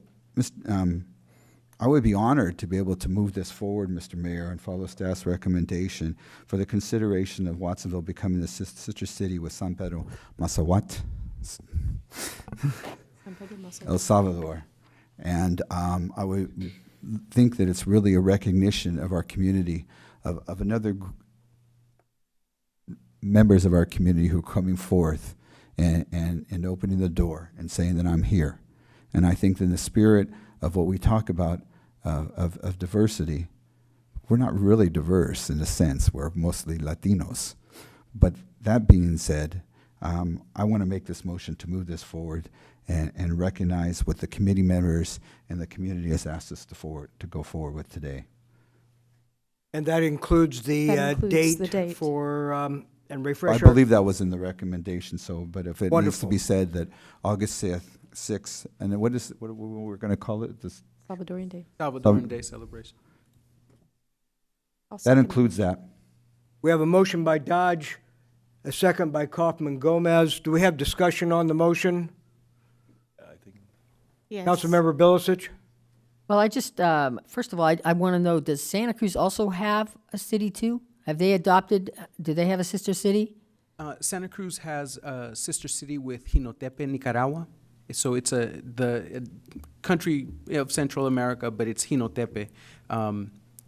Speaker 14: I would be honored to be able to move this forward, Mr. Mayor, and follow staff's recommendation for the consideration of Watsonville becoming the sister city with San Pedro Mazawat, El Salvador. And I would think that it's really a recognition of our community, of another members of our community who are coming forth and opening the door and saying that I'm here. And I think in the spirit of what we talk about of diversity, we're not really diverse in a sense. We're mostly Latinos. But that being said, I want to make this motion to move this forward and recognize what the committee members and the community has asked us to go forward with today.
Speaker 1: And that includes the date for, and refresh.
Speaker 14: I believe that was in the recommendation, but if it needs to be said that August 6th, and then what we're going to call it? This
Speaker 15: Salvadorian Day.
Speaker 5: Salvadorian Day celebration.
Speaker 14: That includes that.
Speaker 1: We have a motion by Dodge, a second by Kaufman Gomez. Do we have discussion on the motion?
Speaker 17: Yes.
Speaker 1: Councilmember Bilicic?
Speaker 13: Well, I just, first of all, I want to know, does Santa Cruz also have a city too? Have they adopted, do they have a sister city?
Speaker 5: Santa Cruz has a sister city with Jinotepe, Nicaragua. So it's the country of Central America, but it's Jinotepe.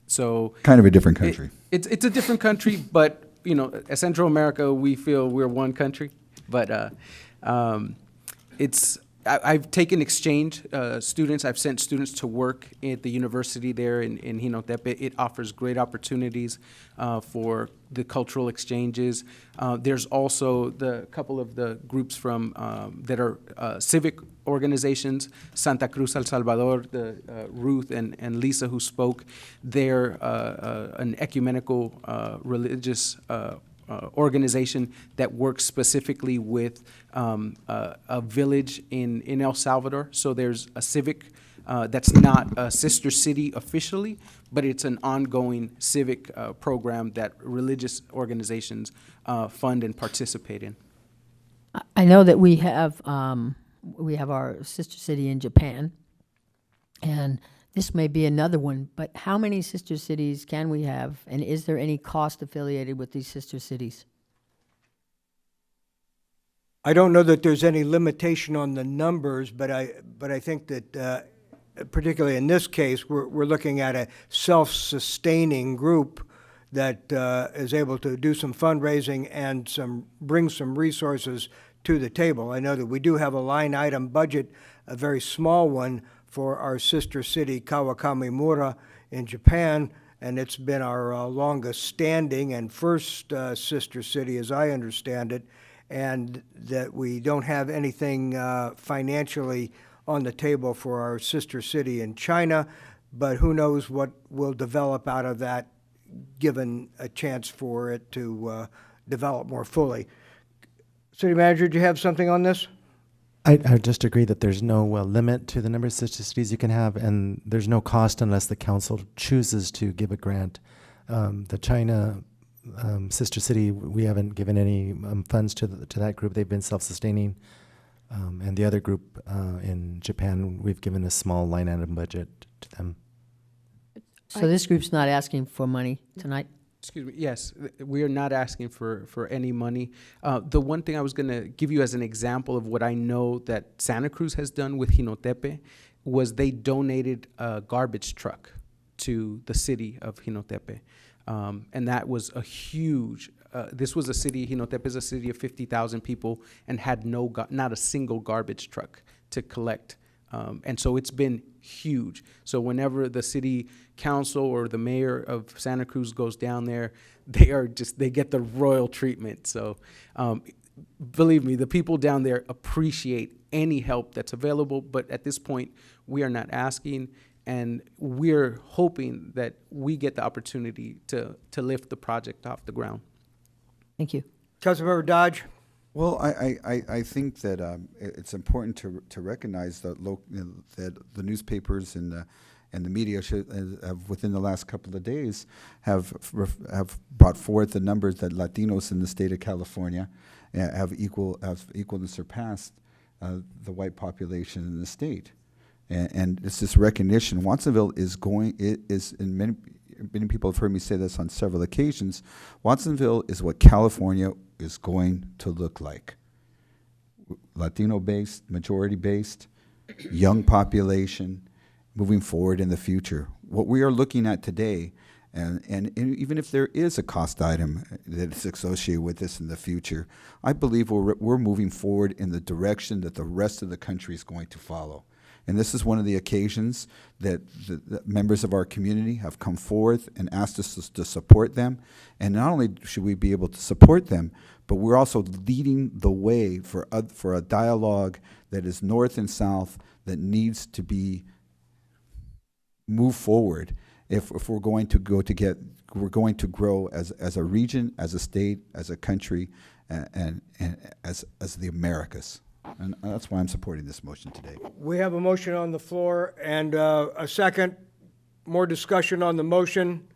Speaker 5: So
Speaker 14: Kind of a different country.
Speaker 5: It's a different country, but you know, as Central America, we feel we're one country. But I've taken exchange students. I've sent students to work at the university there in Jinotepe. It offers great opportunities for the cultural exchanges. There's also the couple of the groups from that are civic organizations, Santa Cruz El Salvador, Ruth and Lisa who spoke. They're an ecumenical religious organization that works specifically with a village in El Salvador. So there's a civic that's not a sister city officially, but it's an ongoing civic program that religious organizations fund and participate in.
Speaker 13: I know that we have our sister city in Japan, and this may be another one, but how many sister cities can we have, and is there any cost affiliated with these sister cities?
Speaker 1: I don't know that there's any limitation on the numbers, but I think that particularly in this case, we're looking at a self-sustaining group that is able to do some fundraising and bring some resources to the table. I know that we do have a line item budget, a very small one, for our sister city, Kawakamimura, in Japan, and it's been our longest standing and first sister city, as I understand it, and that we don't have anything financially on the table for our sister city in China, but who knows what will develop out of that, given a chance for it to develop more fully. City Manager, do you have something on this?
Speaker 6: I just agree that there's no limit to the number of sister cities you can have, and there's no cost unless the council chooses to give a grant. The China sister city, we haven't given any funds to that group. They've been self-sustaining. And the other group in Japan, we've given a small line item budget to them.
Speaker 13: So this group's not asking for money tonight?
Speaker 5: Excuse me, yes, we are not asking for any money. The one thing I was going to give you as an example of what I know that Santa Cruz has done with Jinotepe was they donated a garbage truck to the city of Jinotepe. And that was a huge, this was a city, Jinotepe is a city of 50,000 people and had not a single garbage truck to collect. And so it's been huge. So whenever the city council or the mayor of Santa Cruz goes down there, they get the royal treatment. So believe me, the people down there appreciate any help that's available. But at this point, we are not asking, and we're hoping that we get the opportunity to lift the project off the ground.
Speaker 13: Thank you.
Speaker 1: Councilmember Dodge?
Speaker 14: Well, I think that it's important to recognize that the newspapers and the media have within the last couple of days have brought forth the numbers that Latinos in the state of California have equaled and surpassed the white population in the state, and it's this recognition. Watsonville is in many people have heard me say this on several occasions. Watsonville is what California is going to look like. Latino-based, majority-based, young population, moving forward in the future. What we are looking at today, and even if there is a cost item that is associated with this in the future, I believe we're moving forward in the direction that the rest of the country is going to follow. And this is one of the occasions that the members of our community have come forth and asked us to support them. And not only should we be able to support them, but we're also leading the way for a dialogue that is north and south that needs to be moved forward if we're going to we're going to grow as a region, as a state, as a country, and as the Americas. And that's why I'm supporting this motion today.
Speaker 1: We have a motion on the floor and a second. More discussion on the motion.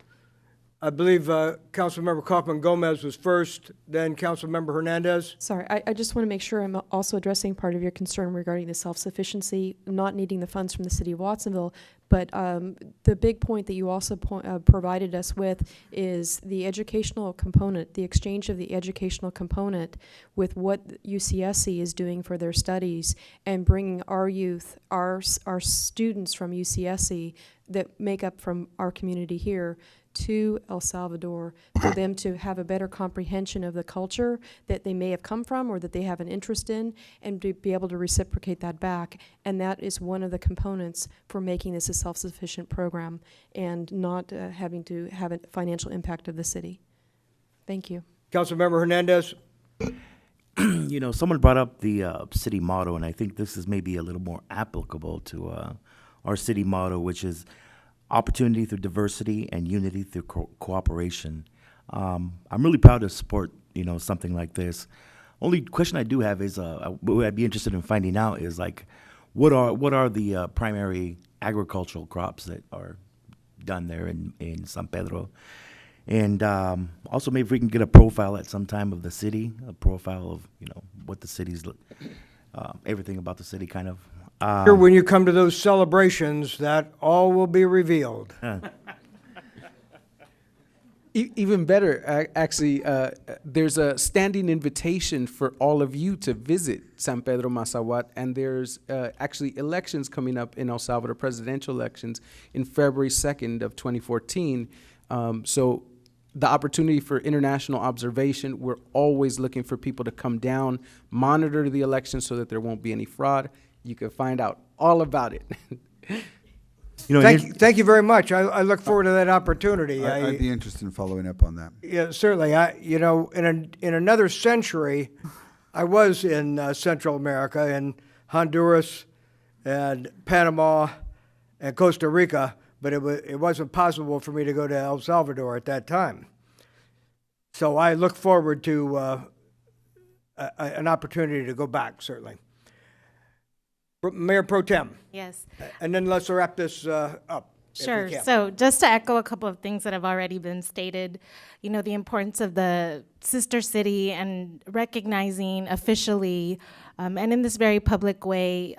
Speaker 1: I believe Councilmember Kaufman Gomez was first, then Councilmember Hernandez.
Speaker 15: Sorry, I just want to make sure I'm also addressing part of your concern regarding the self-sufficiency, not needing the funds from the city of Watsonville. But the big point that you also provided us with is the educational component, the exchange of the educational component with what UCSC is doing for their studies and bringing our youth, our students from UCSC that make up from our community here to El Salvador for them to have a better comprehension of the culture that they may have come from or that they have an interest in, and to be able to reciprocate that back. And that is one of the components for making this a self-sufficient program and not having to have a financial impact of the city. Thank you.
Speaker 1: Councilmember Hernandez.
Speaker 8: You know, someone brought up the city motto, and I think this is maybe a little more applicable to our city motto, which is opportunity through diversity and unity through cooperation. I'm really proud to support, you know, something like this. Only question I do have is, what I'd be interested in finding out is like, what are the primary agricultural crops that are done there in San Pedro? And also maybe if we can get a profile at some time of the city, a profile of, you know, what the city's, everything about the city kind of.
Speaker 1: Sure, when you come to those celebrations, that all will be revealed.
Speaker 5: Even better, actually, there's a standing invitation for all of you to visit San Pedro Mazawat, and there's actually elections coming up in El Salvador, presidential elections, in February 2nd of 2014. So the opportunity for international observation, we're always looking for people to come down, monitor the election so that there won't be any fraud. You can find out all about it.
Speaker 1: You know, thank you very much. I look forward to that opportunity.
Speaker 14: I'd be interested in following up on that.
Speaker 1: Yeah, certainly. You know, in another century, I was in Central America, in Honduras and Panama and Costa Rica, but it wasn't possible for me to go to El Salvador at that time. So I look forward to an opportunity to go back, certainly. Mayor Pro Tem.
Speaker 17: Yes.
Speaker 1: And then let's wrap this up.
Speaker 17: Sure. So just to echo a couple of things that have already been stated, you know, the importance of the sister city and recognizing officially and in this very public way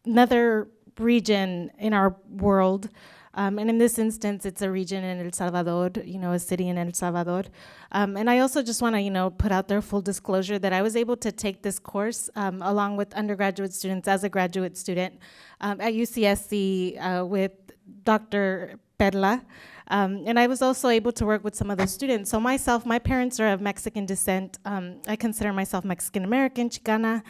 Speaker 17: another region in our world. And in this instance, it's a region in El Salvador, you know, a city in El Salvador. And I also just want to, you know, put out there full disclosure that I was able to take this course along with undergraduate students as a graduate student at UCSC with Dr. Perla. And I was also able to work with some of those students. So myself, my parents are of Mexican descent. I consider myself Mexican-American, Chicana.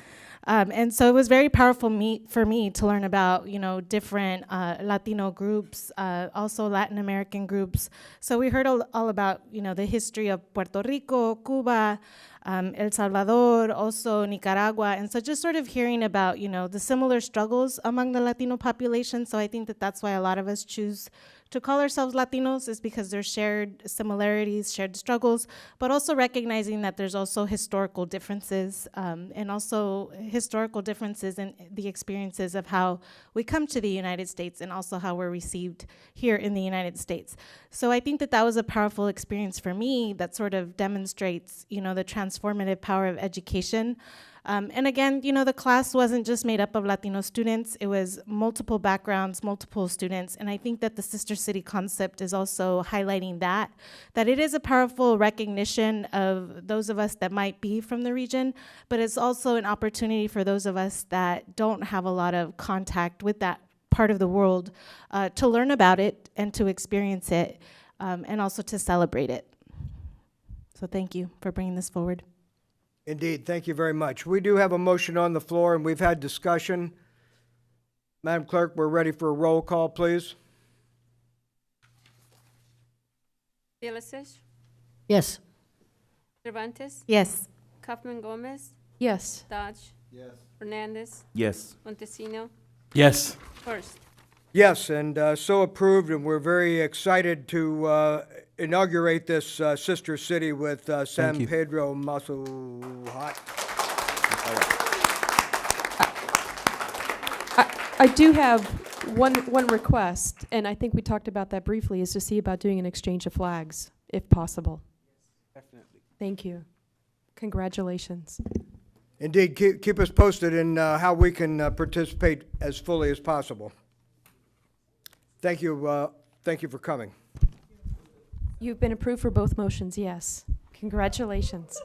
Speaker 17: And so it was very powerful for me to learn about, you know, different Latino groups, also Latin American groups. So we heard all about, you know, the history of Puerto Rico, Cuba, El Salvador, also Nicaragua. And so just sort of hearing about, you know, the similar struggles among the Latino population. So I think that that's why a lot of us choose to call ourselves Latinos, is because there's shared similarities, shared struggles, but also recognizing that there's also historical differences and also historical differences in the experiences of how we come to the United States and also how we're received here in the United States. So I think that that was a powerful experience for me that sort of demonstrates, you know, the transformative power of education. And again, you know, the class wasn't just made up of Latino students, it was multiple backgrounds, multiple students, and I think that the Sister City concept is also highlighting that it is a powerful recognition of those of us that might be from the region, but it's also an opportunity for those of us that don't have a lot of contact with that part of the world to learn about it and to experience it, and also to celebrate it. So thank you for bringing this forward.
Speaker 1: Indeed, thank you very much. We do have a motion on the floor, and we've had discussion. Madam Clerk, we're ready for a roll call, please.
Speaker 3: Villasich?
Speaker 13: Yes.
Speaker 3: Cervantes?
Speaker 17: Yes.
Speaker 3: Kaufman Gomez?
Speaker 15: Yes.
Speaker 3: Dodge?
Speaker 15: Yes.
Speaker 3: Hernandez?
Speaker 8: Yes.
Speaker 3: Montesino?
Speaker 4: Yes.
Speaker 3: First.
Speaker 1: Yes, and so approved, and we're very excited to inaugurate this sister city with San Pedro Mazawat.
Speaker 15: I do have One request, and I think we talked about that briefly, is to see about doing an exchange of flags, if possible.
Speaker 5: Definitely.
Speaker 15: Thank you. Congratulations.
Speaker 1: Indeed, keep us posted in how we can participate as fully as possible. Thank you for coming.
Speaker 15: You've been approved for both motions, yes. Congratulations.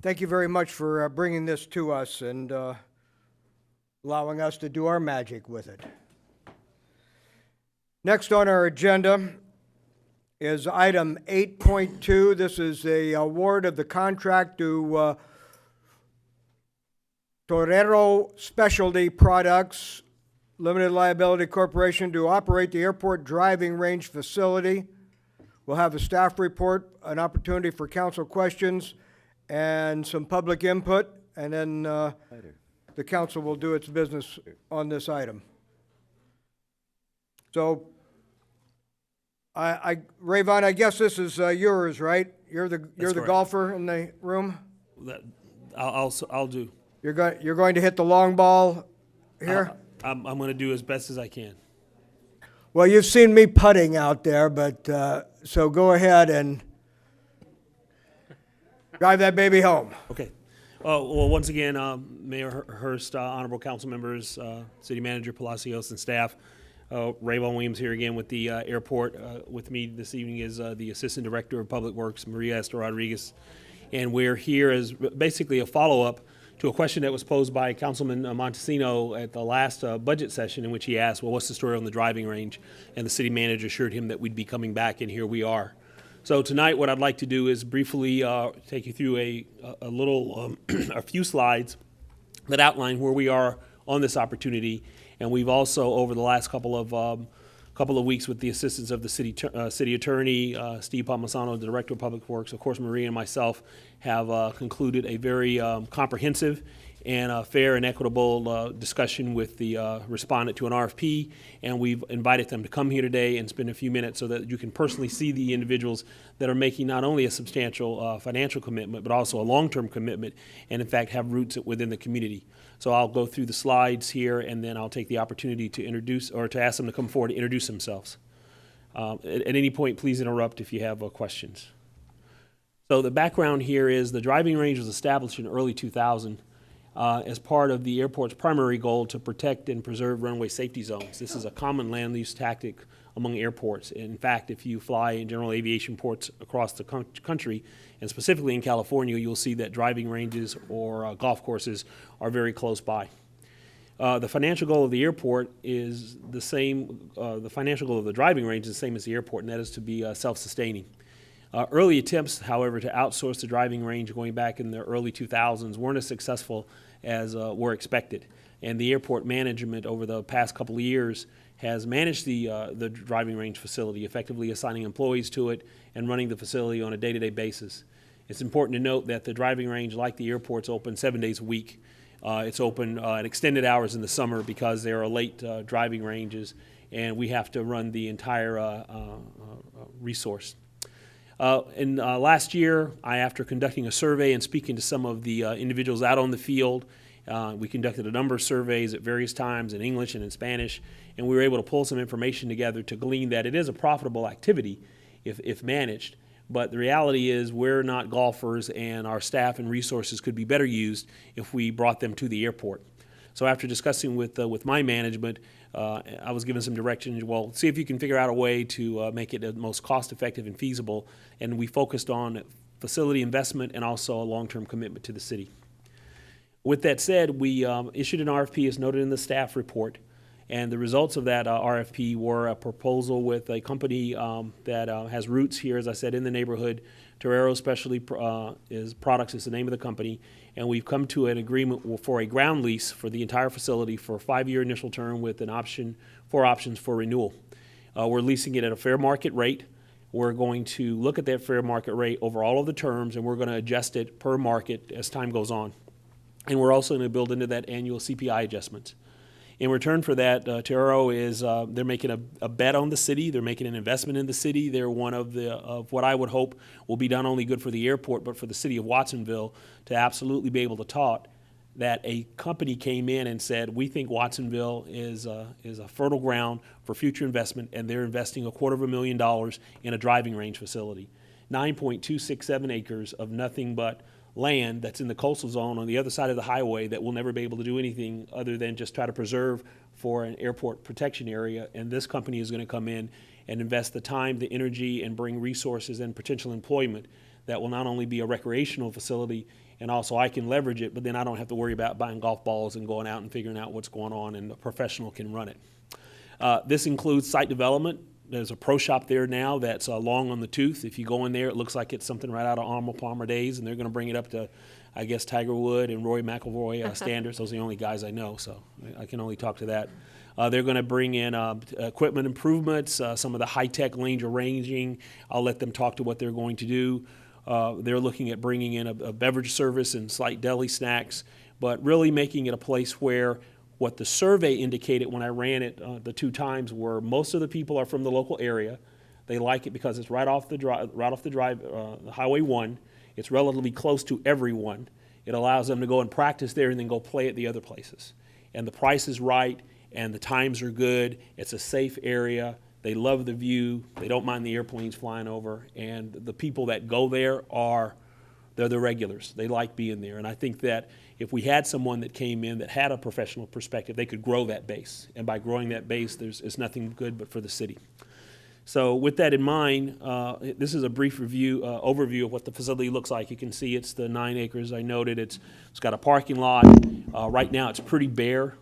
Speaker 1: Thank you very much for bringing this to us and allowing us to do our magic with it. Next on our agenda is item 8.2. This is the award of the contract to Torero Specialty Products, Limited Liability Corporation, to operate the airport driving range facility. We'll have a staff report, an opportunity for council questions, and some public input, and then the council will do its business on this item. So, Rayvon, I guess this is yours, right? You're the golfer in the room.
Speaker 19: I'll do.
Speaker 1: You're going to hit the long ball here.
Speaker 19: I'm going to do as best as I can.
Speaker 1: Well, you've seen me putting out there, but so go ahead and drive that baby home.
Speaker 19: Okay. Well, once again, Mayor Hurst, honorable council members, City Manager Palacios, and staff. Rayvon Williams here again with the airport. With me this evening is the Assistant Director of Public Works, Maria Esther Rodriguez. And we're here as basically a follow-up to a question that was posed by Councilman Montesino at the last budget session, in which he asked, well, what's the story on the driving range? And the city manager assured him that we'd be coming back, and here we are. So tonight what I'd like to do is briefly take you through a little, a few slides that outline where we are on this opportunity. And we've also, over the last couple of weeks, with the assistance of the city attorney, Steve Palmisano, the Director of Public Works, of course, Maria and myself, have concluded a very comprehensive and fair and equitable discussion with the respondent to an RFP, and we've invited them to come here today and spend a few minutes so that you can personally see the individuals that are making not only a substantial financial commitment, but also a long-term commitment, and in fact have roots within the community. So I'll go through the slides here, and then I'll take the opportunity to introduce, or to ask them to come forward to introduce themselves. At any point, please interrupt if you have questions. So the background here is the driving range was established in early 2000 as part of the airport's primary goal to protect and preserve runway safety zones. This is a common land use tactic among airports. In fact, if you fly in general aviation ports across the country, and specifically in California, you'll see that driving ranges or golf courses are very close by. The financial goal of the airport is the same, the financial goal of the driving range is the same as the airport, and that is to be self-sustaining. Early attempts, however, to outsource the driving range going back in the early 2000s weren't as successful as were expected. And the airport management over the past couple of years has managed the driving range facility, effectively assigning employees to it and running the facility on a day-to-day basis. It's important to note that the driving range, like the airport's open 7 days a week. It's open at extended hours in the summer because there are late driving ranges, and we have to run the entire resource. Last year, after conducting a survey and speaking to some of the individuals out on the field, we conducted a number of surveys at various times in English and in Spanish, and we were able to pull some information together to glean that it is a profitable activity if managed. But the reality is we're not golfers, and our staff and resources could be better used if we brought them to the airport. So after discussing with my management, I was given some direction. Well, see if you can figure out a way to make it the most cost-effective and feasible. And we focused on facility investment and also a long-term commitment to the city. With that said, we issued an RFP as noted in the staff report. And the results of that RFP were a proposal with a company that has roots here, as I said, in the neighborhood. Torero Specialty Products is the name of the company. And we've come to an agreement for a ground lease for the entire facility for a 5-year initial term with an option, 4 options for renewal. We're leasing it at a fair market rate. We're going to look at that fair market rate over all of the terms, and we're going to adjust it per market as time goes on. And we're also going to build into that annual CPI adjustments. In return for that, Teoro is they're making a bet on the city. They're making an investment in the city. They're one of what I would hope will be not only good for the airport, but for the city of Watsonville to absolutely be able to talk that a company came in and said, we think Watsonville is a fertile ground for future investment, and they're investing $250,000 in a driving range facility. 9.267 acres of nothing but land that's in the coastal zone on the other side of the highway that will never be able to do anything other than just try to preserve for an airport protection area. And this company is going to come in and invest the time, the energy, and bring resources and potential employment that will not only be a recreational facility, and also I can leverage it, but then I don't have to worry about buying golf balls and going out and figuring out what's going on, and a professional can run it. This includes site development. There's a pro shop there now that's long on the tooth. If you go in there, it looks like it's something right out of Arnold Palmer days, and they're going to bring it up to, I guess, Tiger Wood and Rory McIlroy standards. Those are the only guys I know, so I can only talk to that. They're going to bring in equipment improvements, some of the high-tech lane arranging. I'll let them talk to what they're going to do. They're looking at bringing in a beverage service and slight deli snacks, but really making it a place where what the survey indicated when I ran it the 2 times were most of the people are from the local area. They like it because it's right off the Highway 1. It's relatively close to everyone. It allows them to go and practice there and then go play at the other places. And the price is right, and the times are good. It's a safe area. They love the view. They don't mind the airplanes flying over. And the people that go there they're the regulars. They like being there. And I think that if we had someone that came in that had a professional perspective, they could grow that base. And by growing that base, it's nothing good but for the city. So with that in mind, this is a brief overview of what the facility looks like. You can see it's the 9 acres I noted. It's got a parking lot. Right now it's pretty bare.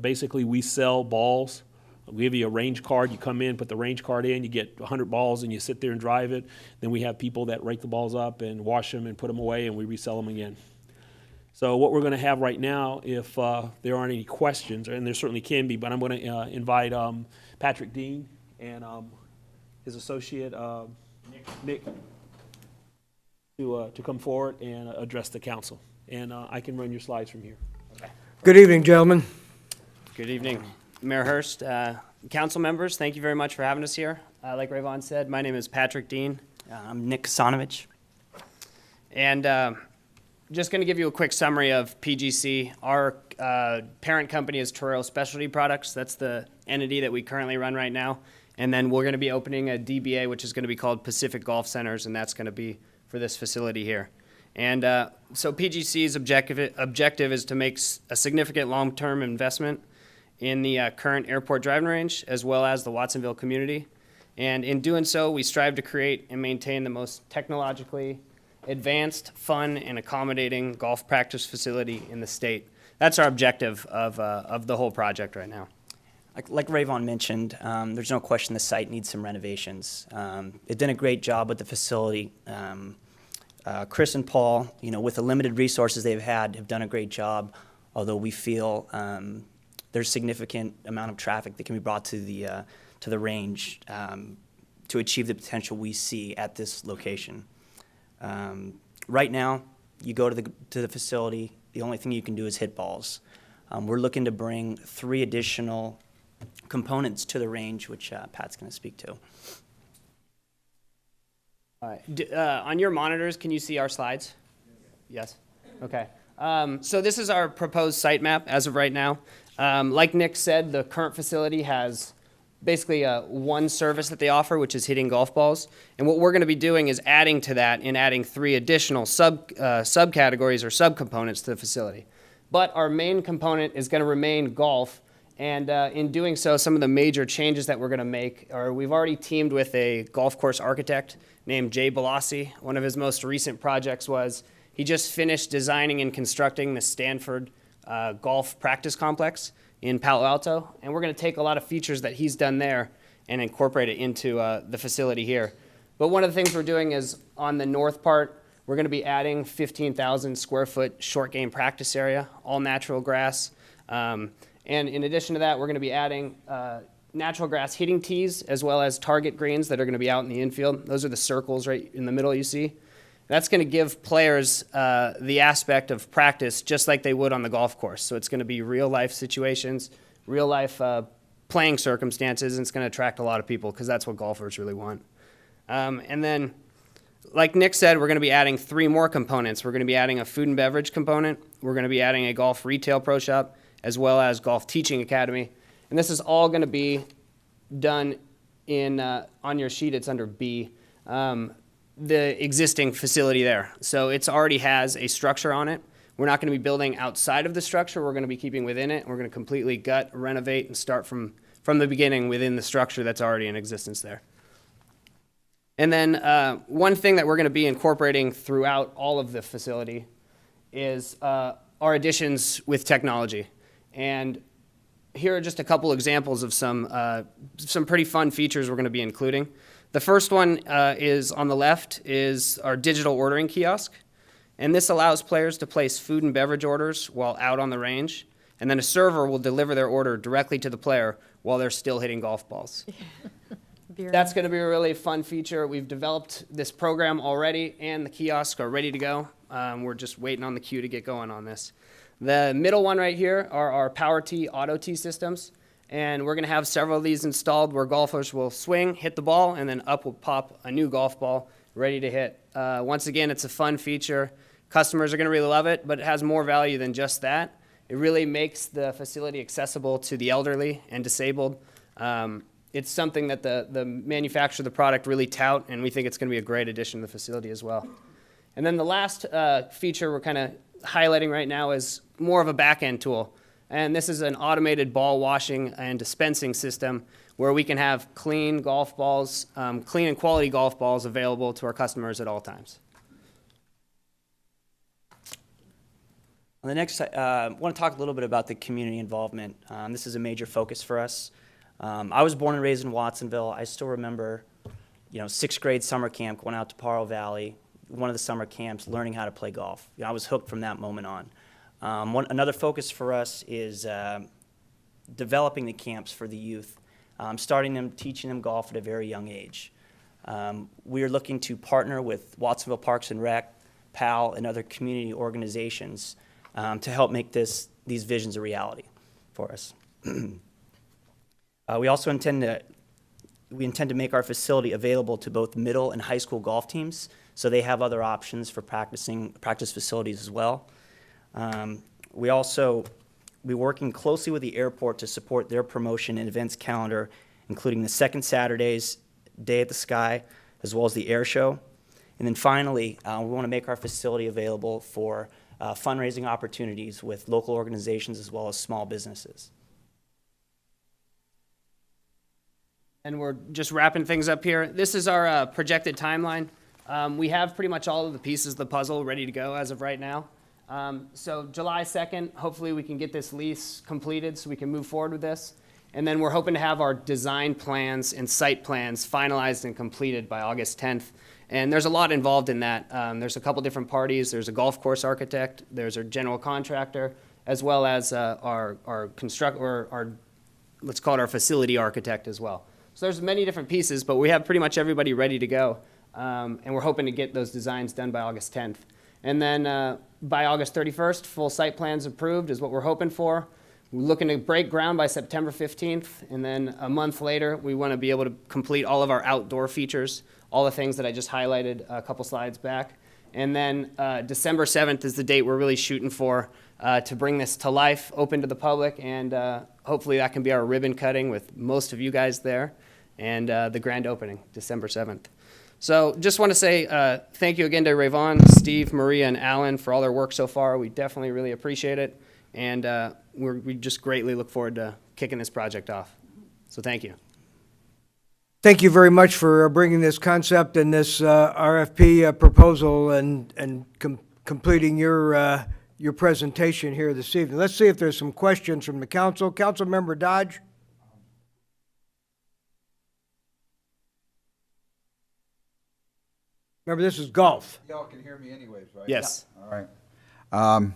Speaker 19: Basically, we sell balls. We give you a range card. You come in, put the range card in, you get 100 balls, and you sit there and drive it. Then we have people that rake the balls up and wash them and put them away, and we resell them again. So what we're going to have right now, if there aren't any questions, and there certainly can be, but I'm going to invite Patrick Dean and his associate, Nick, to come forward and address the council. And I can run your slides from here.
Speaker 9: Okay.
Speaker 1: Good evening, gentlemen.
Speaker 9: Good evening. Mayor Hurst, council members, thank you very much for having us here. Like Rayvon said, my name is Patrick Dean. I'm Nick Kasanovich. And just going to give you a quick summary of PGC. Our parent company is Torero Specialty Products. That's the entity that we currently run right now. And then we're going to be opening a DBA, which is going to be called Pacific Golf Centers, and that's going to be for this facility here. And so PGC's objective is to make a significant long-term investment in the current airport driving range, as well as the Watsonville community. And in doing so, we strive to create and maintain the most technologically advanced, fun, and accommodating golf practice facility in the state. That's our objective of the whole project right now.
Speaker 10: Like Rayvon mentioned, there's no question the site needs some renovations. They've done a great job with the facility. Chris and Paul, with the limited resources they've had, have done a great job, although we feel there's significant amount of traffic that can be brought to the range to achieve the potential we see at this location. Right now, you go to the facility, the only thing you can do is hit balls. We're looking to bring 3 additional components to the range, which Pat's going to speak to.
Speaker 9: All right. On your monitors, can you see our slides? Yes. Okay. So this is our proposed site map as of right now. Like Nick said, the current facility has basically one service that they offer, which is hitting golf balls. And what we're going to be doing is adding to that and adding 3 additional subcategories or subcomponents to the facility. But our main component is going to remain golf. And in doing so, some of the major changes that we're going to make are we've already teamed with a golf course architect named Jay Balassi. One of his most recent projects was he just finished designing and constructing the Stanford golf practice complex in Palo Alto. And we're going to take a lot of features that he's done there and incorporate it into the facility here. But one of the things we're doing is on the north part, we're going to be adding 15,000 square foot short game practice area, all natural grass. And in addition to that, we're going to be adding natural grass hitting tees as well as target greens that are going to be out in the infield. Those are the circles right in the middle you see. That's going to give players the aspect of practice just like they would on the golf course. So it's going to be real life situations real life playing circumstances, and it's going to attract a lot of people because that's what golfers really want. And then, like Nick said, we're going to be adding 3 more components. We're going to be adding a food and beverage component. We're going to be adding a golf retail pro shop, as well as golf teaching academy. And this is all going to be done in, on your sheet, it's under B, the existing facility there. So it already has a structure on it. We're not going to be building outside of the structure. We're going to be keeping within it. We're going to completely gut, renovate, and start from the beginning within the structure that's already in existence there. And then one thing that we're going to be incorporating throughout all of the facility is our additions with technology. And here are just a couple examples of some pretty fun features we're going to be including. The first one is on the left is our digital ordering kiosk. And this allows players to place food and beverage orders while out on the range. And then a server will deliver their order directly to the player while they're still hitting golf balls. That's going to be a really fun feature. We've developed this program already, and the kiosks are ready to go. We're just waiting on the queue to get going on this. The middle one right here are our Power Tee Auto Tee systems, and we're going to have several of these installed where golfers will swing, hit the ball, and then up will pop a new golf ball ready to hit. Once again, it's a fun feature. Customers are going to really love it, but it has more value than just that. It really makes the facility accessible to the elderly and disabled. It's something that the manufacturer of the product really tout, and we think it's going to be a great addition to the facility as well. And then the last feature we're kind of highlighting right now is more of a back-end tool. And this is an automated ball washing and dispensing system where we can have clean golf balls, clean and quality golf balls available to our customers at all times.
Speaker 10: On the next, I want to talk a little bit about the community involvement. This is a major focus for us. I was born and raised in Watsonville. I still remember, 6th grade summer camp, going out to Paro Valley, one of the summer camps, learning how to play golf. I was hooked from that moment on. Another focus for us is developing the camps for the youth, teaching them golf at a very young age. We are looking to partner with Watsonville Parks and Rec, PAL, and other community organizations to help make these visions a reality for us. We also intend to make our facility available to both middle and high school golf teams, so they have other options for practice facilities as well. We're working closely with the airport to support their promotion and events calendar, including the second Saturday's Day at the Sky, as well as the air show. And then finally, we want to make our facility available for fundraising opportunities with local organizations as well as small businesses.
Speaker 9: And we're just wrapping things up here. This is our projected timeline. We have pretty much all of the pieces of the puzzle ready to go as of right now. So July 2nd, hopefully we can get this lease completed so we can move forward with this. And then we're hoping to have our design plans and site plans finalized and completed by August 10th. And there's a lot involved in that. There's a couple different parties. There's a golf course architect. There's our general contractor, as well as our let's call it our facility architect as well. So there's many different pieces, but we have pretty much everybody ready to go. And we're hoping to get those designs done by August 10th. And then by August 31st, full site plans approved is what we're hoping for. We're looking to break ground by September 15th, and then a month later, we want to be able to complete all of our outdoor features, all the things that I just highlighted a couple slides back. And then December 7th is the date we're really shooting for to bring this to life, open to the public, and hopefully that can be our ribbon cutting with most of you guys there, and the grand opening, December 7th. So just want to say thank you again to Rayvon, Steve, Maria, and Alan for all their work so far. We definitely really appreciate it. And we just greatly look forward to kicking this project off. So thank you.
Speaker 1: Thank you very much for bringing this concept and this RFP proposal and completing your presentation here this evening. Let's see if there's some questions from the council. Councilmember Dodge. Remember, this is golf.
Speaker 14: Y'all can hear me anyways, right?
Speaker 9: Yes.
Speaker 14: All right.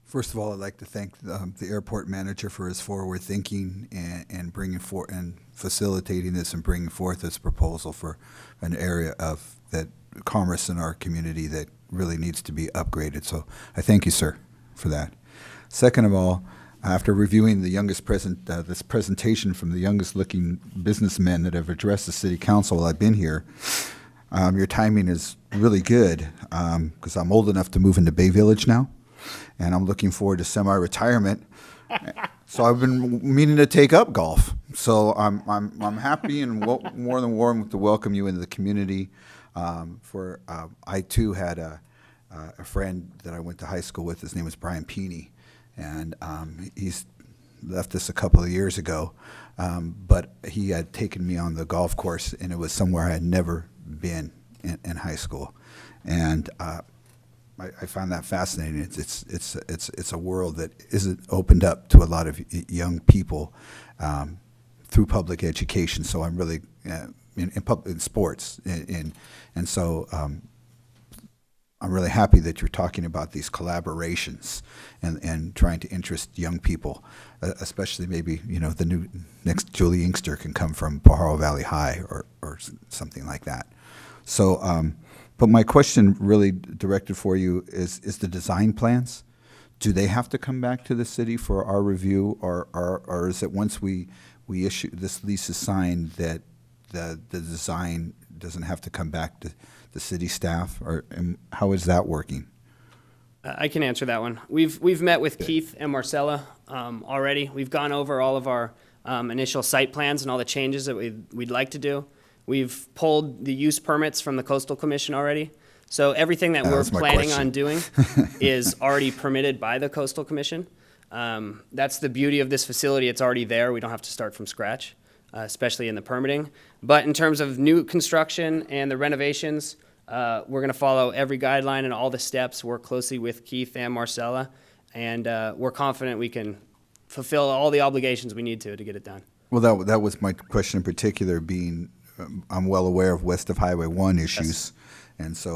Speaker 14: First of all, I'd like to thank the airport manager for his forward thinking and bringing forth and facilitating this and bringing forth this proposal for an area of that commerce in our community that really needs to be upgraded. So I thank you, sir, for that. Second of all, After reviewing this presentation from the youngest-looking businessmen that have addressed the city council while I've been here, your timing is really good because I'm old enough to move into Bay Village now, and I'm looking forward to semi-retirement. So I've been meaning to take up golf. So I'm happy and more than warm to welcome you into the community. I too had a friend that I went to high school with. His name was Brian Peeney, and he's left us a couple of years ago. But he had taken me on the golf course, and it was somewhere I had never been in high school, and I found that fascinating. It's a world that isn't opened up to a lot of young people through public education. So I'm really in sports, and so I'm really happy that you're talking about these collaborations and trying to interest young people, especially maybe the next Julie Inkster can come from Pajaro Valley High or something like that. So. But my question really directed for you is the design plans. Do they have to come back to the city for our review, or is it once we issue, this lease is signed, that the design doesn't have to come back to the city staff, or how is that working?
Speaker 9: I can answer that one. We've met with Keith and Marcella already. We've gone over all of our initial site plans and all the changes that we'd like to do. We've pulled the use permits from the Coastal Commission already. So everything that we're planning on doing is already permitted by the Coastal Commission. That's the beauty of this facility. It's already there. We don't have to start from scratch, especially in the permitting. But in terms of new construction and the renovations, we're going to follow every guideline and all the steps, work closely with Keith and Marcella, and we're confident we can fulfill all the obligations we need to get it done.
Speaker 14: Well, that was my question in particular, being I'm well aware of west of Highway 1 issues, yes. And so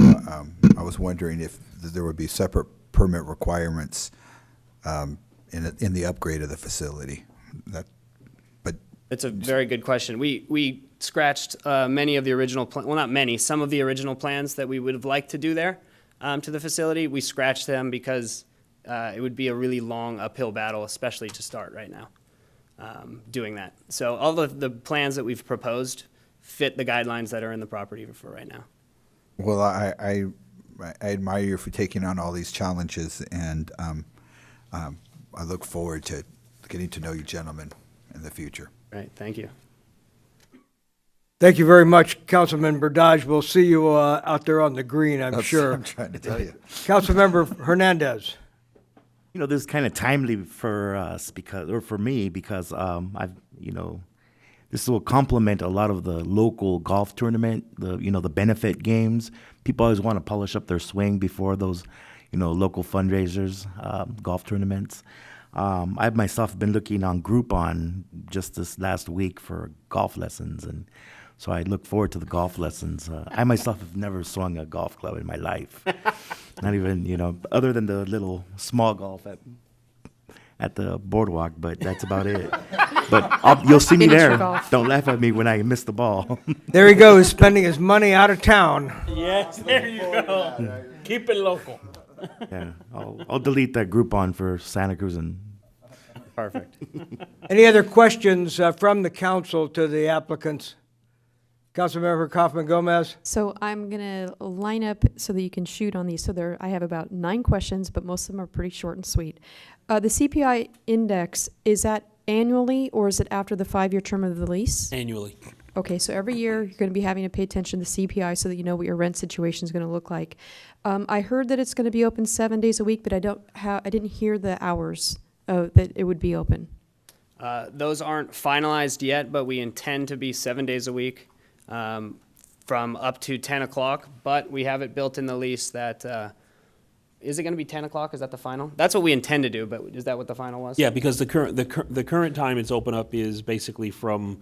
Speaker 14: I was wondering if there would be separate permit requirements in the upgrade of the facility.
Speaker 9: It's a very good question. We scratched many of the original, well, not many, some of the original plans that we would have liked to do there to the facility. We scratched them because it would be a really long uphill battle, especially to start right now, doing that. So all the plans that we've proposed fit the guidelines that are in the property for right now.
Speaker 14: Well, I admire you for taking on all these challenges, and I look forward to getting to know you gentlemen in the future.
Speaker 9: Right, thank you.
Speaker 1: Thank you very much, Councilman Burdage. We'll see you out there on the green, I'm sure.
Speaker 14: I'm trying to tell you.
Speaker 1: Councilmember Hernandez.
Speaker 8: This is kind of timely for us for me because this will complement a lot of the local golf tournament, the benefit games. People always want to polish up their swing before those, local fundraisers, golf tournaments. I myself have been looking on Groupon just this last week for golf lessons, and so I look forward to the golf lessons. I myself have never swung a golf club in my life, not even, other than the little small golf at the boardwalk, but that's about it. But you'll see me there. Don't laugh at me when I miss the ball.
Speaker 1: There he goes, spending his money out of town.
Speaker 4: Yes, there you go. Keep it local.
Speaker 8: Yeah, I'll delete that Groupon for Santa Cruz and.
Speaker 9: Perfect.
Speaker 1: Any other questions from the council to the applicants? Councilmember Kaufman Gomez.
Speaker 15: So I'm going to line up so that you can shoot on these. So I have about 9 questions, but most of them are pretty short and sweet. The CPI index, is that annually or is it after the 5-year term of the lease?
Speaker 19: Annually.
Speaker 15: Okay, so every year you're going to be having to pay attention to the CPI so that you know what your rent situation is going to look like. I heard that it's going to be open 7 days a week, but I didn't hear the hours that it would be open.
Speaker 9: Those aren't finalized yet, but we intend to be 7 days a week. From up to 10 o'clock, but we have it built in the lease that, is it going to be 10 o'clock? Is that the final? That's what we intend to do, but is that what the final was?
Speaker 19: Yeah, because the current time it's open up is basically from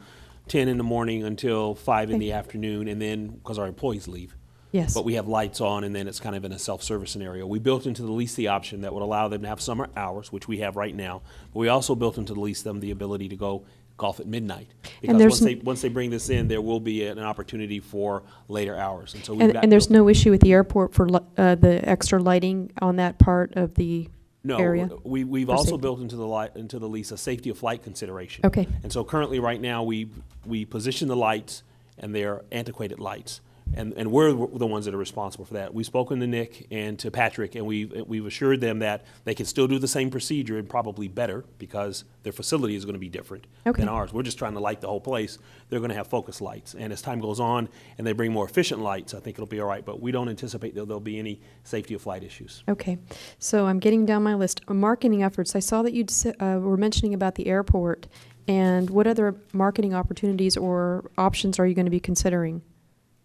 Speaker 19: 10 in the morning until 5 in the afternoon, and then, because our employees leave.
Speaker 15: Yes.
Speaker 19: But we have lights on, and then it's kind of in a self-service scenario. We built into the lease the option that would allow them to have summer hours, which we have right now, but we also built into the lease them the ability to go golf at midnight, because once they bring this in, there will be an opportunity for later hours, and so
Speaker 15: and there's no issue with the airport for the extra lighting on that part of the
Speaker 19: No,
Speaker 15: area?
Speaker 19: we've
Speaker 15: for
Speaker 19: also
Speaker 15: safety?
Speaker 19: built into the lease a safety of flight consideration.
Speaker 15: Okay.
Speaker 19: And so currently, right now, we position the lights, and they're antiquated lights. And we're the ones that are responsible for that. We've spoken to Nick and to Patrick, and we've assured them that they can still do the same procedure and probably better because their facility is going to be different
Speaker 15: Okay.
Speaker 19: than ours. We're just trying to light the whole place. They're going to have focus lights. And as time goes on and they bring more efficient lights, I think it'll be all right. But we don't anticipate that there'll be any safety of flight issues.
Speaker 15: Okay, so I'm getting down my list. Marketing efforts. I saw that you were mentioning about the airport. And what other marketing opportunities or options are you going to be considering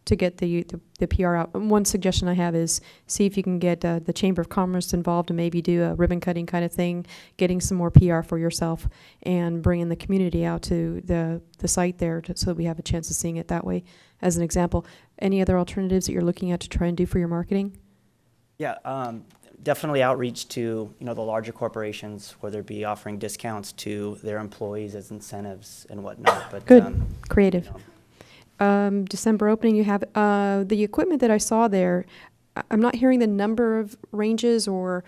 Speaker 15: to get the PR out? One suggestion I have is see if you can get the Chamber of Commerce involved and maybe do a ribbon cutting kind of thing, getting some more PR for yourself and bringing the community out to the site there so that we have a chance of seeing it that way as an example. Any other alternatives that you're looking at to try and do for your marketing?
Speaker 10: Yeah, definitely outreach to, the larger corporations, whether it be offering discounts to their employees as incentives and whatnot. But
Speaker 15: Good, creative. December opening, you have the equipment that I saw there. I'm not hearing the number of ranges, or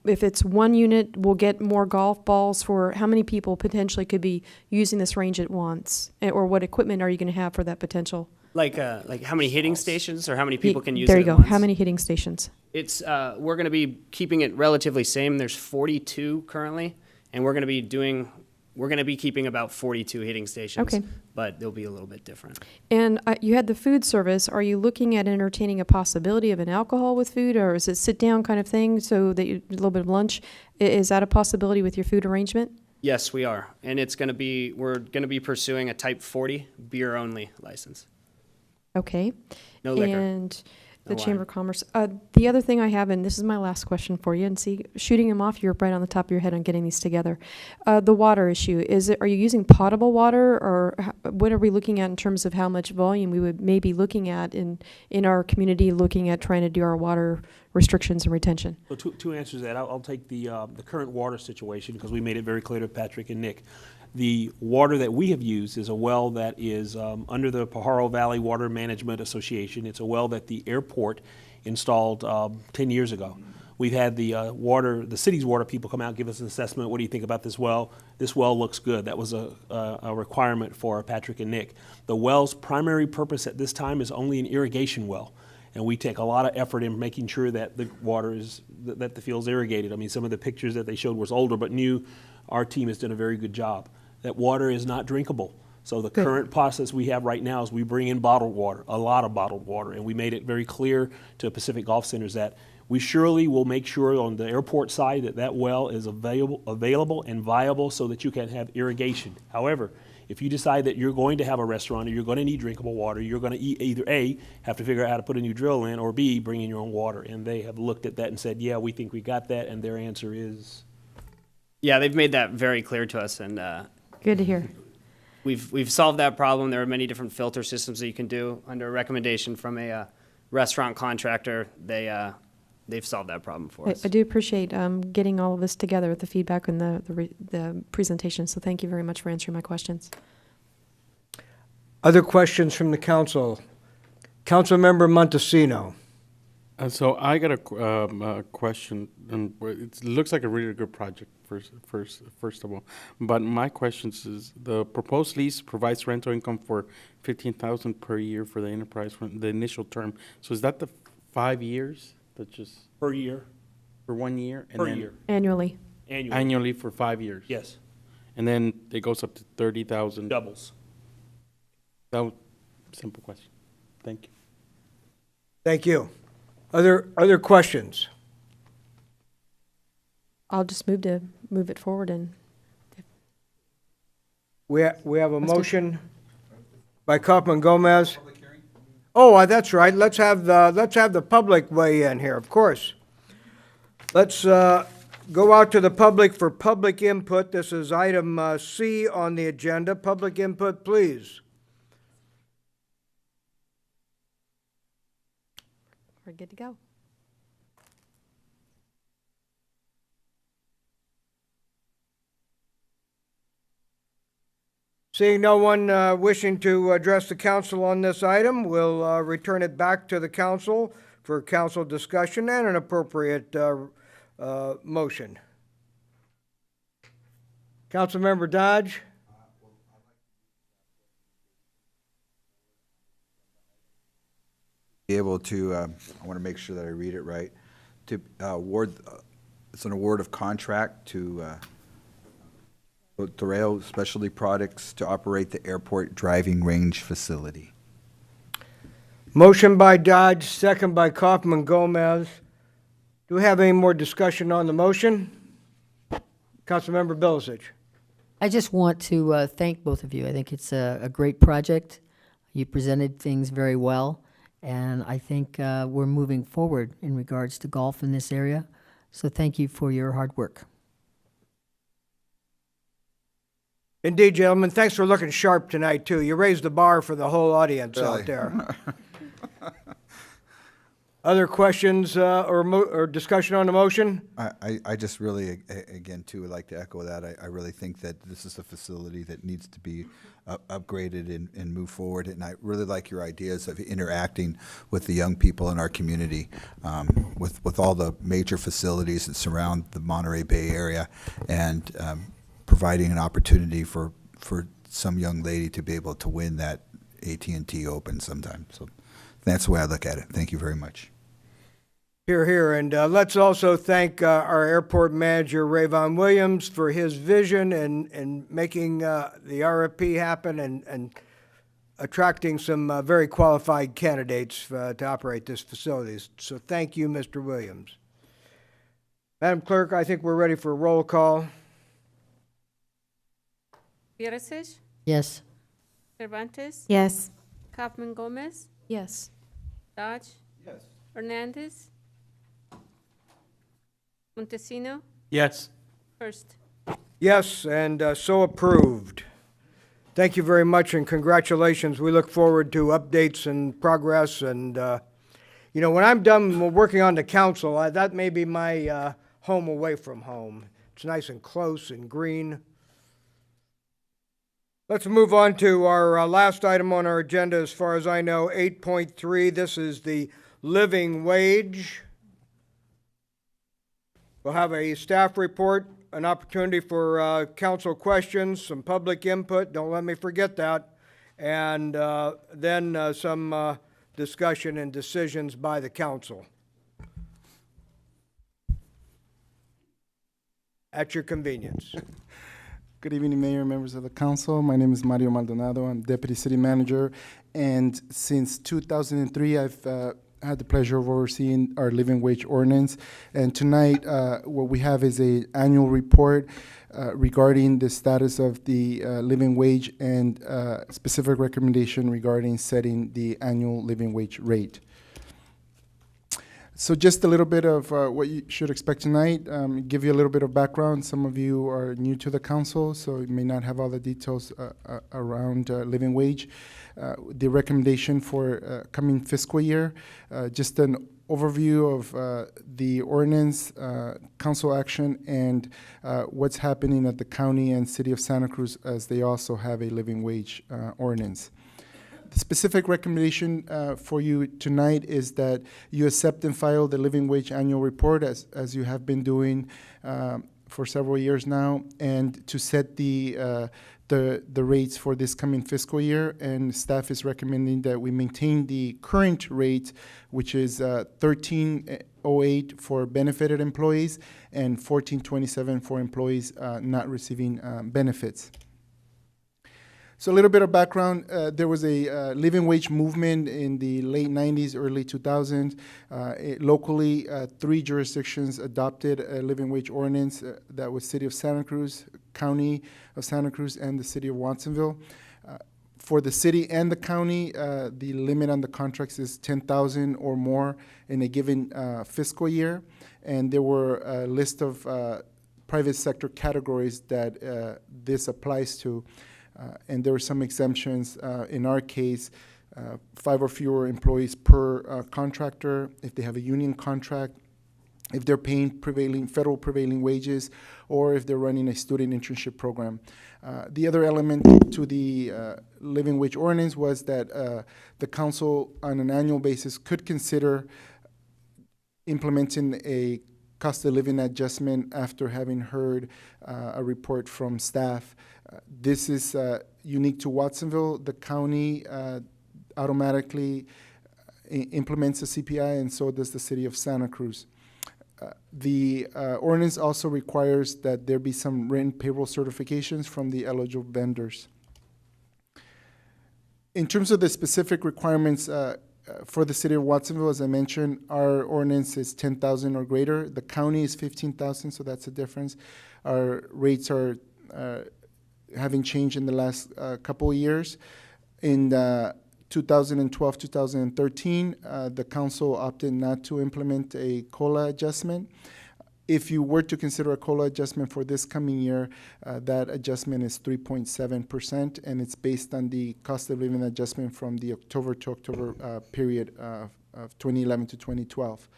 Speaker 15: if it's one unit, we'll get more golf balls. For how many people potentially could be using this range at once, or what equipment are you going to have for that potential?
Speaker 9: Like how many hitting stations, or how many people can use
Speaker 15: there
Speaker 9: it
Speaker 15: you
Speaker 9: at
Speaker 15: go.
Speaker 9: once?
Speaker 15: How many hitting stations?
Speaker 9: It's we're going to be keeping it relatively same. There's 42 currently, and we're going to be keeping about 42 hitting stations.
Speaker 15: Okay.
Speaker 9: But they'll be a little bit different.
Speaker 15: And you had the food service. Are you looking at entertaining a possibility of an alcohol with food, or is it sit down kind of thing so that a little bit of lunch? Is that a possibility with your food arrangement?
Speaker 9: Yes, we are, and we're going to be pursuing a Type 40 beer only license.
Speaker 15: Okay.
Speaker 9: No liquor.
Speaker 15: And the
Speaker 9: No
Speaker 15: Chamber
Speaker 9: wine.
Speaker 15: of Commerce. The other thing I have, and this is my last question for you, and see, shooting them off, you're right on the top of your head on getting these together. The water issue, are you using potable water, or what are we looking at in terms of how much volume we would maybe looking at in our community, looking at trying to do our water restrictions and retention?
Speaker 19: So two answers to that. I'll take the current water situation because we made it very clear to Patrick and Nick. The water that we have used is a well that is under the Pajaro Valley Water Management Association. It's a well that the airport installed 10 years ago. We've had the city's water people come out and give us an assessment. What do you think about this well? This well looks good. That was a requirement for Patrick and Nick. The well's primary purpose at this time is only an irrigation well. And we take a lot of effort in making sure that the water that the field's irrigated. I mean, some of the pictures that they showed was older but new. Our team has done a very good job. That water is not drinkable. So the current process we have right now is we bring in bottled water, a lot of bottled water, and we made it very clear to Pacific Golf Centers that we surely will make sure on the airport side that that well is available and viable so that you can have irrigation. However, if you decide that you're going to have a restaurant or you're going to need drinkable water, you're going to either A, have to figure out how to put a new drill in, or B, bring in your own water. And they have looked at that and said, yeah, we think we got that, and their answer is?
Speaker 9: Yeah, they've made that very clear to us, and
Speaker 15: good to hear.
Speaker 9: We've solved that problem. There are many different filter systems that you can do. Under a recommendation from a restaurant contractor, they've solved that problem for us.
Speaker 15: I do appreciate getting all of this together with the feedback and the presentation. So thank you very much for answering my questions.
Speaker 1: Other questions from the council? Councilmember Montesino.
Speaker 4: So I got a question, and it looks like a really good project. First of all, but my question is: the proposed lease provides rental income for $15,000 per year for the enterprise from the initial term. So is that the 5 years? That just
Speaker 19: per year,
Speaker 4: for 1 year, and
Speaker 19: per
Speaker 4: then
Speaker 19: year,
Speaker 15: annually,
Speaker 4: annually for 5 years.
Speaker 19: Yes,
Speaker 4: and then it goes up to 30,000.
Speaker 19: Doubles.
Speaker 4: That was a simple question. Thank you.
Speaker 1: Thank you. Other questions?
Speaker 15: I'll just move it forward, and
Speaker 1: We have a motion by Kaufman Gomez. Oh, that's right. Let's have the public weigh in here, of course. Let's go out to the public for public input. This is item C on the agenda. Public input, please.
Speaker 15: we're good to go.
Speaker 1: Seeing no one wishing to address the council on this item, we'll return it back to the council for council discussion and an appropriate motion? Councilmember Dodge?
Speaker 14: Be able to, I want to make sure that I read it right, to award, it's an award of contract to Torreo Specialty Products to operate the airport driving range facility.
Speaker 1: Motion by Dodge, second by Kaufman Gomez. Do we have any more discussion on the motion? Councilmember Bilicic.
Speaker 13: I just want to thank both of you. I think it's a great project. You presented things very well, and I think we're moving forward in regards to golf in this area. So thank you for your hard work.
Speaker 1: Indeed, gentlemen. Thanks for looking sharp tonight, too. You raised the bar for the whole audience
Speaker 14: Really?
Speaker 1: out there. Other questions or discussion on the motion?
Speaker 14: I just really, again, too, would like to echo that. I really think that this is a facility that needs to be upgraded and move forward. And I really like your ideas of interacting with the young people in our community, with all the major facilities that surround the Monterey Bay area, and providing an opportunity for some young lady to be able to win that AT&T Open sometime. So that's the way I look at it. Thank you very much.
Speaker 1: Here, here. And let's also thank our airport manager, Rayvon Williams, for his vision and making the RFP happen and attracting some very qualified candidates to operate this facility. So thank you, Mr. Williams. Madam Clerk, I think we're ready for a roll call.
Speaker 3: Birasich,
Speaker 13: Yes.
Speaker 3: Cervantes,
Speaker 17: Yes.
Speaker 3: Kaufman Gomez,
Speaker 15: Yes.
Speaker 3: Dodge,
Speaker 14: Yes.
Speaker 3: Hernandez, Montesino,
Speaker 4: Yes.
Speaker 3: Hurst.
Speaker 1: Yes, and so approved. Thank you very much and congratulations. We look forward to updates and progress. And, you know, when I'm done working on the council, that may be my home away from home. It's nice and close and green. Let's move on to our last item on our agenda, as far as I know, 8.3. This is the living wage. We'll have a staff report, an opportunity for council questions, some public input, don't let me forget that, and then some discussion and decisions by the council. At your convenience.
Speaker 11: Good evening, Mayor, members of the council. My name is Mario Maldonado. I'm Deputy City Manager, and since 2003, I've had the pleasure of overseeing our living wage ordinance. And tonight, what we have is an annual report regarding the status of the living wage and specific recommendation regarding setting the annual living wage rate. So just a little bit of what you should expect tonight, give you a little bit of background. Some of you are new to the council, so you may not have all the details around living wage. The recommendation for coming fiscal year, just an overview of the ordinance, council action, and what's happening at the county and city of Santa Cruz, as they also have a living wage ordinance. The specific recommendation for you tonight is that you accept and file the living wage annual report as you have been doing for several years now, and to set the rates for this coming fiscal year. And staff is recommending that we maintain the current rate, which is $13.08 for benefited employees and $14.27 for employees not receiving benefits. So a little bit of background, there was a living wage movement in the late 90s, early 2000s. Locally, 3 jurisdictions adopted a living wage ordinance. That was City of Santa Cruz, County of Santa Cruz, and the City of Watsonville. For the city and the county, the limit on the contracts is $10,000 or more in a given fiscal year. And there were a list of private sector categories that this applies to. And there were some exemptions. In our case, 5 or fewer employees per contractor, if they have a union contract, if they're paying federal prevailing wages, or if they're running a student internship program. The other element to the living wage ordinance was that the council on an annual basis could consider implementing a cost of living adjustment after having heard a report from staff. This is unique to Watsonville. The county automatically implements the CPI, and so does the city of Santa Cruz. The ordinance also requires that there be some written payroll certifications from the eligible vendors. In terms of the specific requirements for the city of Watsonville, as I mentioned, our ordinance is 10,000 or greater. The county is 15,000, so that's a difference. Our rates are having changed in the last couple of years. In 2012, 2013, the council opted not to implement a COLA adjustment. If you were to consider a COLA adjustment for this coming year, that adjustment is 3.7%, and it's based on the cost of living adjustment from the October to October period of 2011 to 2012.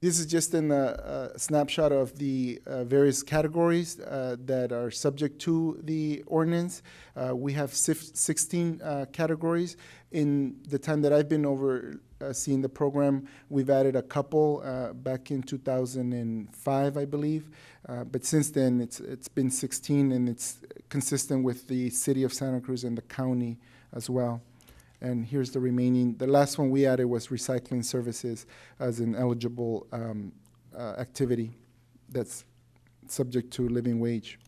Speaker 11: This is just a snapshot of the various categories that are subject to the ordinance. We have 16 categories. In the time that I've been overseeing the program, we've added a couple back in 2005, I believe. But since then, it's been 16, and it's consistent with the city of Santa Cruz and the county as well. And here's the remaining. The last one we added was recycling services as an eligible activity that's subject to living wage.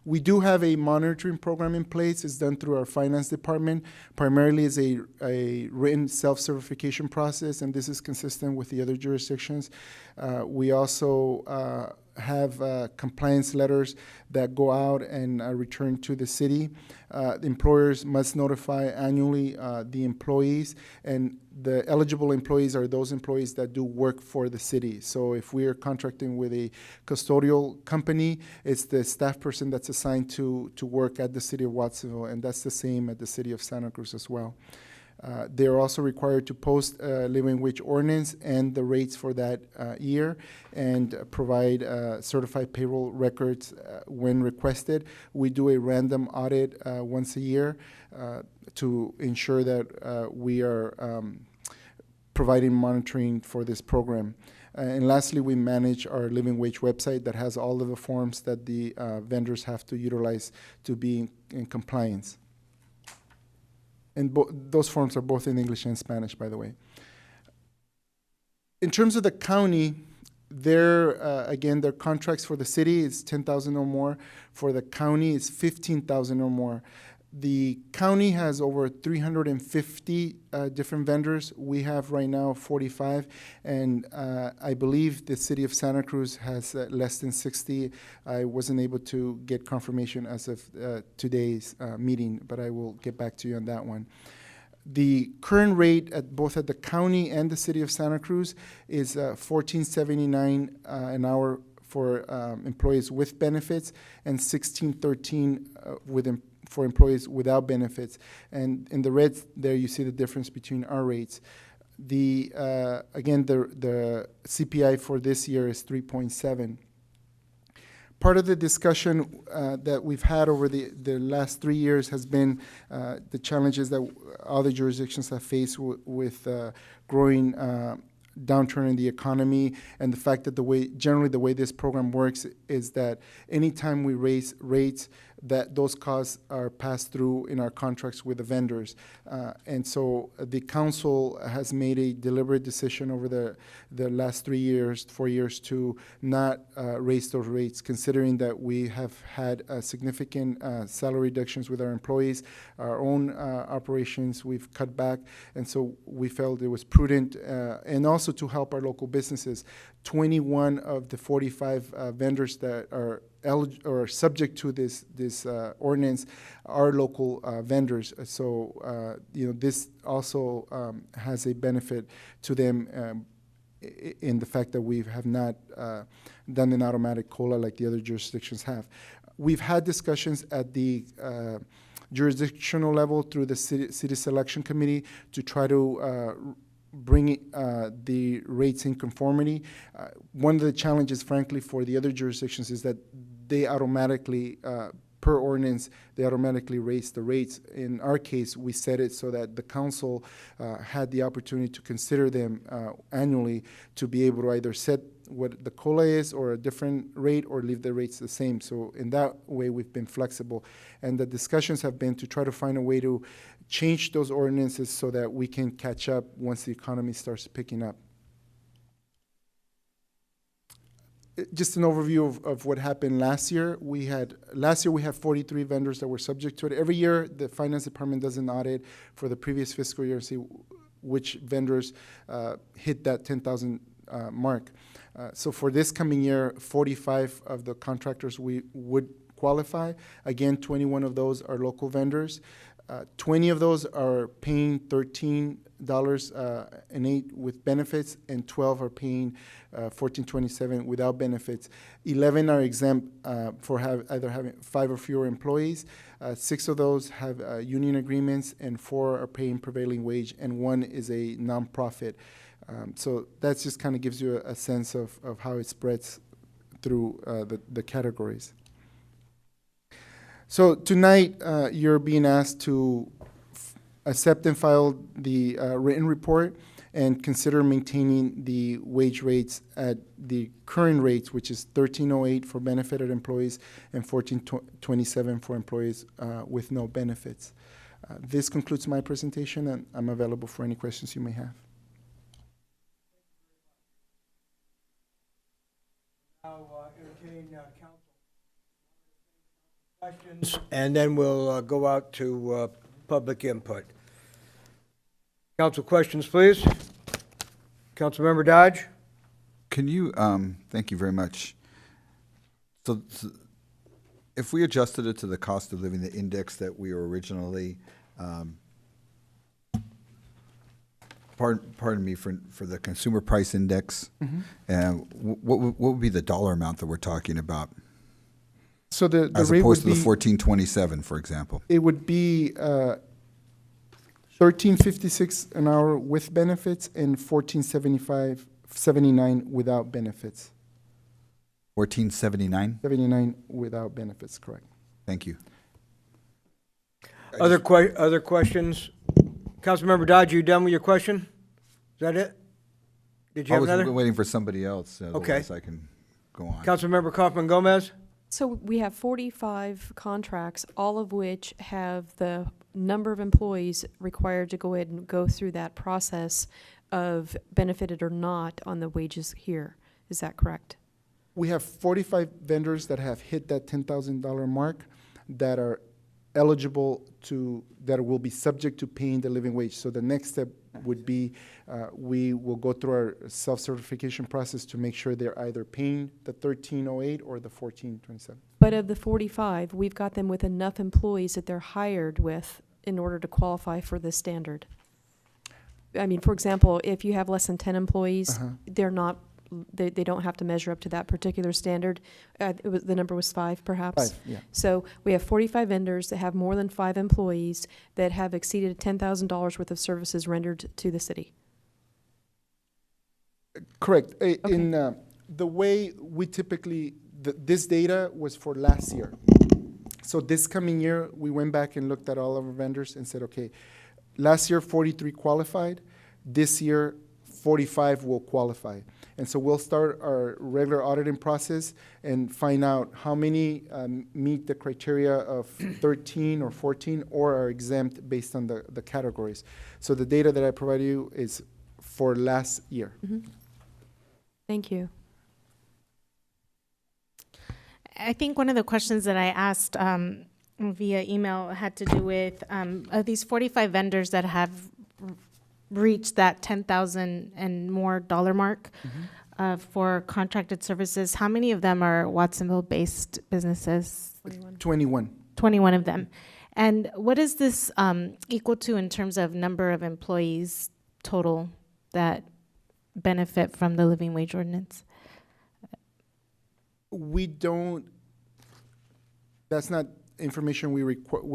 Speaker 11: We do have a monitoring program in place. It's done through our finance department. Primarily is a written self-certification process, and this is consistent with the other jurisdictions. We also have compliance letters that go out and return to the city. The employers must notify annually the employees, and the eligible employees are those employees that do work for the city. So if we are contracting with a custodial company, it's the staff person that's assigned to work at the city of Watsonville, and that's the same at the city of Santa Cruz as well. They're also required to post living wage ordinance and the rates for that year, and provide certified payroll records when requested. We do a random audit once a year to ensure that we are providing monitoring for this program. And lastly, we manage our living wage website that has all of the forms that the vendors have to utilize to be in compliance. And those forms are both in English and Spanish, by the way. In terms of the county, again, their contracts for the city is 10,000 or more. For the county, it's 15,000 or more. The county has over 350 different vendors. We have right now 45, and I believe the city of Santa Cruz has less than 60. I wasn't able to get confirmation as of today's meeting, but I will get back to you on that one. The current rate both at the county and the city of Santa Cruz is $14.79 an hour for employees with benefits, and $16.13 for employees without benefits. And in the red there, you see the difference between our rates. Again, the CPI for this year is 3.7. Part of the discussion that we've had over the last 3 years has been the challenges that other jurisdictions have faced with growing downturn in the economy, and the fact that generally the way this program works is that anytime we raise rates, that those costs are passed through in our contracts with the vendors. And so the council has made a deliberate decision over the last 4 years to not raise those rates, considering that we have had significant salary reductions with our employees. Our own operations we've cut back, and so we felt it was prudent, and also to help our local businesses. 21 of the 45 vendors that are subject to this ordinance are local vendors. So this also has a benefit to them in the fact that we have not done an automatic COLA like the other jurisdictions have. We've had discussions at the jurisdictional level through the city selection committee to try to bring the rates in conformity. One of the challenges, frankly, for the other jurisdictions is that they automatically per ordinance, they automatically raise the rates. In our case, we set it so that the council had the opportunity to consider them annually to be able to either set what the COLA is or a different rate or leave the rates the same. So in that way, we've been flexible. And the discussions have been to try to find a way to change those ordinances so that we can catch up once the economy starts picking up. Just an overview of what happened last year. We had 43 vendors that were subject to it. Every year, the finance department does an audit for the previous fiscal year and see which vendors hit that 10,000 mark. So for this coming year, 45 of the contractors we would qualify. Again, 21 of those are local vendors. 20 of those are paying $13 an 8 with benefits, and 12 are paying $14.27 without benefits. 11 are exempt for either having 5 or fewer employees. 6 of those have union agreements, and 4 are paying prevailing wage, and 1 is a nonprofit. So that just kind of gives you a sense of how it spreads through the categories. So tonight, you're being asked to accept and file the written report and consider maintaining the wage rates at the current rates, which is $13.08 for benefited employees and $14.27 for employees with no benefits. This concludes my presentation, and I'm available for any questions you may have.
Speaker 1: Now entertain council questions, and then we'll go out to public input. Council questions, please. Councilmember Dodge.
Speaker 14: Can you, thank you very much. So if we adjusted it to the cost of living, the index that we were originally, pardon me, for the consumer price index, what would be the dollar amount that we're talking about?
Speaker 11: So the
Speaker 14: as
Speaker 11: rate
Speaker 14: opposed to
Speaker 11: would
Speaker 14: the
Speaker 11: be,
Speaker 14: $14.27, for example.
Speaker 11: It would be $13.56 an hour with benefits and $14.79 without benefits.
Speaker 14: $14.79?
Speaker 11: 79 without benefits, correct.
Speaker 14: Thank you.
Speaker 1: Other questions? Councilmember Dodge, you done with your question? Is that it? Did you have another?
Speaker 14: I was waiting for somebody else,
Speaker 1: Okay.
Speaker 14: otherwise I can go on.
Speaker 1: Councilmember Kaufman Gomez?
Speaker 15: So we have 45 contracts, all of which have the number of employees required to go ahead and go through that process of benefited or not on the wages here. Is that correct?
Speaker 11: We have 45 vendors that have hit that $10,000 mark that are eligible to, that will be subject to paying the living wage. So the next step would be we will go through our self-certification process to make sure they're either paying the $13.08 or the $14.27.
Speaker 15: But of the 45, we've got them with enough employees that they're hired with in order to qualify for this standard. I mean, for example, if you have less than 10 employees, they're not, they don't have to measure up to that particular standard. The number was 5, perhaps?
Speaker 11: 5, yeah.
Speaker 15: So we have 45 vendors that have more than 5 employees that have exceeded $10,000 worth of services rendered to the city.
Speaker 11: Correct. In the way we typically, this data was for last year. So this coming year, we went back and looked at all of our vendors and said, okay, last year 43 qualified. This year 45 will qualify. And so we'll start our regular auditing process and find out how many meet the criteria of 13 or 14 or are exempt based on the categories. So the data that I provided you is for last year.
Speaker 15: Thank you.
Speaker 17: I think one of the questions that I asked via email had to do with of these 45 vendors that have reached that $10,000 and more dollar mark for contracted services. How many of them are Watsonville-based businesses?
Speaker 11: 21.
Speaker 17: 21 of them. And what is this equal to in terms of number of employees total that benefit from the living wage ordinance?
Speaker 11: We don't, that's not information we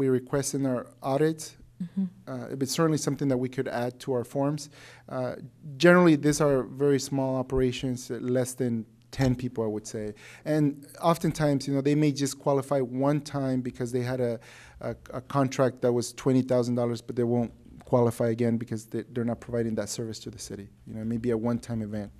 Speaker 11: request in our audits. It's certainly something that we could add to our forms. Generally, these are very small operations, less than 10 people, I would say. And oftentimes, they may just qualify one time because they had a contract that was $20,000, but they won't qualify again because they're not providing that service to the city. It may be a one-time event.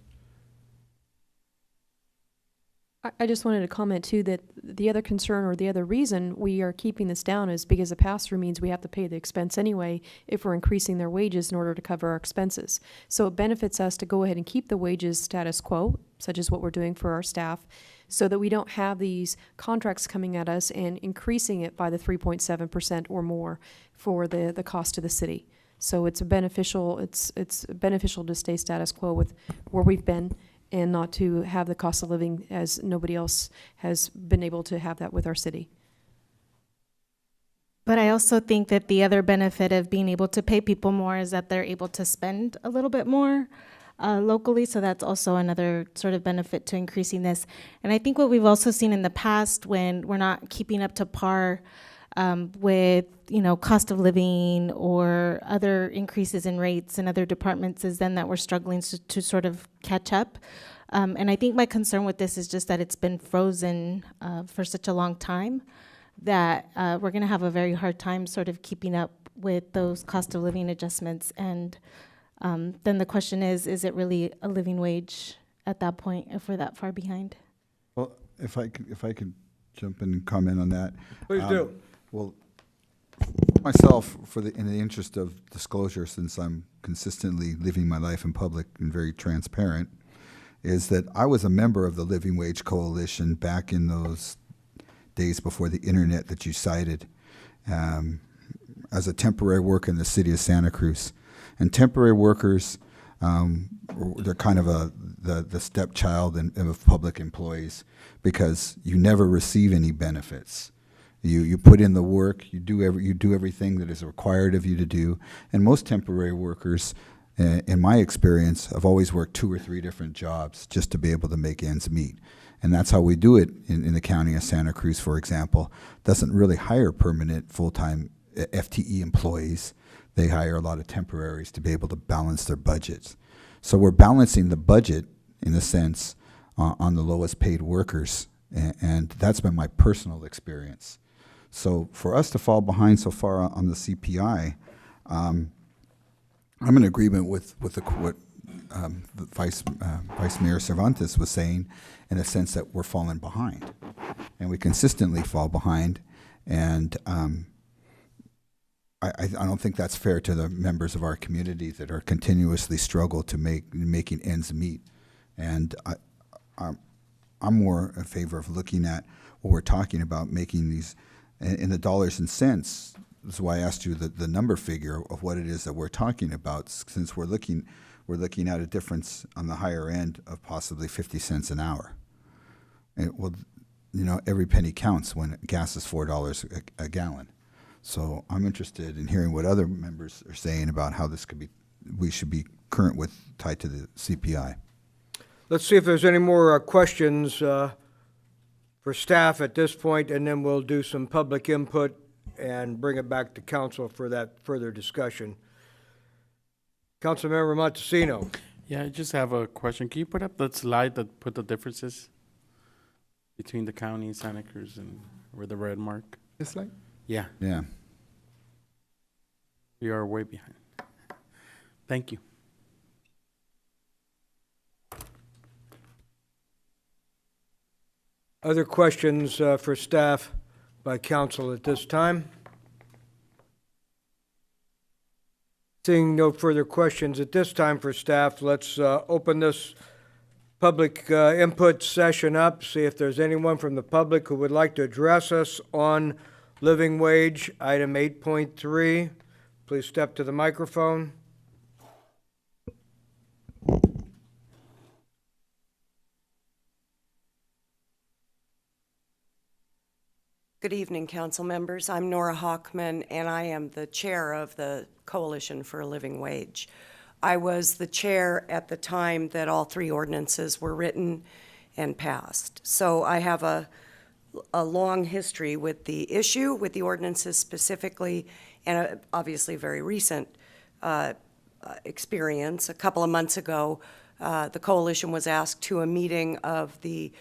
Speaker 15: I just wanted to comment too that the other concern or the other reason we are keeping this down is because the pass-through means we have to pay the expense anyway if we're increasing their wages in order to cover our expenses. So it benefits us to go ahead and keep the wages status quo, such as what we're doing for our staff, so that we don't have these contracts coming at us and increasing it by the 3.7% or more for the cost to the city. So it's beneficial to stay status quo with where we've been, and not to have the cost of living as nobody else has been able to have that with our city.
Speaker 17: But I also think that the other benefit of being able to pay people more is that they're able to spend a little bit more locally. So that's also another sort of benefit to increasing this. And I think what we've also seen in the past when we're not keeping up to par with cost of living or other increases in rates in other departments is then that we're struggling to sort of catch up. And I think my concern with this is just that it's been frozen for such a long time that we're going to have a very hard time sort of keeping up with those cost of living adjustments. And then the question is it really a living wage at that point if we're that far behind?
Speaker 14: Well, if I could jump in and comment on that.
Speaker 1: Please do.
Speaker 14: Well, myself, in the interest of disclosure, since I'm consistently living my life in public and very transparent, is that I was a member of the Living Wage Coalition back in those days before the internet that you cited, as a temporary worker in the city of Santa Cruz. And temporary workers, they're kind of the stepchild of public employees because you never receive any benefits. You put in the work, you do everything that is required of you to do, and most temporary workers, in my experience, have always worked 2 or 3 different jobs just to be able to make ends meet. And that's how we do it in the county of Santa Cruz, for example. Doesn't really hire permanent full-time FTE employees. They hire a lot of temporaries to be able to balance their budgets. So we're balancing the budget, in a sense, on the lowest paid workers, and that's been my personal experience. So for us to fall behind so far on the CPI, I'm in agreement with what the Vice Mayor Cervantes was saying, in a sense that we're falling behind, and we consistently fall behind, and I don't think that's fair to the members of our community that are continuously struggle to making ends meet, and I'm more in favor of looking at what we're talking about, making these in the dollars and cents. That's why I asked you the number figure of what it is that we're talking about, since we're looking at a difference on the higher end of possibly 50 cents an hour. And every penny counts when gas is $4 a gallon. So I'm interested in hearing what other members are saying about how we should be current with, tied to the CPI.
Speaker 1: Let's see if there's any more questions for staff at this point, and then we'll do some public input and bring it back to council for that further discussion. Councilmember Montesino.
Speaker 4: Yeah, I just have a question. Can you put up that slide that put the differences between the county and Santa Cruz and where the red mark?
Speaker 11: This slide?
Speaker 4: Yeah.
Speaker 14: Yeah.
Speaker 4: We are way behind. Thank you.
Speaker 1: Other questions for staff by council at this time? Seeing no further questions at this time for staff, let's open this public input session up, see if there's anyone from the public who would like to address us on living wage, item 8.3. Please step to the microphone.
Speaker 12: Good evening, council members. I'm Nora Hockman, and I am the chair of the Coalition for a Living Wage. I was the chair at the time that all 3 ordinances were written and passed. So I have a long history with the issue, with the ordinances specifically, and obviously very recent experience. A couple of months ago, the coalition was asked to a meeting of the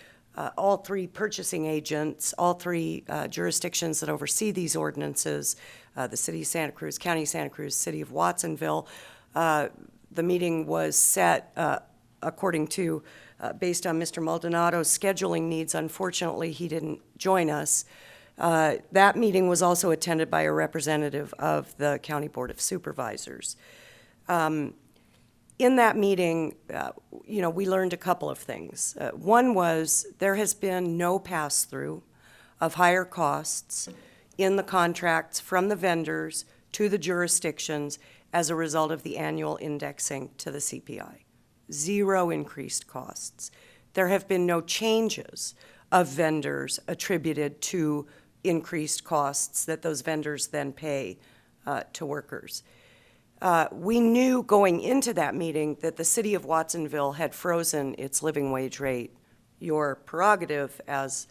Speaker 12: all three purchasing agents, all three jurisdictions that oversee these ordinances, the City of Santa Cruz, County of Santa Cruz, City of Watsonville. The meeting was set according to, based on Mr. Maldonado's scheduling needs. Unfortunately, he didn't join us. That meeting was also attended by a representative of the County Board of Supervisors. In that meeting, we learned a couple of things. One was there has been no pass-through of higher costs in the contracts from the vendors to the jurisdictions as a result of the annual indexing to the CPI. Zero increased costs. There have been no changes of vendors attributed to increased costs that those vendors then pay to workers. We knew going into that meeting that the City of Watsonville had frozen its living wage rate, your prerogative as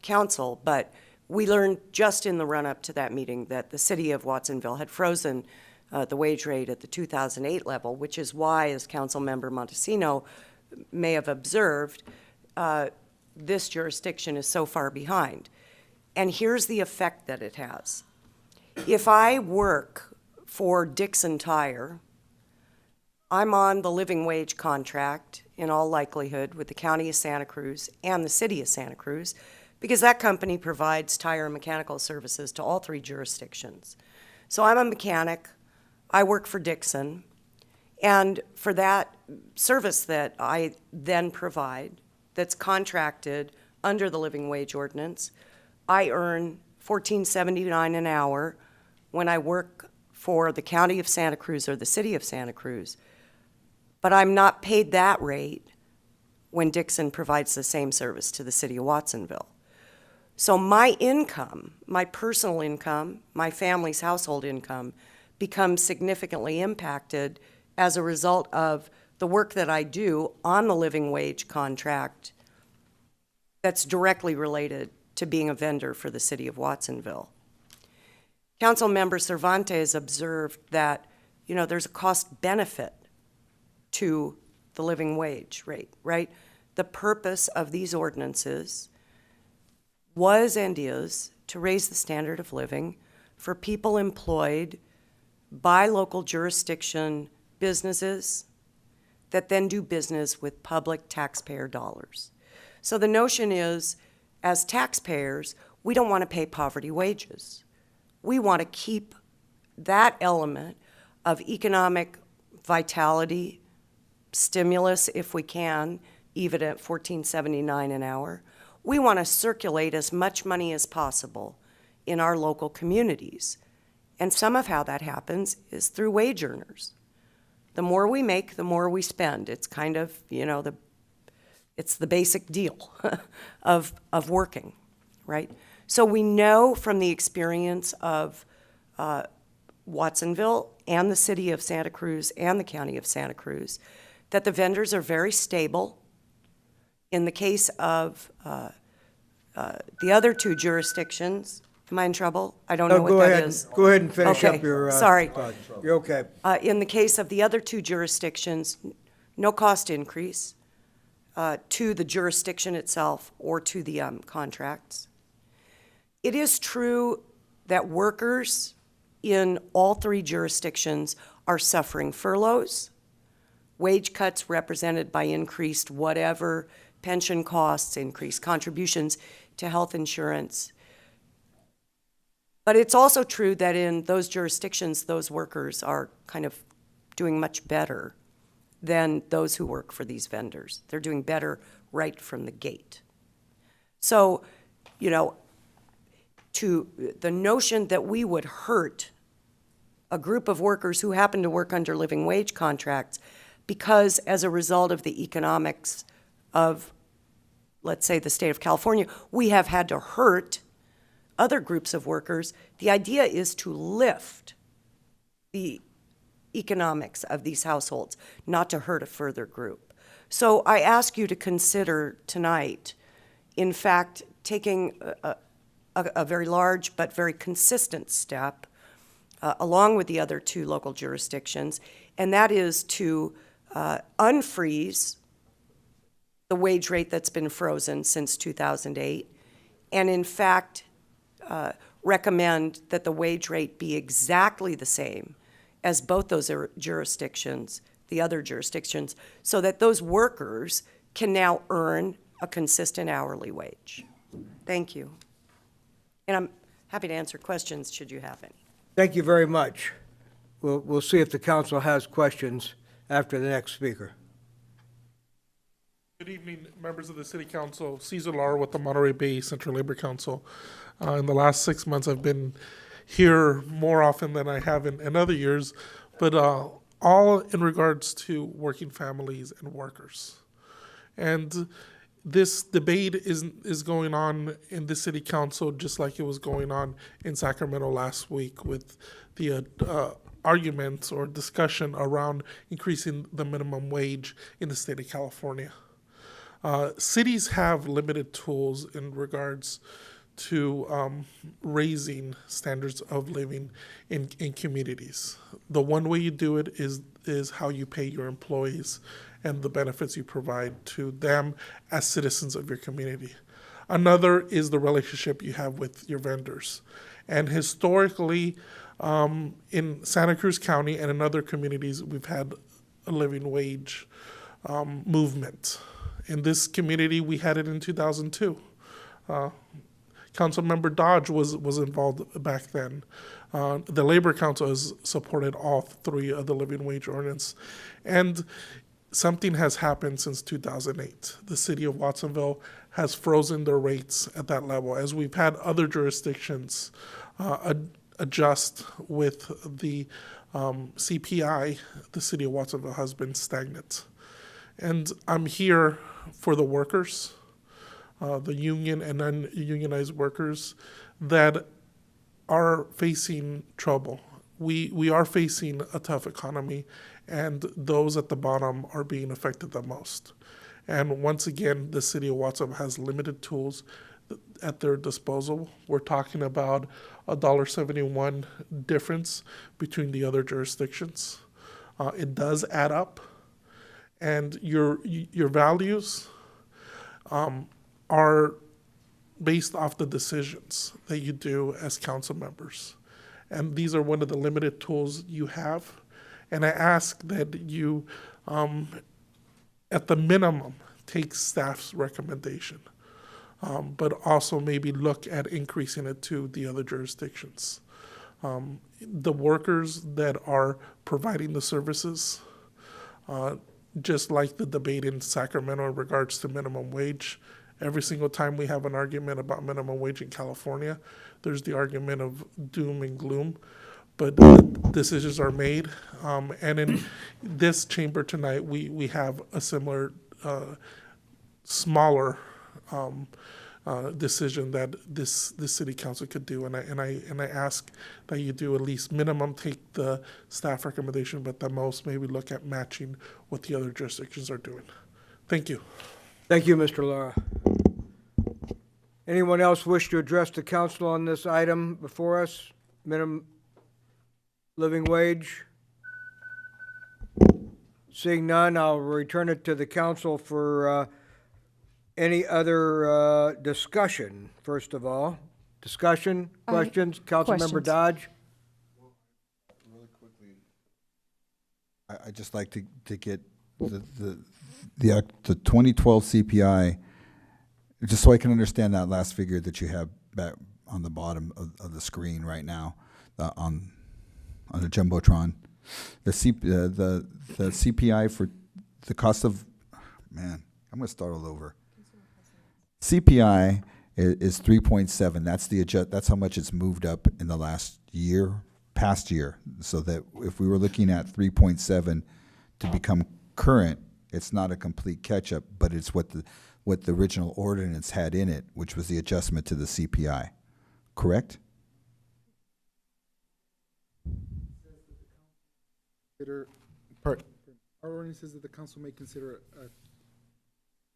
Speaker 12: council, but we learned just in the run-up to that meeting that the City of Watsonville had frozen the wage rate at the 2008 level, which is why, as Councilmember Montesino may have observed, this jurisdiction is so far behind. And here's the effect that it has. If I work for Dixon Tire, I'm on the living wage contract in all likelihood with the County of Santa Cruz and the City of Santa Cruz, because that company provides tire and mechanical services to all three jurisdictions. So I'm a mechanic, I work for Dixon, and for that service that I then provide that's contracted under the living wage ordinance, I earn $14.79 an hour when I work for the County of Santa Cruz or the City of Santa Cruz. But I'm not paid that rate when Dixon provides the same service to the City of Watsonville. So my income, my personal income, my family's household income becomes significantly impacted as a result of the work that I do on the living wage contract that's directly related to being a vendor for the City of Watsonville. Councilmember Cervantes observed that, there's a cost benefit to the living wage rate, right? The purpose of these ordinances was and is to raise the standard of living for people employed by local jurisdiction businesses that then do business with public taxpayer dollars. So the notion is, as taxpayers, we don't want to pay poverty wages. We want to keep that element of economic vitality, stimulus if we can, even at $14.79 an hour. We want to circulate as much money as possible in our local communities. And some of how that happens is through wage earners. The more we make, the more we spend. It's kind of, it's the basic deal of working, right? So we know from the experience of Watsonville and the City of Santa Cruz and the County of Santa Cruz that the vendors are very stable. In the case of the other two jurisdictions, am I in trouble? I don't know what that is.
Speaker 1: Go ahead and finish
Speaker 12: Okay,
Speaker 1: up your
Speaker 12: sorry.
Speaker 1: thought. You're okay.
Speaker 12: In the case of the other two jurisdictions, no cost increase to the jurisdiction itself or to the contracts. It is true that workers in all three jurisdictions are suffering furloughs, wage cuts represented by increased whatever, pension costs, increased contributions to health insurance. But it's also true that in those jurisdictions, those workers are kind of doing much better than those who work for these vendors. They're doing better right from the gate. So, to the notion that we would hurt a group of workers who happen to work under living wage contracts because as a result of the economics of, let's say, the state of California, we have had to hurt other groups of workers. The idea is to lift the economics of these households, not to hurt a further group. So I ask you to consider tonight, in fact, taking a very large but very consistent step along with the other two local jurisdictions, and that is to unfreeze the wage rate that's been frozen since 2008, and in fact recommend that the wage rate be exactly the same as both those jurisdictions, the other jurisdictions, so that those workers can now earn a consistent hourly wage. Thank you. And I'm happy to answer questions should you have any.
Speaker 1: Thank you very much. We'll see if the council has questions after the next speaker.
Speaker 2: Good evening, members of the City Council. Cesar Lara with the Monterey Bay Central Labor Council. In the last 6 months, I've been here more often than I have in other years, but all in regards to working families and workers. And this debate is going on in the City Council just like it was going on in Sacramento last week with the arguments or discussion around increasing the minimum wage in the state of California. Cities have limited tools in regards to raising standards of living in communities. The one way you do it is how you pay your employees and the benefits you provide to them as citizens of your community. Another is the relationship you have with your vendors. And historically, in Santa Cruz County and in other communities, we've had a living wage movement. In this community, we had it in 2002. Councilmember Dodge was involved back then. The Labor Council has supported all three of the living wage ordinance. And something has happened since 2008. The city of Watsonville has frozen their rates at that level, as we've had other jurisdictions adjust with the CPI. The city of Watsonville has been stagnant. And I'm here for the workers, the union and non-unionized workers that are facing trouble. We are facing a tough economy, and those at the bottom are being affected the most. And once again, the city of Watsonville has limited tools at their disposal. We're talking about a $1.71 difference between the other jurisdictions. It does add up, and your values are based off the decisions that you do as council members. And these are one of the limited tools you have. And I ask that you, at the minimum, take staff's recommendation, but also maybe look at increasing it to the other jurisdictions. The workers that are providing the services, just like the debate in Sacramento in regards to minimum wage, every single time we have an argument about minimum wage in California, there's the argument of doom and gloom, but decisions are made. And in this chamber tonight, we have a similar smaller decision that this city council could do, and I ask that you do at least minimum take the staff recommendation, but the most maybe look at matching what the other jurisdictions are doing. Thank you.
Speaker 1: Thank you, Mr. Lara. Anyone else wish to address the council on this item before us? Minimum living wage? Seeing none, I'll return it to the council for any other discussion, first of all. Discussion, questions? Councilmember Dodge?
Speaker 14: Really quickly, I'd just like to get the 2012 CPI, just so I can understand that last figure that you have back on the bottom of the screen right now on the Jumbotron. The CPI for the cost of, man, I'm going to start all over. CPI is 3.7. That's how much it's moved up in the past year. So that if we were looking at 3.7 to become current, it's not a complete catch-up, but it's what the original ordinance had in it, which was the adjustment to the CPI. Correct?
Speaker 11: Our ordinance says that the council may consider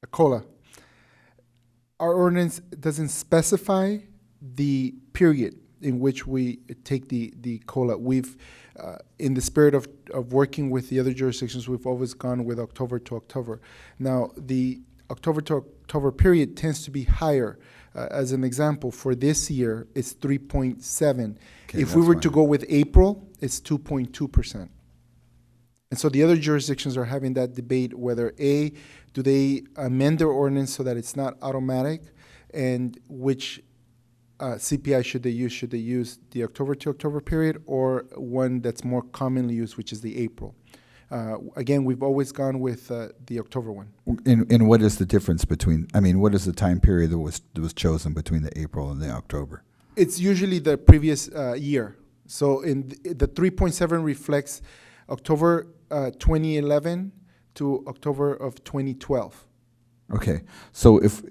Speaker 11: a COLA. Our ordinance doesn't specify the period in which we take the COLA. We've, in the spirit of working with the other jurisdictions, we've always gone with October to October. Now, the October to October period tends to be higher. As an example, for this year, it's 3.7.
Speaker 14: Okay,
Speaker 11: if we
Speaker 14: that's
Speaker 11: were
Speaker 14: fine.
Speaker 11: to go with April, it's 2.2%. And so the other jurisdictions are having that debate whether A, do they amend their ordinance so that it's not automatic, and which CPI should they use? Should they use the October to October period or one that's more commonly used, which is the April? Again, we've always gone with the October one.
Speaker 14: And what is the difference between, I mean, what is the time period that was chosen between the April and the October?
Speaker 11: It's usually the previous year. So in the 3.7 reflects October 2011 to October of 2012.
Speaker 14: Okay, so if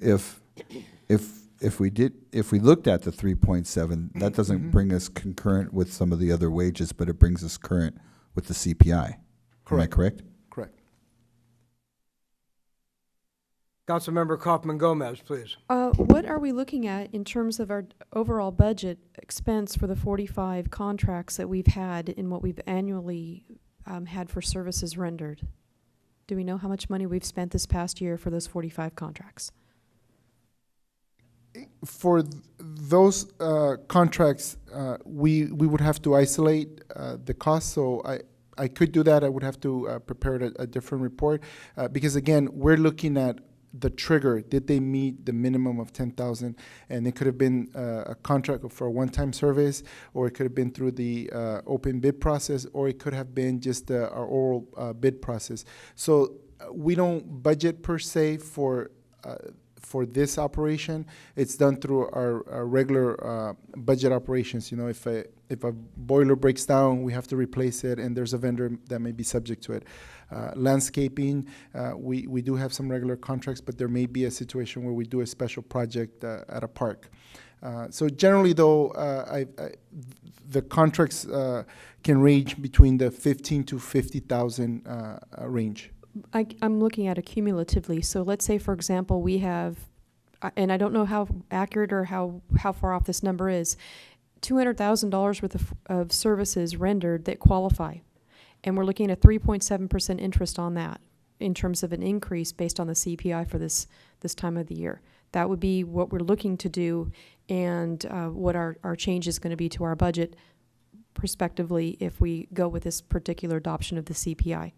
Speaker 14: we looked at the 3.7, that doesn't bring us concurrent with some of the other wages, but it brings us current with the CPI. Am I correct?
Speaker 11: Correct.
Speaker 1: Councilmember Kaufman Gomez, please.
Speaker 15: What are we looking at in terms of our overall budget expense for the 45 contracts that we've had in what we've annually had for services rendered? Do we know how much money we've spent this past year for those 45 contracts?
Speaker 11: For those contracts, we would have to isolate the cost. So I could do that. I would have to prepare a different report because again, we're looking at the trigger. Did they meet the minimum of 10,000? And it could have been a contract for a one-time service, or it could have been through the open bid process, or it could have been just our oral bid process. So we don't budget per se for this operation. It's done through our regular budget operations. You know, if a boiler breaks down, we have to replace it, and there's a vendor that may be subject to it. Landscaping, we do have some regular contracts, but there may be a situation where we do a special project at a park. So generally, though, the contracts can range between the 15 to 50,000 range.
Speaker 15: I'm looking at it cumulatively. So let's say, for example, we have, and I don't know how accurate or how far off this number is, $200,000 worth of services rendered that qualify. And we're looking at 3.7% interest on that in terms of an increase based on the CPI for this time of the year. That would be what we're looking to do, and what our change is going to be to our budget prospectively if we go with this particular adoption of the CPI.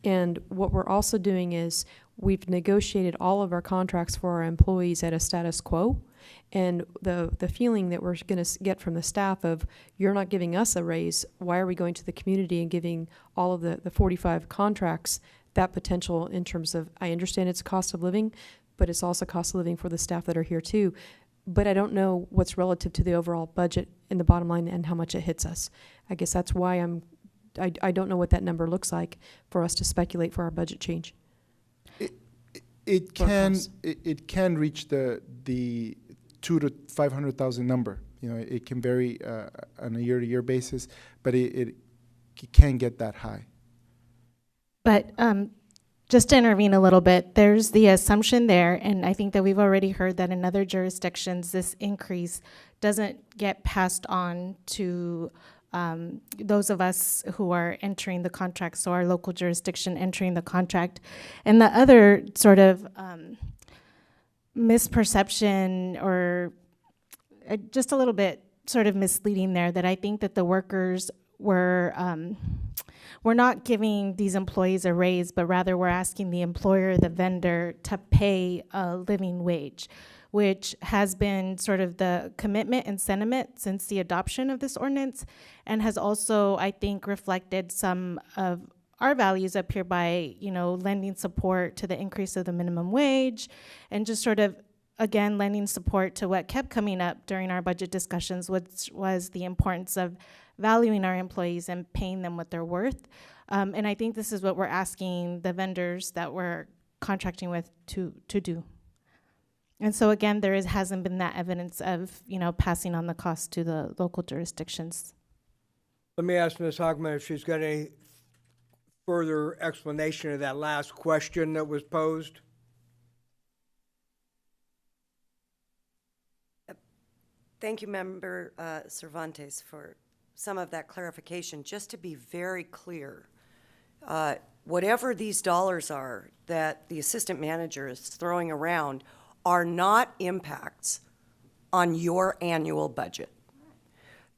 Speaker 15: And what we're also doing is we've negotiated all of our contracts for our employees at a status quo. And the feeling that we're going to get from the staff of, you're not giving us a raise, why are we going to the community and giving all of the 45 contracts that potential in terms of, I understand it's cost of living, but it's also cost of living for the staff that are here too. But I don't know what's relative to the overall budget in the bottom line and how much it hits us. I guess that's why I don't know what that number looks like for us to speculate for our budget change.
Speaker 11: It can reach the 200,000 to 500,000 number. You know, it can vary on a year-to-year basis, but it can get that high.
Speaker 17: But just to intervene a little bit, there's the assumption there, and I think that we've already heard that in other jurisdictions, this increase doesn't get passed on to those of us who are entering the contract, so our local jurisdiction entering the contract. And the other sort of misperception, or just a little bit sort of misleading there, that I think that the workers were not giving these employees a raise, but rather we're asking the employer, the vendor, to pay a living wage, which has been sort of the commitment and sentiment since the adoption of this ordinance, and has also, I think, reflected some of our values up here by, you know, lending support to the increase of the minimum wage, and just sort of, again, lending support to what kept coming up during our budget discussions, which was the importance of valuing our employees and paying them what they're worth. And I think this is what we're asking the vendors that we're contracting with to do. And so again, there hasn't been that evidence of, you know, passing on the cost to the local jurisdictions.
Speaker 1: Let me ask Ms. Hogman if she's got any further explanation of that last question that was posed.
Speaker 12: Thank you, Member Cervantes, for some of that clarification. Just to be very clear, whatever these dollars are that the assistant manager is throwing around are not impacts on your annual budget.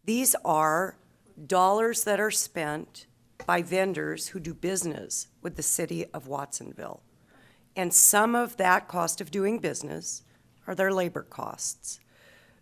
Speaker 12: These are dollars that are spent by vendors who do business with the city of Watsonville. And some of that cost of doing business are their labor costs.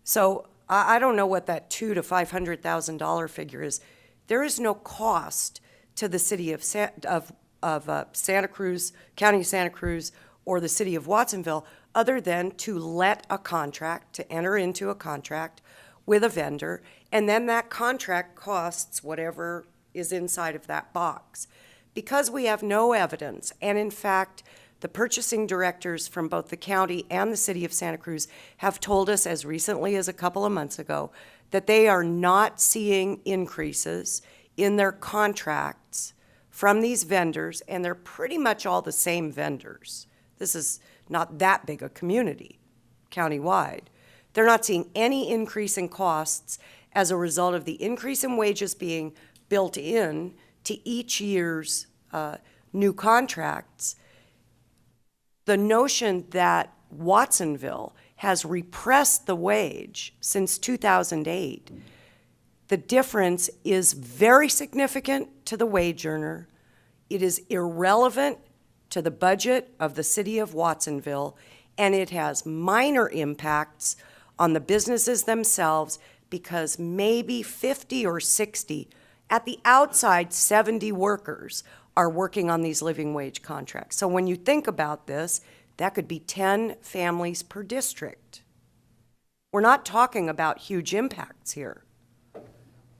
Speaker 12: So I don't know what that $200,000 to $500,000 figure is. There is no cost to the city of Santa Cruz, County of Santa Cruz, or the city of Watsonville, other than to let a contract, to enter into a contract with a vendor, and then that contract costs whatever is inside of that box. Because we have no evidence, and in fact, the purchasing directors from both the county and the city of Santa Cruz have told us as recently as a couple of months ago that they are not seeing increases in their contracts from these vendors, and they're pretty much all the same vendors. This is not that big a community, countywide. They're not seeing any increase in costs as a result of the increase in wages being built in to each year's new contracts. The notion that Watsonville has repressed the wage since 2008, the difference is very significant to the wage earner. It is irrelevant to the budget of the city of Watsonville, and it has minor impacts on the businesses themselves because maybe 50 or 60, at the outside 70 workers are working on these living wage contracts. So when you think about this, that could be 10 families per district. We're not talking about huge impacts here.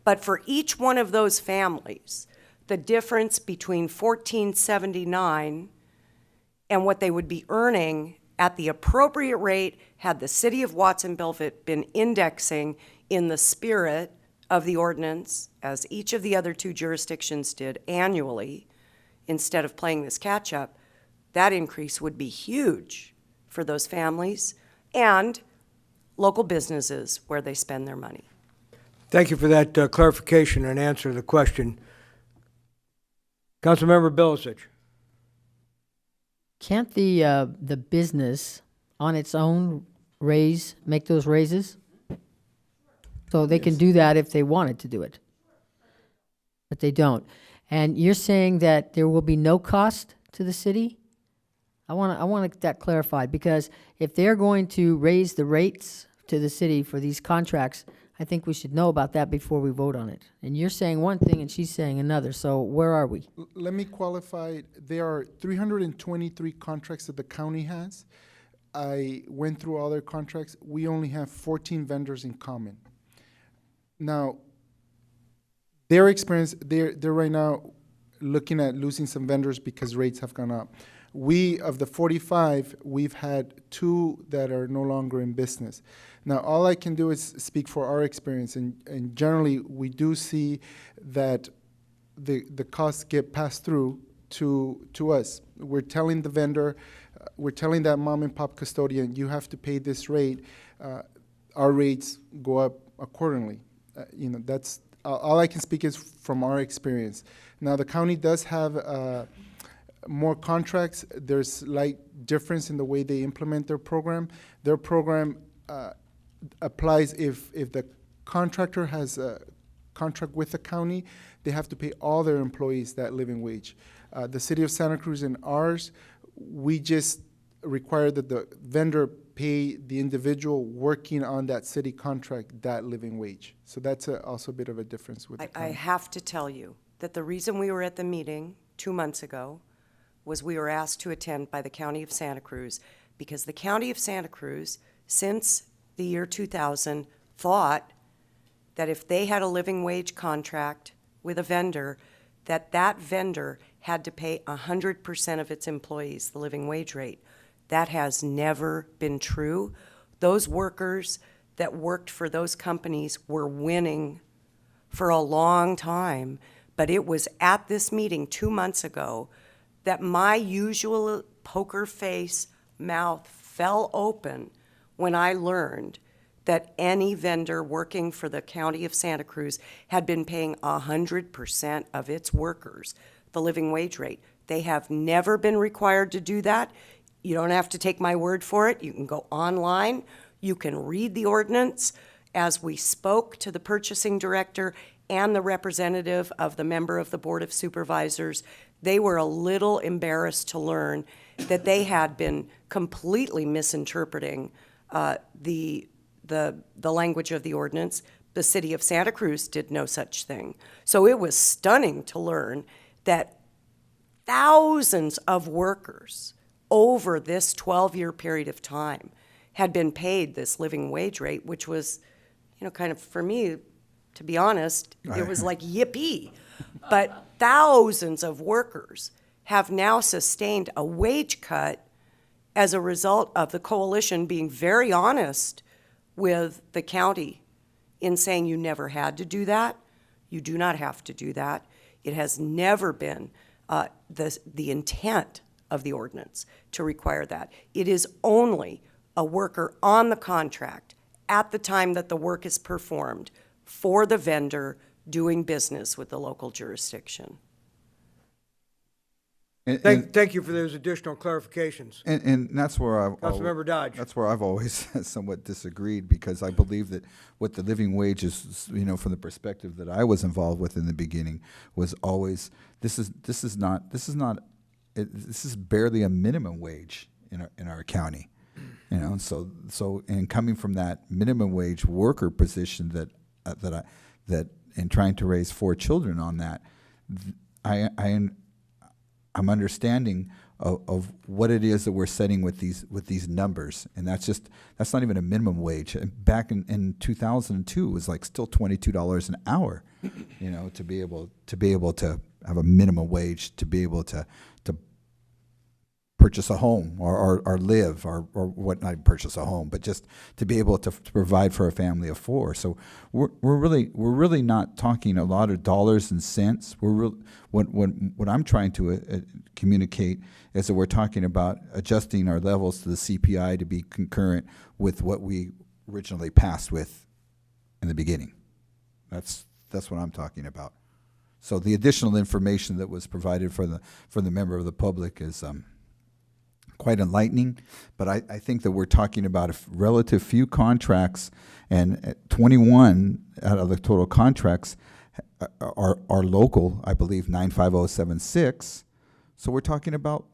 Speaker 12: But for each one of those families, the difference between $14.79 and what they would be earning at the appropriate rate had the city of Watsonville been indexing in the spirit of the ordinance, as each of the other two jurisdictions did annually, instead of playing this catch-up, that increase would be huge for those families and local businesses where they spend their money.
Speaker 1: Thank you for that clarification and answer to the question. Councilmember Bilicic.
Speaker 13: Can't the business on its own make those raises? So they can do that if they wanted to do it, but they don't. And you're saying that there will be no cost to the city? I want that clarified, because if they're going to raise the rates to the city for these contracts, I think we should know about that before we vote on it. And you're saying one thing and she's saying another, so where are we?
Speaker 11: Let me qualify. There are 323 contracts that the county has. I went through all their contracts. We only have 14 vendors in common. Now, their experience, they're right now looking at losing some vendors because rates have gone up. We, of the 45, we've had 2 that are no longer in business. Now, all I can do is speak for our experience, and generally, we do see that the costs get passed through to us. We're telling the vendor, we're telling that mom and pop custodian, you have to pay this rate. Our rates go up accordingly. That's all I can speak is from our experience. Now, the county does have more contracts. There's slight difference in the way they implement their program. Their program applies if the contractor has a contract with the county, they have to pay all their employees that living wage. The city of Santa Cruz and ours, we just require that the vendor pay the individual working on that city contract that living wage. So that's also a bit of a difference with the county.
Speaker 12: I have to tell you that the reason we were at the meeting 2 months ago was we were asked to attend by the County of Santa Cruz, because the County of Santa Cruz, since the year 2000, thought that if they had a living wage contract with a vendor, that vendor had to pay 100% of its employees the living wage rate. That has never been true. Those workers that worked for those companies were winning for a long time, but it was at this meeting 2 months ago that my usual poker face mouth fell open when I learned that any vendor working for the county of Santa Cruz had been paying 100% of its workers the living wage rate. They have never been required to do that. You don't have to take my word for it. You can go online. You can read the ordinance. As we spoke to the purchasing director and the representative of the member of the Board of Supervisors, they were a little embarrassed to learn that they had been completely misinterpreting the language of the ordinance. The city of Santa Cruz did no such thing. So it was stunning to learn that thousands of workers over this 12-year period of time had been paid this living wage rate, which was, kind of, for me, to be honest, it was like yippee. But thousands of workers have now sustained a wage cut as a result of the coalition being very honest with the county in saying you never had to do that. You do not have to do that. It has never been the intent of the ordinance to require that. It is only a worker on the contract at the time that the work is performed for the vendor doing business with the local jurisdiction.
Speaker 1: Thank you for those additional clarifications.
Speaker 14: And that's where
Speaker 1: Councilmember Dodge.
Speaker 14: That's where I've always somewhat disagreed, because I believe that what the living wage is, from the perspective that I was involved with in the beginning, was always this is barely a minimum wage in our county, So coming from that minimum wage worker position that and trying to raise 4 children on that, I'm understanding of what it is that we're setting with these numbers, and that's not even a minimum wage. Back in 2002, it was like still $22 an hour, to be able to have a minimum wage to be able to purchase a home or live or what, not purchase a home, but just to be able to provide for a family of 4. So we're really not talking a lot of dollars and cents. What I'm trying to communicate is that we're talking about adjusting our levels to the CPI to be concurrent with what we originally passed with in the beginning. That's what I'm talking about. So the additional information that was provided for the member of the public is quite enlightening, but I think that we're talking about a relative few contracts, and 21 out of the total contracts are local, I believe 95076. So we're talking about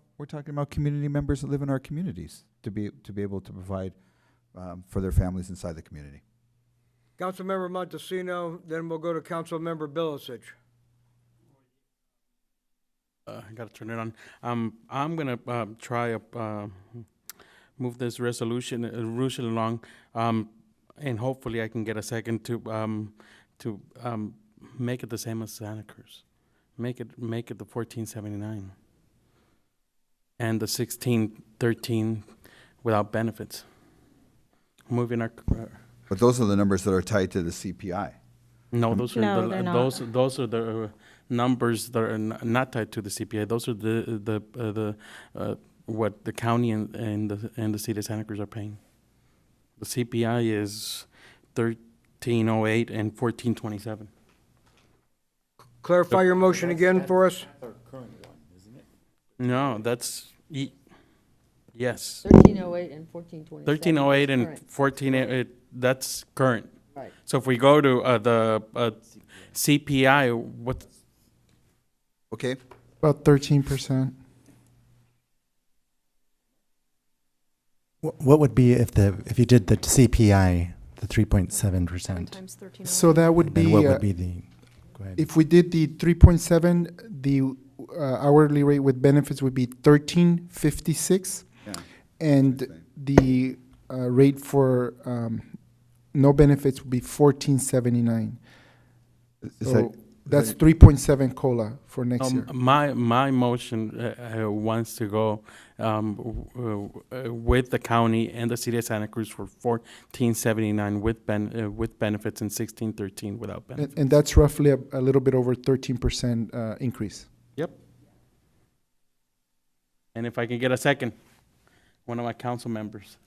Speaker 14: community members that live in our communities to be able to provide for their families inside the community.
Speaker 1: Councilmember Montesino, then we'll go to Councilmember Bilicic.
Speaker 4: I gotta turn it on. I'm gonna try move this resolution along, and hopefully I can get a second to make it the same as Santa Cruz, make it the 1479, and the 1613 without benefits. Moving our.
Speaker 14: But those are the numbers that are tied to the CPI.
Speaker 4: No, those are those are the numbers that are not tied to the CPI. Those are the what the county and the city of Santa Cruz are paying. The CPI is 1308 and 1427.
Speaker 1: Clarify your motion again for us.
Speaker 4: No, that's yes.
Speaker 13: 1308 and 1427.
Speaker 4: 1308 and 14. That's current.
Speaker 13: Right.
Speaker 4: So if we go to the CPI, what?
Speaker 14: Okay.
Speaker 11: About 13%.
Speaker 6: What would be if you did the CPI, the 3.7%?
Speaker 11: So that would be.
Speaker 6: What would be the? Go ahead.
Speaker 11: If we did the 3.7, the hourly rate with benefits would be $13.56, and the rate for no benefits would be $14.79. So that's 3.7 COLA for next year.
Speaker 4: My motion wants to go with the county and the city of Santa Cruz for $14.79 with benefits and $16.13 without benefits.
Speaker 11: And that's roughly a little bit over 13% increase.
Speaker 4: Yep. And if I can get a second, one of my council members.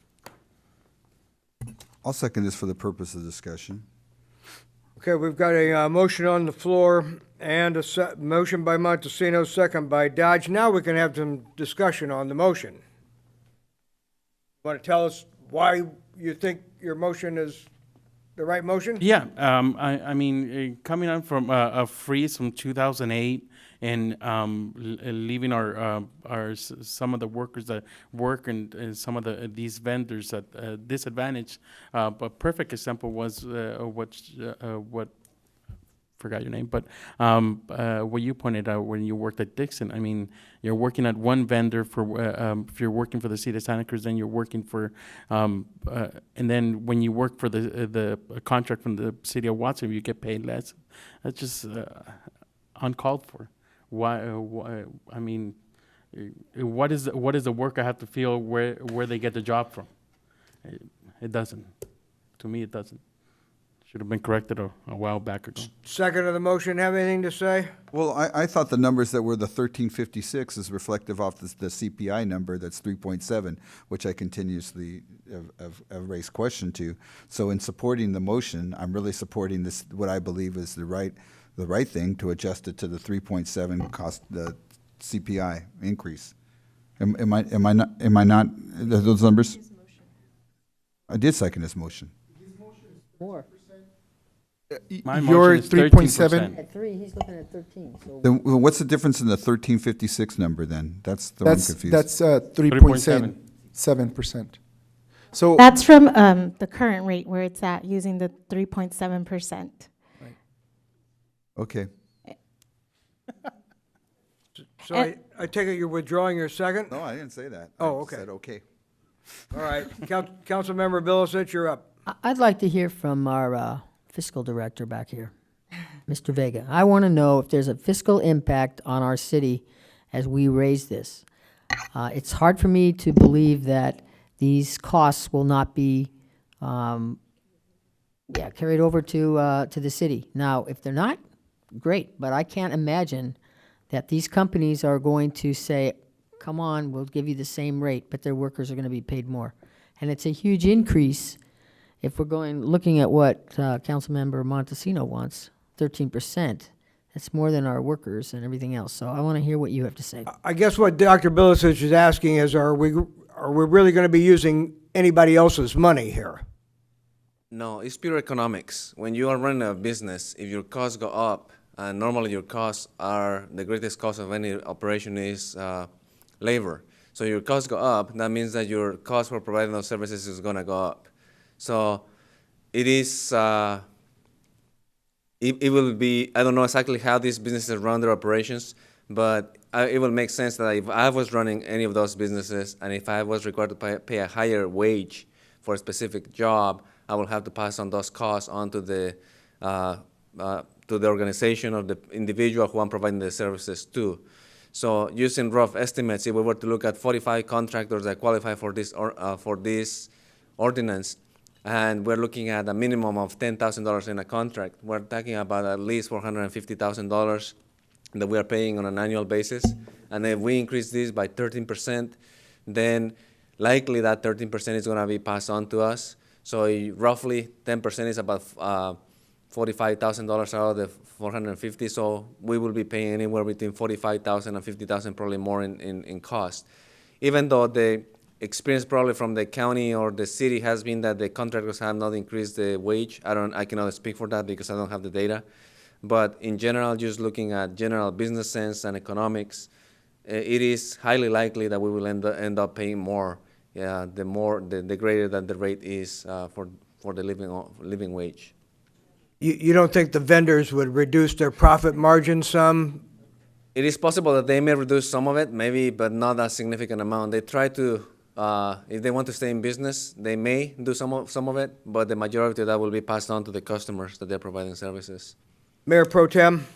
Speaker 14: I'll second this for the purpose of discussion.
Speaker 1: Okay, we've got a motion on the floor and a motion by Montesino, second by Dodge. Now we can have some discussion on the motion. Want to tell us why you think your motion is the right motion?
Speaker 4: Yeah, I mean, coming on from a freeze from 2008 and leaving some of the workers that work and some of these vendors at disadvantage. A perfect example was what forgot your name, but what you pointed out when you worked at Dixon. I mean, you're working at one vendor for if you're working for the city of Santa Cruz, then you're working for, and then when you work for the contract from the city of Watsonville, you get paid less. That's just uncalled for. Why? I mean, what is the worker have to feel where they get the job from? It doesn't. To me, it doesn't. Should have been corrected a while back ago.
Speaker 1: Second of the motion, have anything to say?
Speaker 14: Well, I thought the numbers that were the 1356 is reflective of the CPI number that's 3.7, which I continuously have raised question to. So in supporting the motion, I'm really supporting this, what I believe is the right thing to adjust it to the 3.7 cost, the CPI increase. Am I not those numbers? I did second his motion.
Speaker 13: More.
Speaker 4: My
Speaker 11: Your
Speaker 4: motion is
Speaker 11: 3.7.
Speaker 13: At 3, he's looking at 13, so.
Speaker 14: Then what's the difference in the 1356 number then? That's the one I'm confused.
Speaker 11: That's 3.7%. So
Speaker 17: That's from the current rate where it's at, using the 3.7%.
Speaker 14: Okay.
Speaker 1: So I take it you're withdrawing your second?
Speaker 14: No, I didn't say that.
Speaker 1: Oh,
Speaker 14: I
Speaker 1: okay.
Speaker 14: said okay.
Speaker 1: All right, Councilmember Bilicich, you're up.
Speaker 13: I'd like to hear from our fiscal director back here, Mr. Vega. I want to know if there's a fiscal impact on our city as we raise this. It's hard for me to believe that these costs will not be carried over to the city. Now, if they're not, great, but I can't imagine that these companies are going to say, come on, we'll give you the same rate, but their workers are going to be paid more. And it's a huge increase if we're looking at what Councilmember Montesino wants, 13%. That's more than our workers and everything else. So I want to hear what you have to say.
Speaker 1: I guess what Dr. Bilicich is asking is, are we really going to be using anybody else's money here?
Speaker 16: No, it's pure economics. When you are running a business, if your costs go up, and normally your costs are, the greatest cost of any operation is labor. So your costs go up, that means that your cost for providing those services is going to go up. So it is, it will be, I don't know exactly how these businesses run their operations, but it will make sense that if I was running any of those businesses and if I was required to pay a higher wage for a specific job, I will have to pass on those costs onto the organization or the individual who I'm providing the services to. So using rough estimates, if we were to look at 45 contractors that qualify for this ordinance, and we're looking at a minimum of $10,000 in a contract, we're talking about at least $450,000 that we are paying on an annual basis. And if we increase this by 13%, then likely that 13% is going to be passed on to us. So roughly 10% is about $45,000 out of the $450,000. So we will be paying anywhere between $45,000 and $50,000, probably more in cost. Even though the experience probably from the county or the city has been that the contractors have not increased the wage. I cannot speak for that because I don't have the data. But in general, just looking at general business sense and economics, it is highly likely that we will end up paying more. The greater that the rate is for the living wage.
Speaker 1: You don't think the vendors would reduce their profit margin some?
Speaker 16: It is possible that they may reduce some of it, maybe, but not a significant amount. They try to, if they want to stay in business, they may do some of it, but the majority of that will be passed on to the customers that they're providing services.
Speaker 1: Mayor Pro Tem?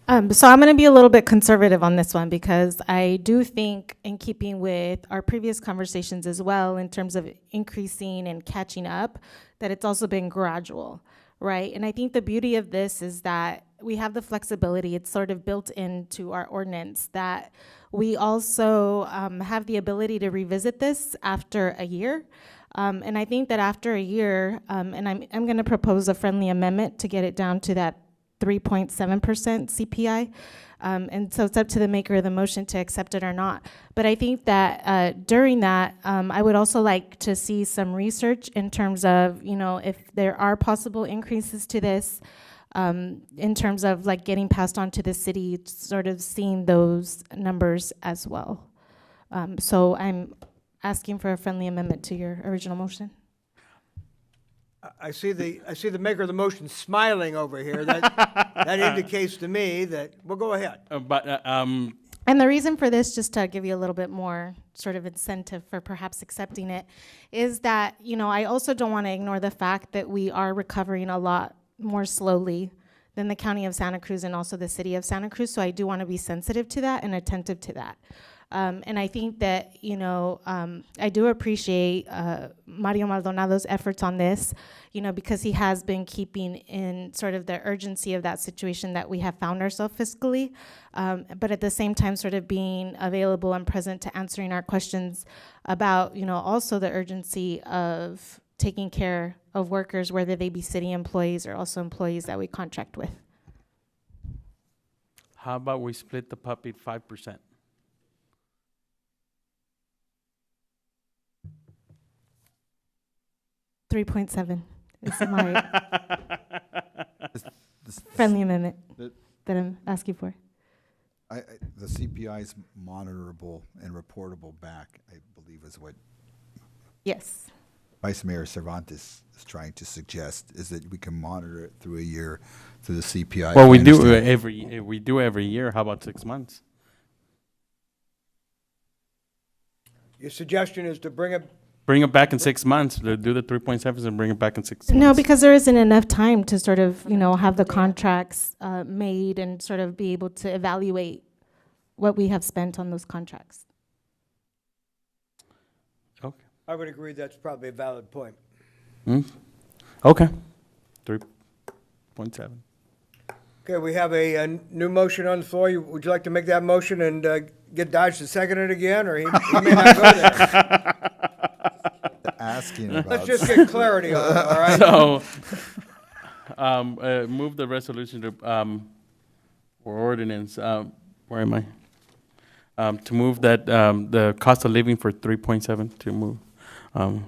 Speaker 17: So I'm going to be a little bit conservative on this one because I do think, in keeping with our previous conversations as well, in terms of increasing and catching up, that it's also been gradual, right? And I think the beauty of this is that we have the flexibility. It's sort of built into our ordinance that we also have the ability to revisit this after a year. And I think that after a year, and I'm going to propose a friendly amendment to get it down to that 3.7% CPI. And so it's up to the maker of the motion to accept it or not. But I think that during that, I would also like to see some research in terms of, you know, if there are possible increases to this, in terms of like getting passed on to the city, sort of seeing those numbers as well. So I'm asking for a friendly amendment to your original motion.
Speaker 1: I see the maker of the motion smiling over here. That indicates to me that, well, go ahead.
Speaker 17: And the reason for this, just to give you a little bit more sort of incentive for perhaps accepting it, is that, you know, I also don't want to ignore the fact that we are recovering a lot more slowly than the County of Santa Cruz and also the City of Santa Cruz. So I do want to be sensitive to that and attentive to that. And I think that, you know, I do appreciate Mario Maldonado's efforts on this, you know, because he has been keeping in sort of the urgency of that situation that we have found ourselves fiscally, but at the same time sort of being available and present to answering our questions about, you know, also the urgency of taking care of workers, whether they be city employees or also employees that we contract with.
Speaker 4: How about we split the puppy 5%?
Speaker 17: $3.7 is my friendly amendment that I'm asking for.
Speaker 14: The CPI is monitorable and reportable back, I believe is what
Speaker 17: Yes.
Speaker 14: Vice Mayor Cervantes is trying to suggest, is that we can monitor it through a year through the CPI.
Speaker 4: Well, we do every year. How about 6 months?
Speaker 1: Your suggestion is to bring it
Speaker 4: back in 6 months. Do the 3.7s and bring it back in 6 months.
Speaker 17: No, because there isn't enough time to sort of, you know, have the contracts made and sort of be able to evaluate what we have spent on those contracts.
Speaker 4: Okay.
Speaker 1: I would agree that's probably a valid point.
Speaker 4: Okay. 3.7.
Speaker 1: Okay, we have a new motion on the floor. Would you like to make that motion and get Dodge to second it again, or he may not go there?
Speaker 14: Asking about.
Speaker 1: Let's just get clarity on it, all right?
Speaker 4: So, move the resolution to, or ordinance, where am I? To move that, the cost of living for 3.7 to move,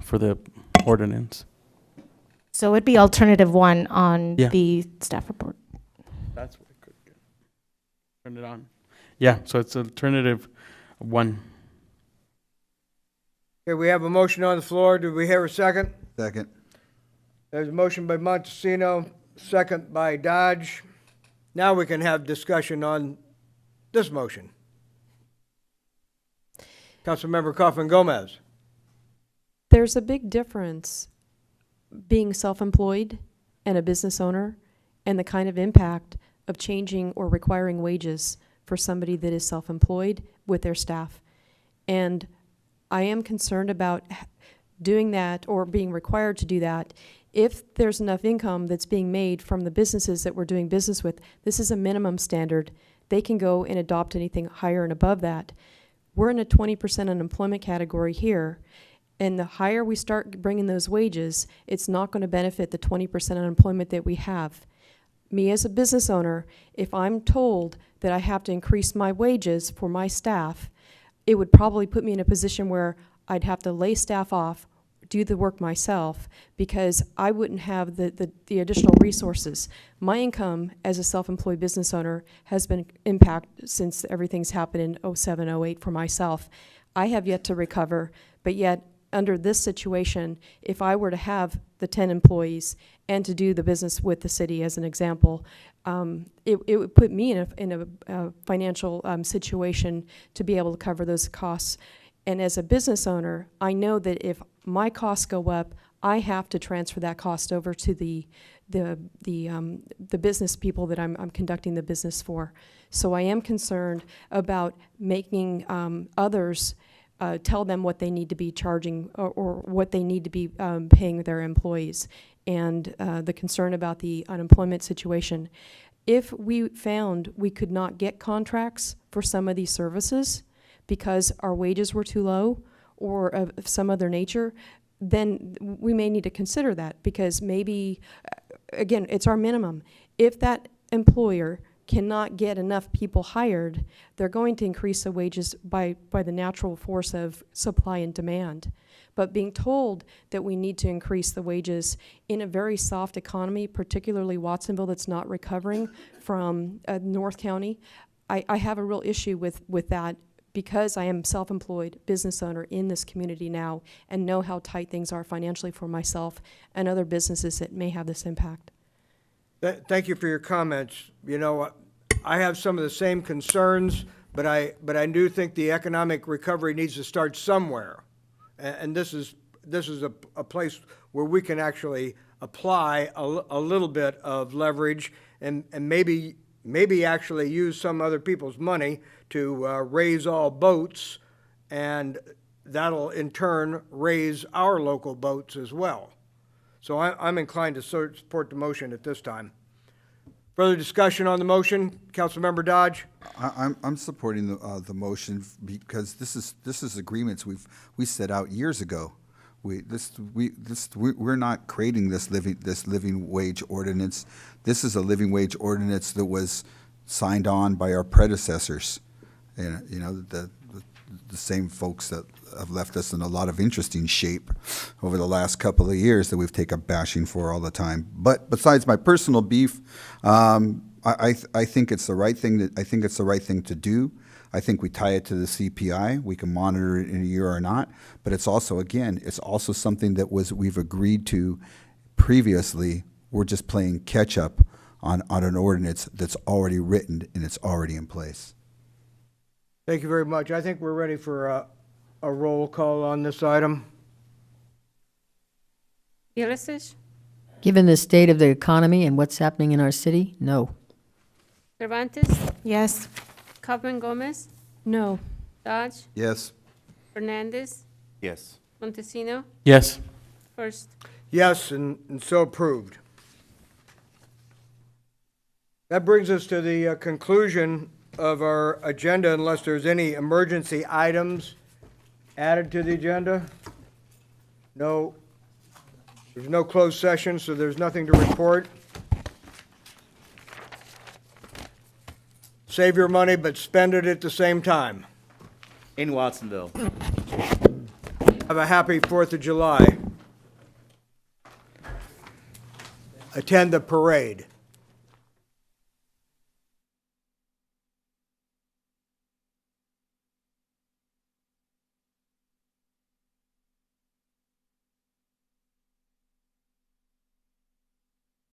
Speaker 4: for the ordinance.
Speaker 17: So it would be alternative 1 on
Speaker 4: Yeah.
Speaker 17: the staff report.
Speaker 4: That's what I could get. Turn it on. Yeah, so it's alternative 1.
Speaker 1: Okay, we have a motion on the floor. Do we hear a second?
Speaker 14: Second.
Speaker 1: There's a motion by Montesino, second by Dodge. Now we can have discussion on this motion. Councilmember Coffin Gomez.
Speaker 24: There's a big difference being self-employed and a business owner and the kind of impact of changing or requiring wages for somebody that is self-employed with their staff. And I am concerned about doing that or being required to do that if there's enough income that's being made from the businesses that we're doing business with. This is a minimum standard. They can go and adopt anything higher and above that. We're in a 20% unemployment category here, and the higher we start bringing those wages, it's not going to benefit the 20% unemployment that we have. Me as a business owner, if I'm told that I have to increase my wages for my staff, it would probably put me in a position where I'd have to lay staff off, do the work myself, because I wouldn't have the additional resources. My income as a self-employed business owner has been impacted since everything's happened in 07, 08 for myself. I have yet to recover, but yet under this situation, if I were to have the 10 employees and to do the business with the city as an example, it would put me in a financial situation to be able to cover those costs. And as a business owner, I know that if my costs go up, I have to transfer that cost over to the business people that I'm conducting the business for. So I am concerned about making others tell them what they need to be charging or what they need to be paying their employees, and the concern about the unemployment situation. If we found we could not get contracts for some of these services because our wages were too low or of some other nature, then we may need to consider that, because maybe, again, it's our minimum. If that employer cannot get enough people hired, they're going to increase the wages by the natural force of supply and demand. But being told that we need to increase the wages in a very soft economy, particularly Watsonville that's not recovering from North County, I have a real issue with that, because I am self-employed business owner in this community now and know how tight things are financially for myself and other businesses that may have this impact.
Speaker 1: Thank you for your comments. You know, I have some of the same concerns, but I do think the economic recovery needs to start somewhere. And this is a place where we can actually apply a little bit of leverage and maybe actually use some other people's money to raise all boats, and that'll in turn raise our local boats as well. So I'm inclined to support the motion at this time. Further discussion on the motion? Councilmember Dodge?
Speaker 14: I'm supporting the motion because this is agreements we set out years ago. We're not creating this living wage ordinance. This is a living wage ordinance that was signed on by our predecessors, and you know the same folks that have left us in a lot of interesting shape over the last couple of years that we've taken bashing for all the time. But besides my personal beef, I think it's the right thing to do. I think we tie it to the CPI. We can monitor it in a year or not. But it's also, again, it's also something that we've agreed to previously. We're just playing catch up on an ordinance that's already written and it's already in place.
Speaker 1: Thank you very much. I think we're ready for a roll call on this item.
Speaker 3: Yurisic,
Speaker 13: Given the state of the economy and what's happening in our city, no.
Speaker 3: Cervantes,
Speaker 17: Yes.
Speaker 3: Kaufman Gomez,
Speaker 24: No.
Speaker 3: Dodge,
Speaker 14: Yes.
Speaker 3: Fernandez,
Speaker 8: Yes.
Speaker 3: Montesino,
Speaker 4: Yes.
Speaker 3: First.
Speaker 1: Yes, and so approved. That brings us to the conclusion of our agenda, unless there's any emergency items added to the agenda. No, there's no closed session, so there's nothing to report. Save your money, but spend it at the same time.
Speaker 8: In Watsonville.
Speaker 1: Have a happy 4th of July. Attend the parade.